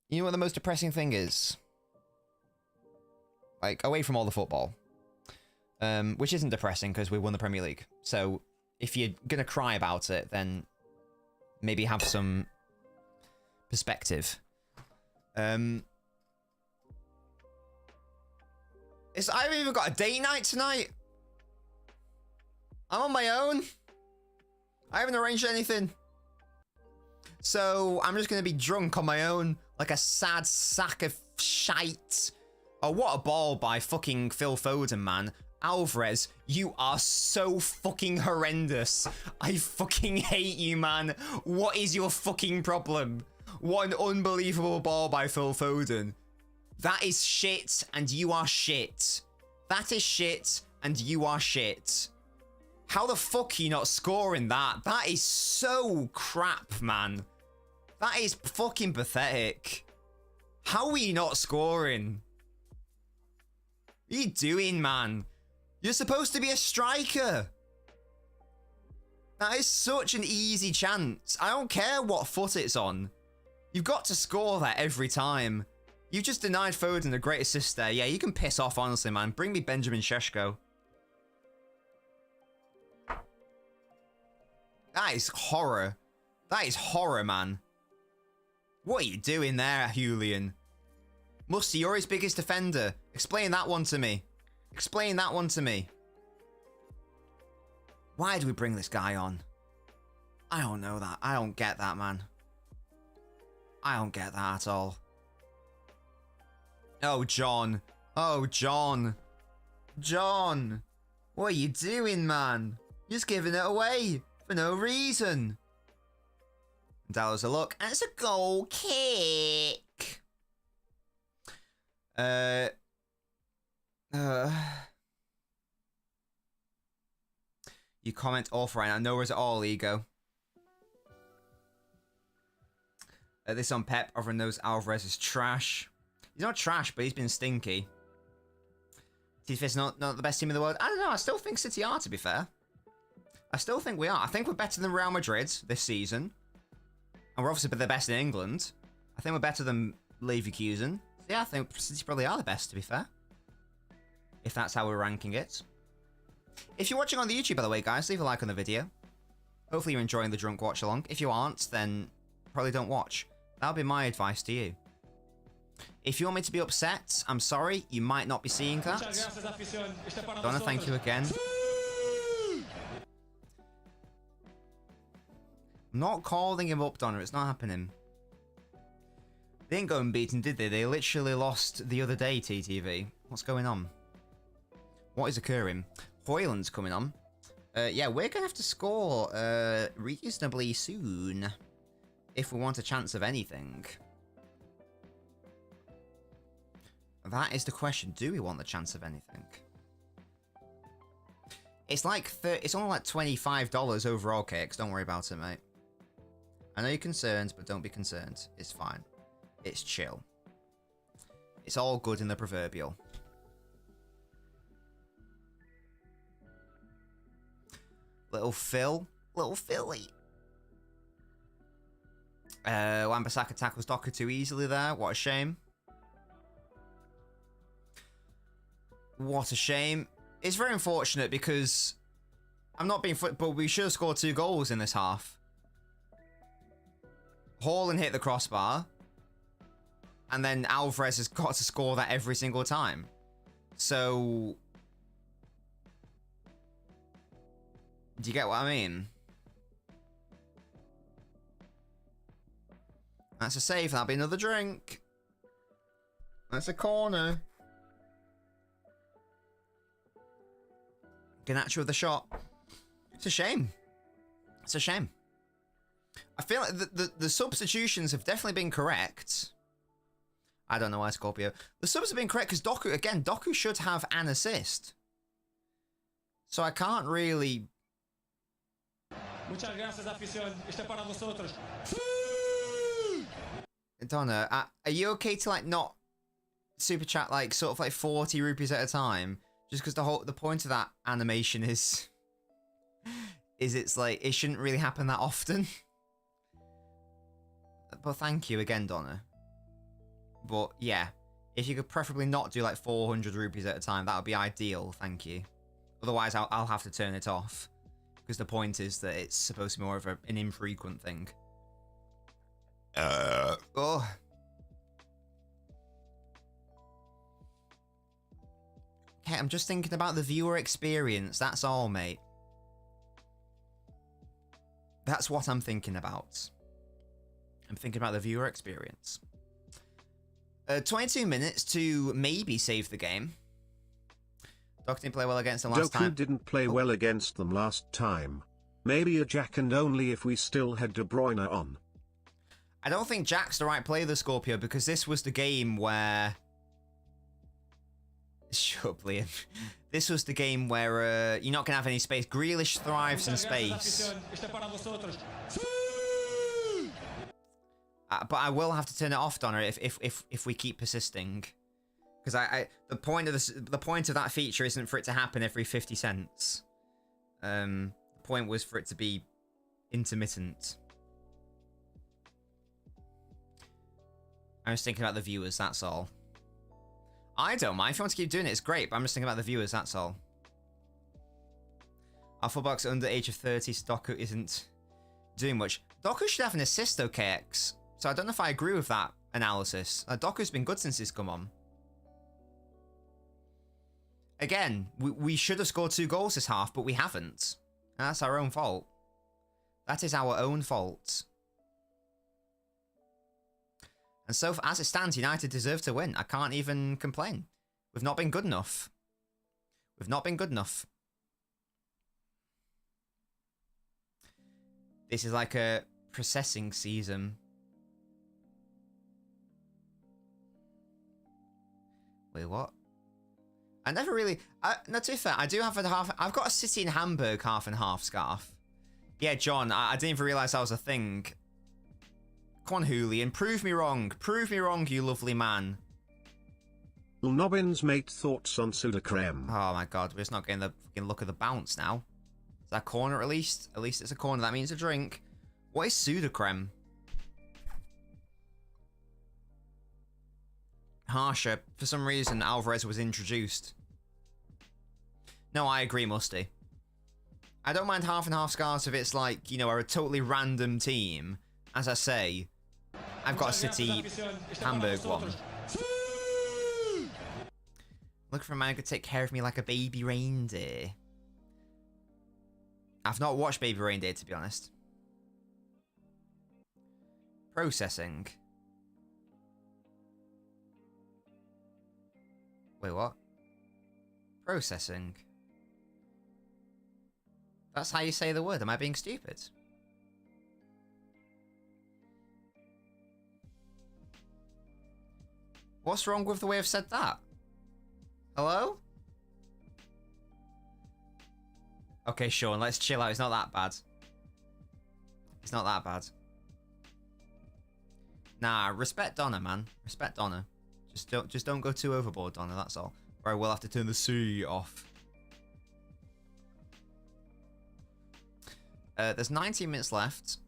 You know what the most depressing thing is? Like, away from all the football. Which isn't depressing, because we won the Premier League. So, if you're gonna cry about it, then maybe have some perspective. I haven't even got a date night tonight. I'm on my own. I haven't arranged anything. So, I'm just going to be drunk on my own, like a sad sack of shite. Oh, what a ball by fucking Phil Foden, man. Alvarez, you are so fucking horrendous. I fucking hate you, man. What is your fucking problem? What an unbelievable ball by Phil Foden. That is shit, and you are shit. That is shit, and you are shit. How the fuck are you not scoring that? That is so crap, man. That is fucking pathetic. How are you not scoring? What are you doing, man? You're supposed to be a striker. That is such an easy chance. I don't care what foot it's on. You've got to score that every time. You just denied Foden a great assist there. Yeah, you can piss off, honestly, man. Bring me Benjamin Šeško. That is horror. That is horror, man. What are you doing there, Julian? Musty, you're his biggest defender. Explain that one to me. Explain that one to me. Why do we bring this guy on? I don't know that. I don't get that, man. I don't get that at all. Oh, John. Oh, John. John. What are you doing, man? You're just giving it away for no reason. Dallas a look. And it's a goal kick. You comment awful right now. No worries at all, Ego. This on Pep. Everyone knows Alvarez is trash. He's not trash, but he's been stinky. City's not the best team in the world. I don't know. I still think City are, to be fair. I still think we are. I think we're better than Real Madrid this season. And we're obviously the best in England. I think we're better than Leverkusen. So yeah, I think City probably are the best, to be fair. If that's how we're ranking it. If you're watching on the YouTube, by the way, guys, leave a like on the video. Hopefully you're enjoying the drunk watch along. If you aren't, then probably don't watch. That'll be my advice to you. If you want me to be upset, I'm sorry. You might not be seeing that. Don't want to thank you again. I'm not calling him up, Donna. It's not happening. They didn't go unbeaten, did they? They literally lost the other day, TTV. What's going on? What is occurring? Hoyland's coming on. Yeah, we're going to have to score reasonably soon. If we want a chance of anything. That is the question. Do we want the chance of anything? It's like it's only like $25 overall, cakes. Don't worry about it, mate. I know you're concerned, but don't be concerned. It's fine. It's chill. It's all good in the proverbial. Little Phil. Little Philly. Wan-Bissaka tackles Docker too easily there. What a shame. What a shame. It's very unfortunate because I'm not being but we should have scored 2 goals in this half. Haaland hit the crossbar. And then Alvarez has got to score that every single time. So do you get what I mean? That's a save. That'll be another drink. That's a corner. Garnacho with the shot. It's a shame. It's a shame. I feel like the substitutions have definitely been correct. I don't know why, Scorpio. The subs have been correct because Doku should have an assist. So I can't really... Muchas gracias, afición. Este para vosotros. Donna, are you okay to like not super chat like sort of like 40 rupees at a time? Just because the point of that animation is it's like it shouldn't really happen that often. But thank you again, Donna. But yeah, if you could preferably not do like 400 rupees at a time, that would be ideal. Thank you. Otherwise, I'll have to turn it off because the point is that it's supposed to be more of an infrequent thing. Oh. Okay, I'm just thinking about the viewer experience. That's all, mate. That's what I'm thinking about. I'm thinking about the viewer experience. 22 minutes to maybe save the game. Doc didn't play well against them last time. Doku didn't play well against them last time. Maybe a Jack and only if we still had De Bruyne on. I don't think Jack's the right player, the Scorpio, because this was the game where... Shut up, Liam. This was the game where you're not going to have any space. Grealish thrives in space. But I will have to turn it off, Donna, if we keep persisting. Because the point of that feature isn't for it to happen every 50 cents. The point was for it to be intermittent. I was thinking about the viewers, that's all. I don't mind. If you want to keep doing it, it's great. But I'm just thinking about the viewers, that's all. Our fullback's under the age of 30, so Doku isn't doing much. Doku should have an assist, though, KX. So I don't know if I agree with that analysis. Doku's been good since he's come on. Again, we should have scored 2 goals this half, but we haven't. And that's our own fault. That is our own fault. And so, as it stands, United deserve to win. I can't even complain. We've not been good enough. We've not been good enough. This is like a processing season. Wait, what? I never really... no, to be fair, I do have a half... I've got a City in Hamburg half and half scarf. Yeah, John, I didn't even realise that was a thing. Come on, Julian, prove me wrong. Prove me wrong, you lovely man. LNobbins mate thoughts on Sudacrem. Oh my god, we're just not getting the fucking look of the bounce now. Is that a corner at least? At least it's a corner. That means a drink. What is Sudacrem? Harsher. For some reason, Alvarez was introduced. No, I agree, Musty. I don't mind half and half scars if it's like, you know, a totally random team. As I say, I've got a City Hamburg one. Look for a man who could take care of me like a baby reindeer. I've not watched Baby Reindeer, to be honest. Processing. Wait, what? Processing. That's how you say the word. Am I being stupid? What's wrong with the way I've said that? Hello? Okay, Sean, let's chill out. It's not that bad. It's not that bad. Nah, respect Donna, man. Respect Donna. Just don't go too overboard, Donna, that's all. Or I will have to turn the C off. There's 19 minutes left.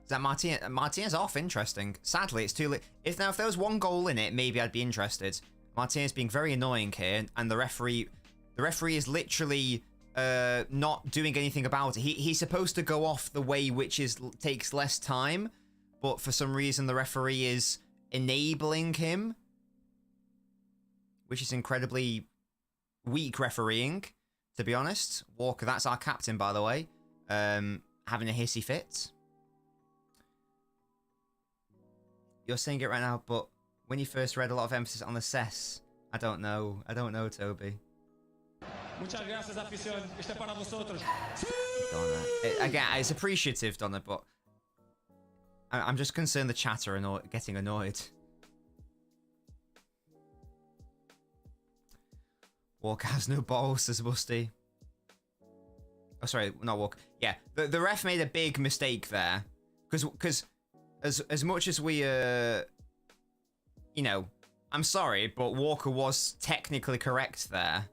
Is that Martinez off? Interesting. Sadly, it's too late. If there was one goal in it, maybe I'd be interested. Martinez being very annoying here, and the referee is literally not doing anything about it. He's supposed to go off the way which takes less time, but for some reason the referee is enabling him, which is incredibly weak refereeing, to be honest. Walker, that's our captain, by the way, having a hissy fit. You're saying it right now, but when you first read a lot of emphasis on the cess, I don't know. I don't know, Toby. Donna. Again, it's appreciative, Donna, but I'm just concerned the chatter are getting annoyed. Walker has no balls, says Musty. Oh, sorry, not Walker. Yeah, the ref made a big mistake there. Because as much as we, you know, I'm sorry, but Walker was technically correct there.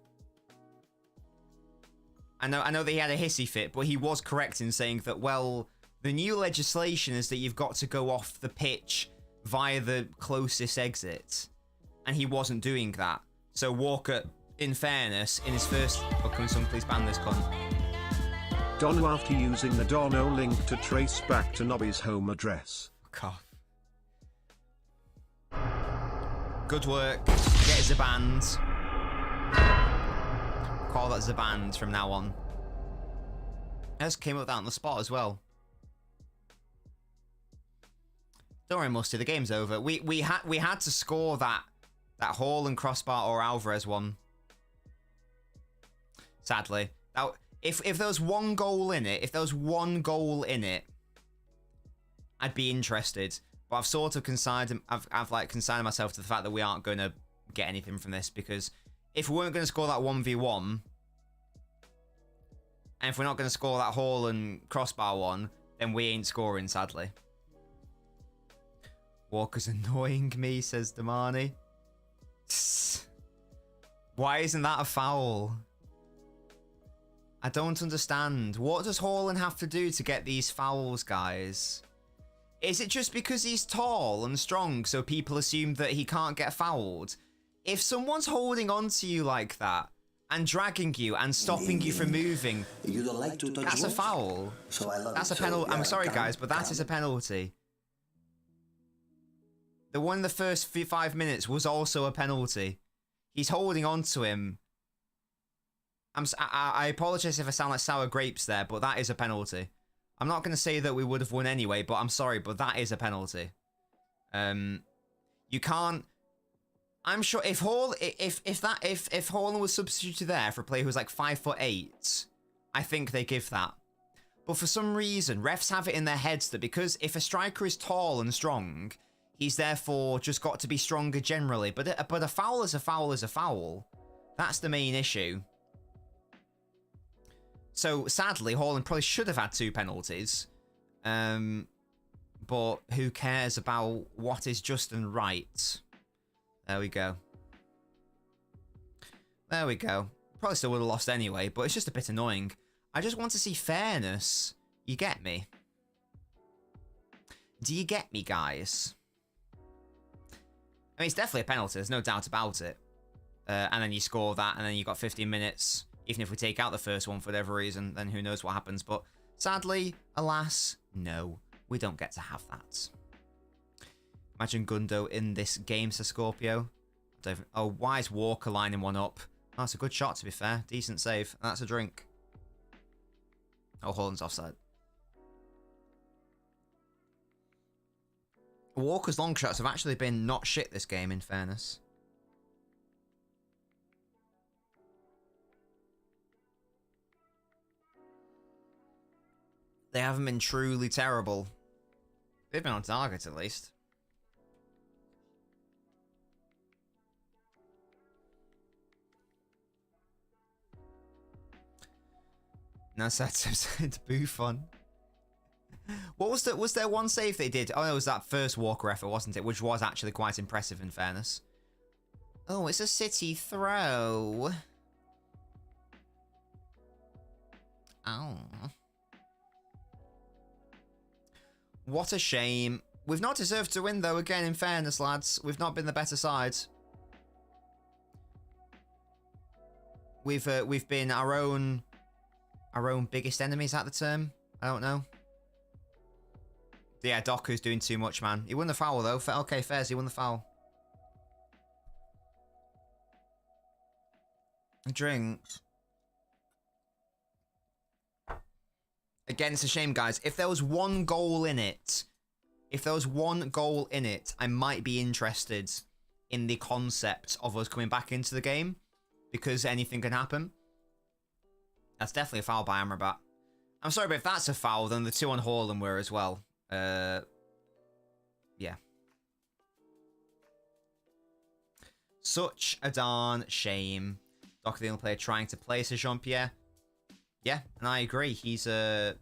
I know that he had a hissy fit, but he was correct in saying that, well, the new legislation is that you've got to go off the pitch via the closest exit. And he wasn't doing that. So Walker, in fairness, in his first... Oh, can someone please ban this cunt? Dono after using the Dono link to trace back to Nobby's home address. Fuck off. Good work. Get Zaband. Call that Zaband from now on. I just came up with that on the spot as well. Don't worry, Musty, the game's over. We had to score that Hall and crossbar or Alvarez one. Sadly. Now, if there was one goal in it, I'd be interested. But I've sort of consigned myself to the fact that we aren't going to get anything from this, because if we weren't going to score that 1v1, and if we're not going to score that Hall and crossbar one, then we ain't scoring, sadly. Walker's annoying me, says Damani. Why isn't that a foul? I don't understand. What does Haaland have to do to get these fouls, guys? Is it just because he's tall and strong, so people assume that he can't get fouled? If someone's holding on to you like that, and dragging you, and stopping you from moving, you don't like to touch that's a foul. So I love that's it. a penalty. So, I'm sorry, guys, but that is a penalty. The one in the first 5 minutes was also a penalty. He's holding on to him. I apologize if I sound like sour grapes there, but that is a penalty. I'm not going to say that we would have won anyway, but I'm sorry, but that is a penalty. You can't. I'm sure if Haaland was substituted there for a player who's like 5'8", I think they give that. But for some reason, refs have it in their heads that because if a striker is tall and strong, he's therefore just got to be stronger generally. But a foul is a foul is a foul. That's the main issue. So sadly, Haaland probably should have had 2 penalties. But who cares about what is just and right? There we go. There we go. Probably still would have lost anyway, but it's just a bit annoying. I just want to see fairness. You get me? Do you get me, guys? I mean, it's definitely a penalty. There's no doubt about it. And then you score that, and then you got 15 minutes. Even if we take out the first one for whatever reason, then who knows what happens. But sadly, alas, no. We don't get to have that. Imagine Gundo in this game, says Scorpio. Oh, why is Walker lining one up? Oh, that's a good shot, to be fair. Decent save. That's a drink. Oh, Haaland's offside. Walker's long shots have actually been not shit this game, in fairness. They haven't been truly terrible. They've been on target, at least. No, said Buffon. What was there one save they did? Oh, it was that first Walker effort, wasn't it? Which was actually quite impressive, in fairness. Oh, it's a City throw. Oh. What a shame. We've not deserved to win, though, again, in fairness, lads. We've not been the better side. We've been our own biggest enemy. Is that the term? I don't know. Yeah, Doku's doing too much, man. He won the foul, though. Okay, fairs, he won the foul. Drinks. Again, it's a shame, guys. If there was one goal in it, I might be interested in the concept of us coming back into the game, because anything can happen. That's definitely a foul by Amrabat. I'm sorry, but if that's a foul, then the 2 on Haaland were as well. Yeah. Such a darn shame. Doku, the only player trying to place a Jean-Pierre. Yeah, and I agree. It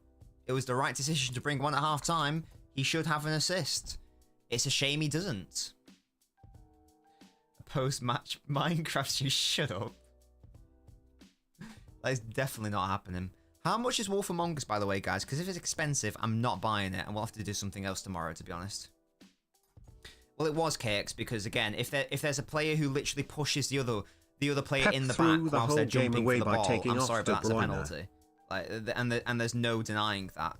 was the right decision to bring one at half time. He should have an assist. It's a shame he doesn't. Post-match Minecraft, you shut up. That is definitely not happening. How much is Wolf Among Us, by the way, guys? Because if it's expensive, I'm not buying it, and we'll have to do something else tomorrow, to be honest. Well, it was KX because again, if there's a player who literally pushes the other player in the back whilst they're jumping for the ball, I'm sorry, but that's a penalty. Like, and there's no denying that.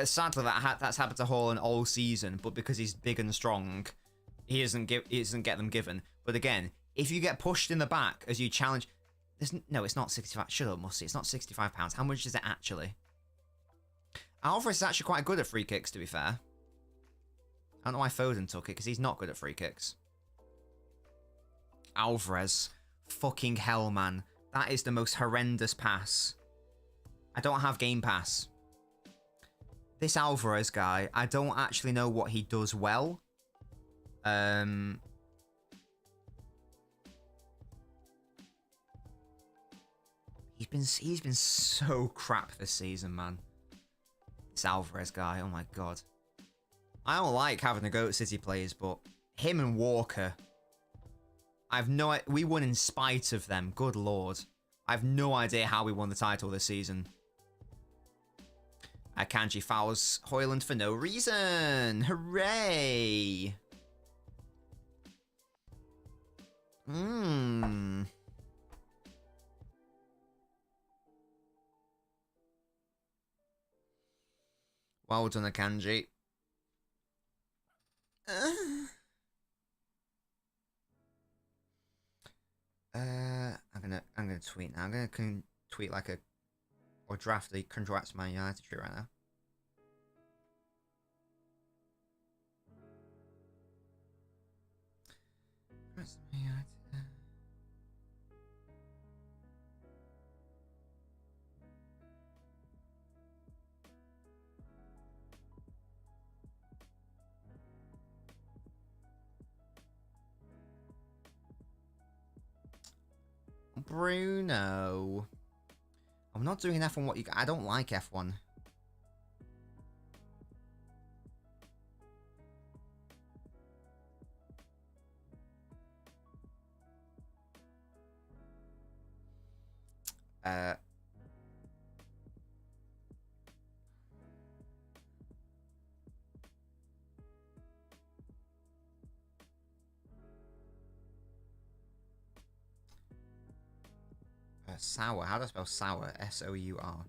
Sadly, that's happened to Haaland all season, but because he's big and strong, he doesn't get them given. But again, if you get pushed in the back as you challenge, no, it's not 65. Shut up, Musty. It's not £65. How much is it actually? Alvarez is actually quite good at free kicks, to be fair. I don't know why Foden took it, because he's not good at free kicks. Alvarez. Fucking hell, man. That is the most horrendous pass. I don't have Game Pass. This Alvarez guy, I don't actually know what he does well. He's been so crap this season, man. This Alvarez guy, oh my god. I don't like having to go to City players, but him and Walker, we won in spite of them. Good lord. I have no idea how we won the title this season. Akanji fouls Højlund for no reason. Hooray! Well done, Akanji. I'm gonna tweet now. I'm gonna tweet like or draft the congrats Man United tree right now. Congrats Man United. Bruno. I'm not doing F1 what you... I don't like F1. Sour. How do I spell sour? S-O-U-R.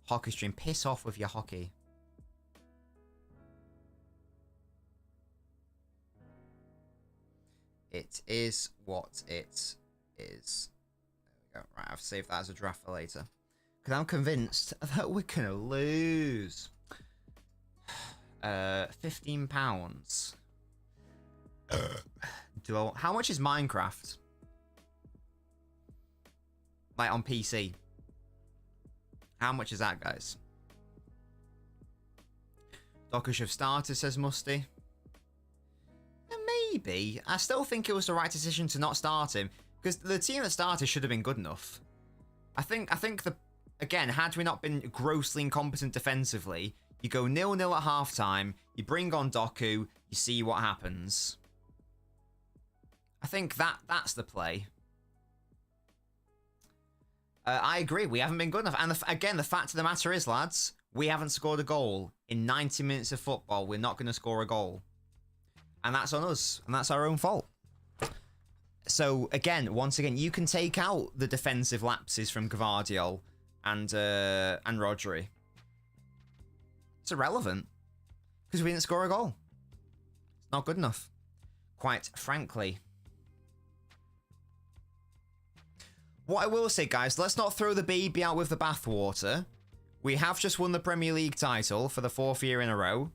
Hockey stream. Piss off with your hockey. It is what it is. There we go. Right, I've saved that as a draft for later. Because I'm convinced that we're going to lose. £15. How much is Minecraft? Like on PC. How much is that, guys? Doku should have started, says Musty. Maybe. I still think it was the right decision to not start him. Because the team that started should have been good enough. I think again, had we not been grossly incompetent defensively, you go 0-0 at half-time, you bring on Doku, you see what happens. I think that's the play. I agree, we haven't been good enough. And again, the fact of the matter is, lads, we haven't scored a goal. In 90 minutes of football, we're not going to score a goal. And that's on us. And that's our own fault. So, once again, you can take out the defensive lapses from Gvardiol and Rodri. It's irrelevant. Because we didn't score a goal. It's not good enough. Quite frankly. What I will say, guys, let's not throw the baby out with the bathwater. We have just won the Premier League title for the 4th year in a row.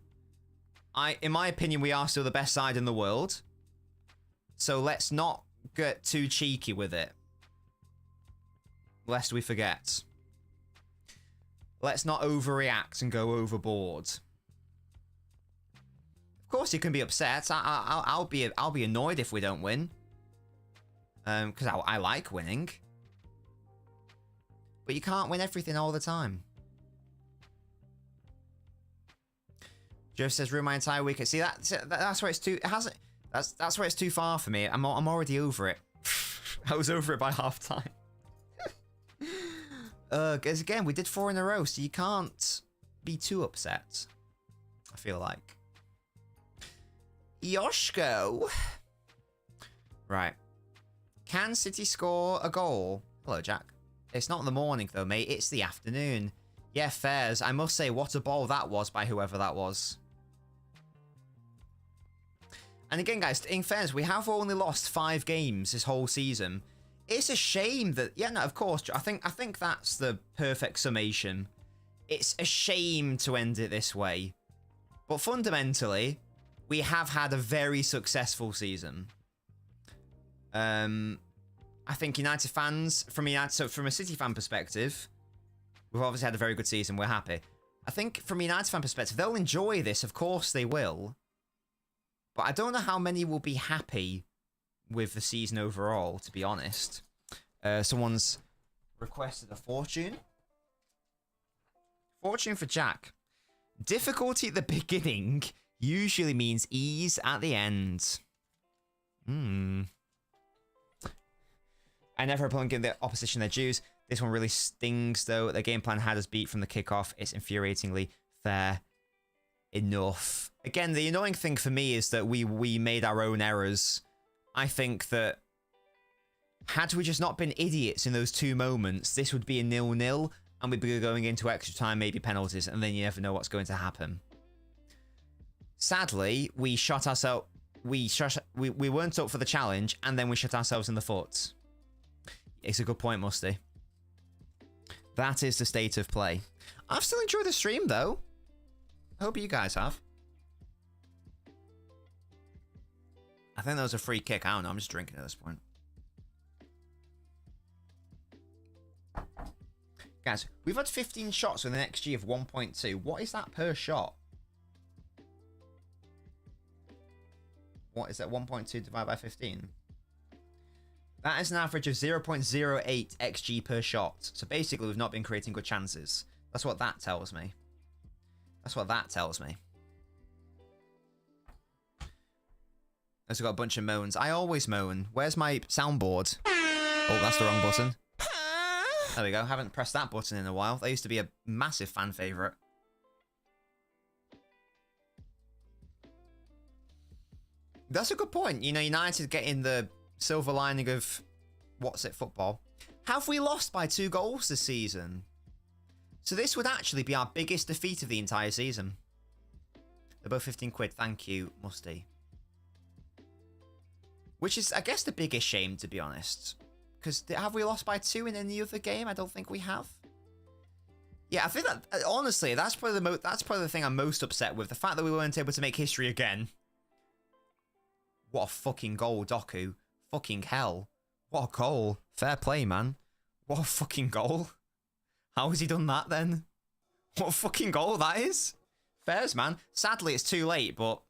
In my opinion, we are still the best side in the world. So let's not get too cheeky with it. Lest we forget. Let's not overreact and go overboard. Of course, you can be upset. I'll be annoyed if we don't win. Because I like winning. But you can't win everything all the time. Joe says, ruin my entire week. See, that's where it's too... It hasn't... That's where it's too far for me. I'm already over it. I was over it by half time. Because again, we did 4 in a row, so you can't be too upset. I feel like. Yoshko. Right. Can City score a goal? Hello, Jack. It's not in the morning, though, mate. It's the afternoon. Yeah, fairs. I must say, what a ball that was by whoever that was. And again, guys, in fairness, we have only lost 5 games this whole season. It's a shame that... Yeah, no, of course. I think that's the perfect summation. It's a shame to end it this way. But fundamentally, we have had a very successful season. I think United fans, from a City fan perspective, we've obviously had a very good season. We're happy. I think from a United fan perspective, they'll enjoy this. Of course they will. But I don't know how many will be happy with the season overall, to be honest. Someone's requested a fortune. Fortune for Jack. Difficulty at the beginning usually means ease at the end. I never opponent give the opposition their dues. This one really stings, though. The game plan had us beat from the kickoff. It's infuriatingly fair enough. Again, the annoying thing for me is that we made our own errors. I think that had we just not been idiots in those 2 moments, this would be a 0-0, and we'd be going into extra time, maybe penalties, and then you never know what's going to happen. Sadly, we shot ourselves. We weren't up for the challenge, and then we shot ourselves in the foot. It's a good point, Musty. That is the state of play. I've still enjoyed the stream, though. I hope you guys have. I think that was a free kick. I don't know. I'm just drinking at this point. Guys, we've had 15 shots with an XG of 1.2. What is that per shot? What is that? 1.2 divided by 15? That is an average of 0.08 XG per shot. So basically, we've not been creating good chances. That's what that tells me. That's what that tells me. I've got a bunch of moans. I always moan. Where's my soundboard? Oh, that's the wrong button. There we go. Haven't pressed that button in a while. That used to be a massive fan favourite. That's a good point. You know, United getting the silver lining of what's it, football. Have we lost by 2 goals this season? So this would actually be our biggest defeat of the entire season. They're both 15 quid. Thank you, Musty. Which is, I guess, the biggest shame, to be honest. Because have we lost by 2 in any other game? I don't think we have. Yeah, I think that, honestly, that's probably the thing I'm most upset with. The fact that we weren't able to make history again. What a fucking goal, Doku. Fucking hell. What a goal. Fair play, man. What a fucking goal. How has he done that, then? What a fucking goal that is. Fairs, man. Sadly, it's too late, but...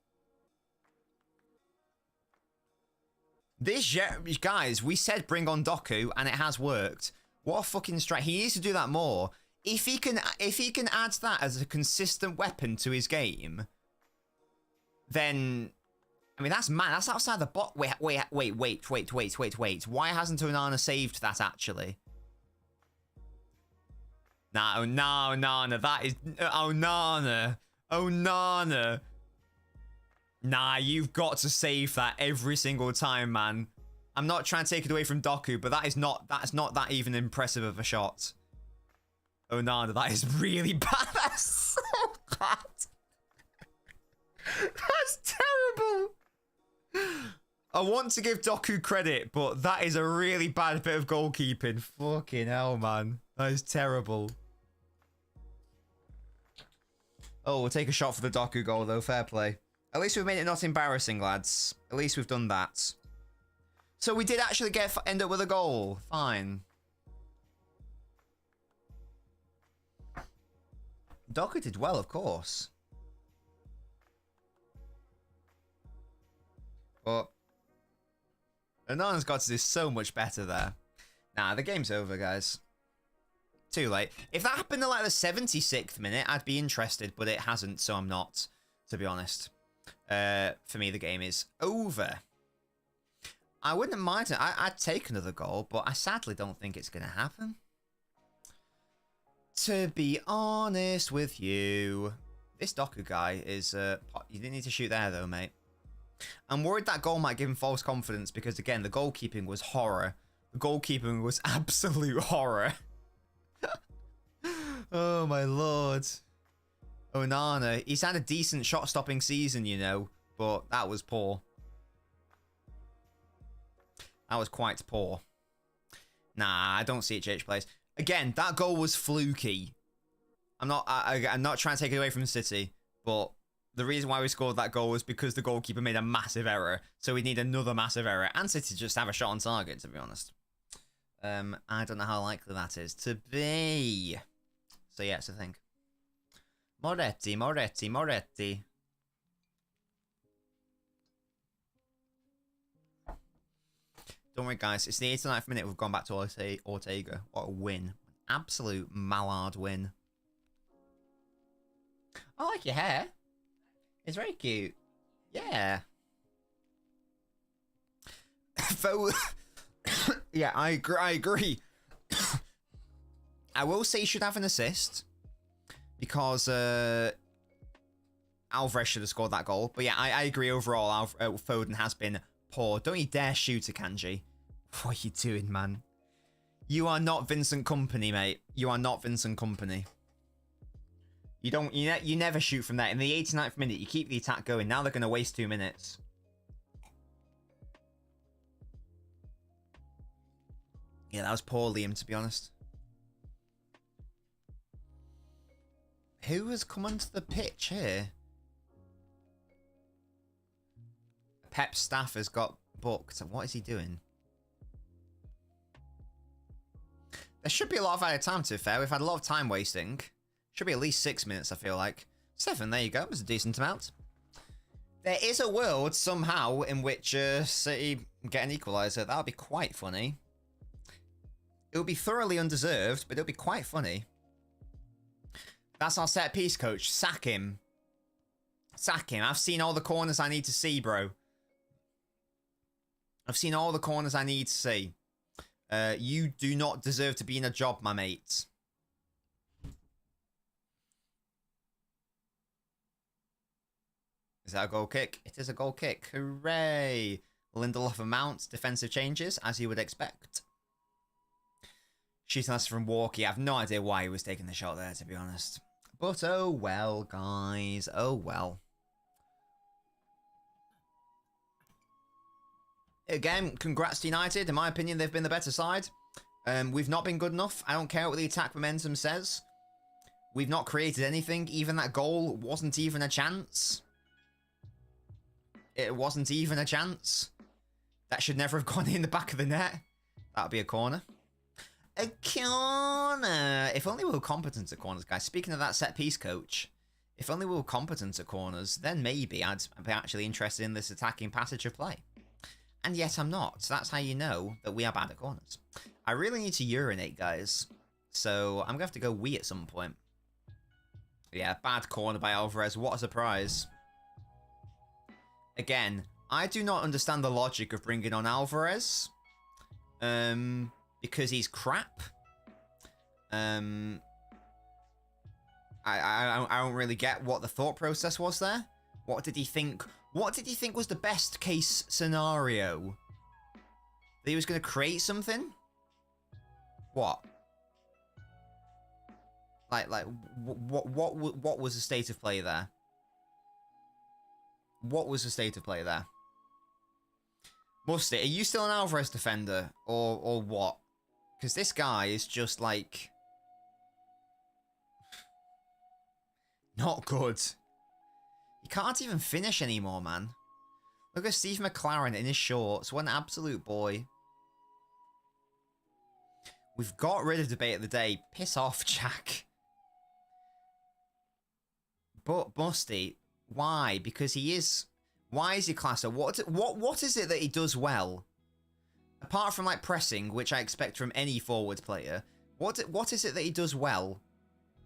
Guys, we said bring on Doku, and it has worked. What a fucking strike. He needs to do that more. If he can add that as a consistent weapon to his game, then... I mean, that's mad. That's outside the box. Wait. Why hasn't Onana saved that, actually? Nah, Onana. That is... Onana. Nah, you've got to save that every single time, man. I'm not trying to take it away from Doku, but that's not that even impressive of a shot. Onana, that is really bad. That's so bad. That's terrible. I want to give Doku credit, but that is a really bad bit of goalkeeping. Fucking hell, man. That is terrible. Oh, we'll take a shot for the Doku goal, though. Fair play. At least we've made it not embarrassing, lads. At least we've done that. So we did actually end up with a goal. Fine. Doku did well, of course. But Onana's got to do so much better there. Nah, the game's over, guys. too late. If that happened in like the 76th minute, I'd be interested, but it hasn't, so I'm not, to be honest. For me, the game is over. I wouldn't mind it. I'd take another goal, but I sadly don't think it's going to happen. To be honest with you, this Doku guy is... you didn't need to shoot there, though, mate. I'm worried that goal might give him false confidence because, again, the goalkeeping was horror. The goalkeeping was absolute horror. Oh, my lord. Onana, he's had a decent shot-stopping season, you know, but that was poor. That was quite poor. Nah, I don't see it HH plays. Again, that goal was fluky. I'm not trying to take it away from City, but the reason why we scored that goal was because the goalkeeper made a massive error. So we need another massive error. And City just have a shot on target, to be honest. I don't know how likely that is to be. So yeah, it's a thing. Moretti. Don't worry, guys. It's the 89th minute. We've gone back to Ortega. What a win. Absolute mallard win. I like your hair. It's very cute. Yeah. Yeah, I agree. I will say he should have an assist. Because Alvarez should have scored that goal. But yeah, I agree overall. Foden has been poor. Don't you dare shoot a Kanji. What are you doing, man? You are not Vincent Kompany, mate. You are not Vincent Kompany. You never shoot from there. In the 89th minute, you keep the attack going. Now they're going to waste 2 minutes. Yeah, that was poor, Liam, to be honest. Who has come onto the pitch here? Pep staff has got booked. What is he doing? There should be a lot of added time, to be fair. We've had a lot of time wasting. Should be at least 6 minutes, I feel like. 7, there you go. That's a decent amount. There is a world, somehow, in which City get an equaliser. That would be quite funny. It would be thoroughly undeserved, but it would be quite funny. That's our set-piece coach. Sack him. Sack him. I've seen all the corners I need to see, bro. I've seen all the corners I need to see. You do not deserve to be in a job, my mates. Is that a goal kick? It is a goal kick. Hooray! Lindelof and Mount. Defensive changes, as you would expect. Shooting us from Walkie. I have no idea why he was taking the shot there, to be honest. But oh well, guys. Oh well. Again, congrats to United. In my opinion, they've been the better side. We've not been good enough. I don't care what the attack momentum says. We've not created anything. Even that goal wasn't even a chance. It wasn't even a chance. That should never have gone in the back of the net. That would be a corner. A corner. If only we were competent at corners, guys. Speaking of that set-piece coach, if only we were competent at corners, then maybe I'd be actually interested in this attacking passage of play. And yet I'm not. So that's how you know that we are bad at corners. I really need to urinate, guys. So I'm going to have to go wee at some point. Yeah, bad corner by Alvarez. What a surprise. Again, I do not understand the logic of bringing on Alvarez. Because he's crap. I don't really get what the thought process was there. What did he think? What did he think was the best case scenario? That he was going to create something? What? What was the state of play there? What was the state of play there? Musty, are you still an Alvarez defender? Or what? Because this guy is just like... not good. He can't even finish anymore, man. Look at Steve McLaren in his shorts. What an absolute boy. We've got rid of debate of the day. Piss off, Jack. But Musty, why? Because he is... why is he classer? What is it that he does well? Apart from, like, pressing, which I expect from any forward player, What is it that he does well?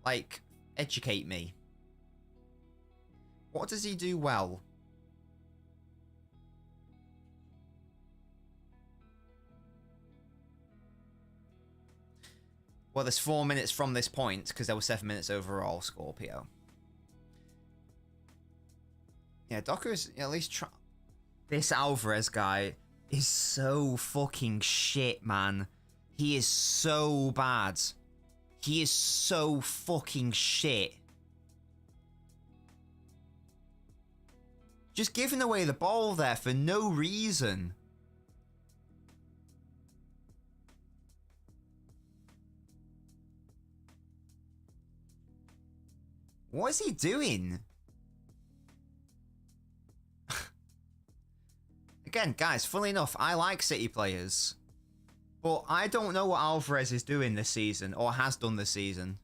Like, educate me. What does he do well? Well, there's 4 minutes from this point, because there were 7 minutes overall, Scorpio. Yeah, Docker is at least try. This Alvarez guy is so fucking shit, man. He is so bad. He is so fucking shit. Just giving away the ball there for no reason. What is he doing? Again, guys, funnily enough, I like City players. But I don't know what Alvarez is doing this season, or has done this season.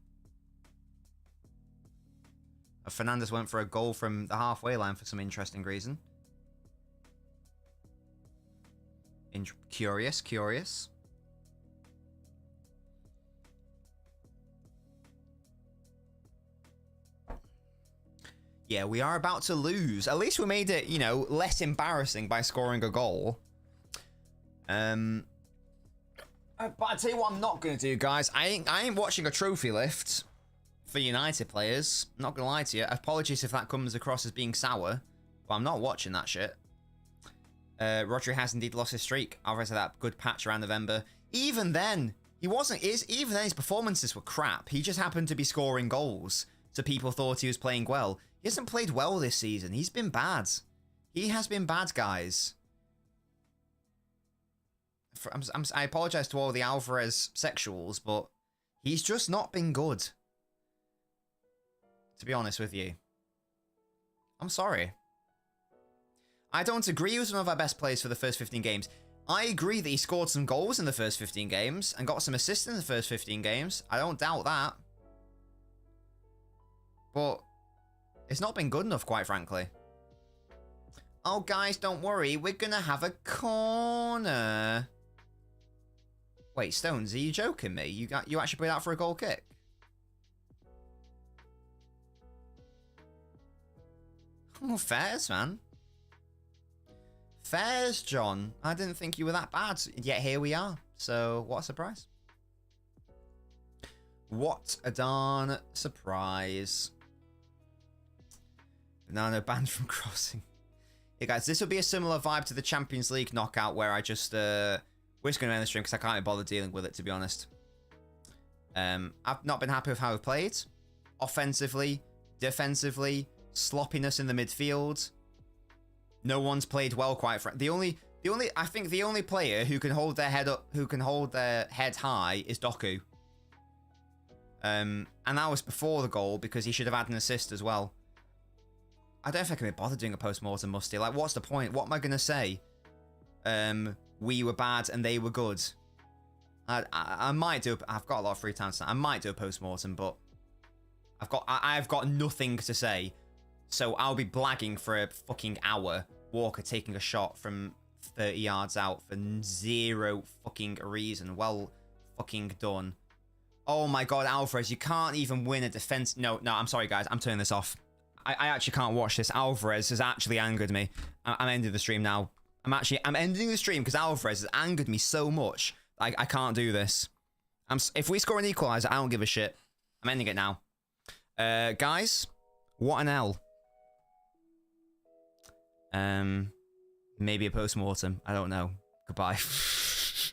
Fernandes went for a goal from the halfway line for some interesting reason. Curious. Yeah, we are about to lose. At least we made it, you know, less embarrassing by scoring a goal. But I tell you what I'm not going to do, guys. I ain't watching a trophy lift for United players. I'm not going to lie to you. Apologies if that comes across as being sour, but I'm not watching that shit. Rodri has indeed lost his streak. Alvarez had that good patch around November. Even then, even then his performances were crap. He just happened to be scoring goals, so people thought he was playing well. He hasn't played well this season. He's been bad. He has been bad, guys. I apologize to all the Alvarez sexuals, but he's just not been good. To be honest with you. I'm sorry. I don't agree he was one of our best players for the first 15 games. I agree that he scored some goals in the first 15 games and got some assists in the first 15 games. I don't doubt that. But it's not been good enough, quite frankly. Oh, guys, don't worry. We're going to have a corner. Wait, Stones, are you joking me? You actually put out for a goal kick? Oh, fairs, man. Fairs, John. I didn't think you were that bad. Yet here we are. So, what a surprise. What a darn surprise. Banana banned from crossing. Hey, guys, this will be a similar vibe to the Champions League knockout where I just... we're just going to end the stream because I can't be bothered dealing with it, to be honest. I've not been happy with how we played. Offensively, defensively, sloppiness in the midfield. No one's played well, quite frankly. I think the only player who can hold their head up, who can hold their head high, is Doku. And that was before the goal because he should have had an assist as well. I don't know if I can be bothered doing a post-mortem, Musty. Like, what's the point? What am I going to say? We were bad and they were good. I might do... I've got a lot of free time tonight. I might do a post-mortem, but... I've got nothing to say. So I'll be blagging for a fucking hour. Walker taking a shot from 30 yards out for zero fucking reason. Well fucking done. Oh my god, Alvarez, you can't even win a defense... No, I'm sorry, guys. I'm turning this off. I actually can't watch this. Alvarez has actually angered me. I'm ending the stream now. I'm ending the stream because Alvarez has angered me so much. I can't do this. If we score an equalizer, I don't give a shit. I'm ending it now. Guys, what an L. Maybe a post-mortem. I don't know. Goodbye.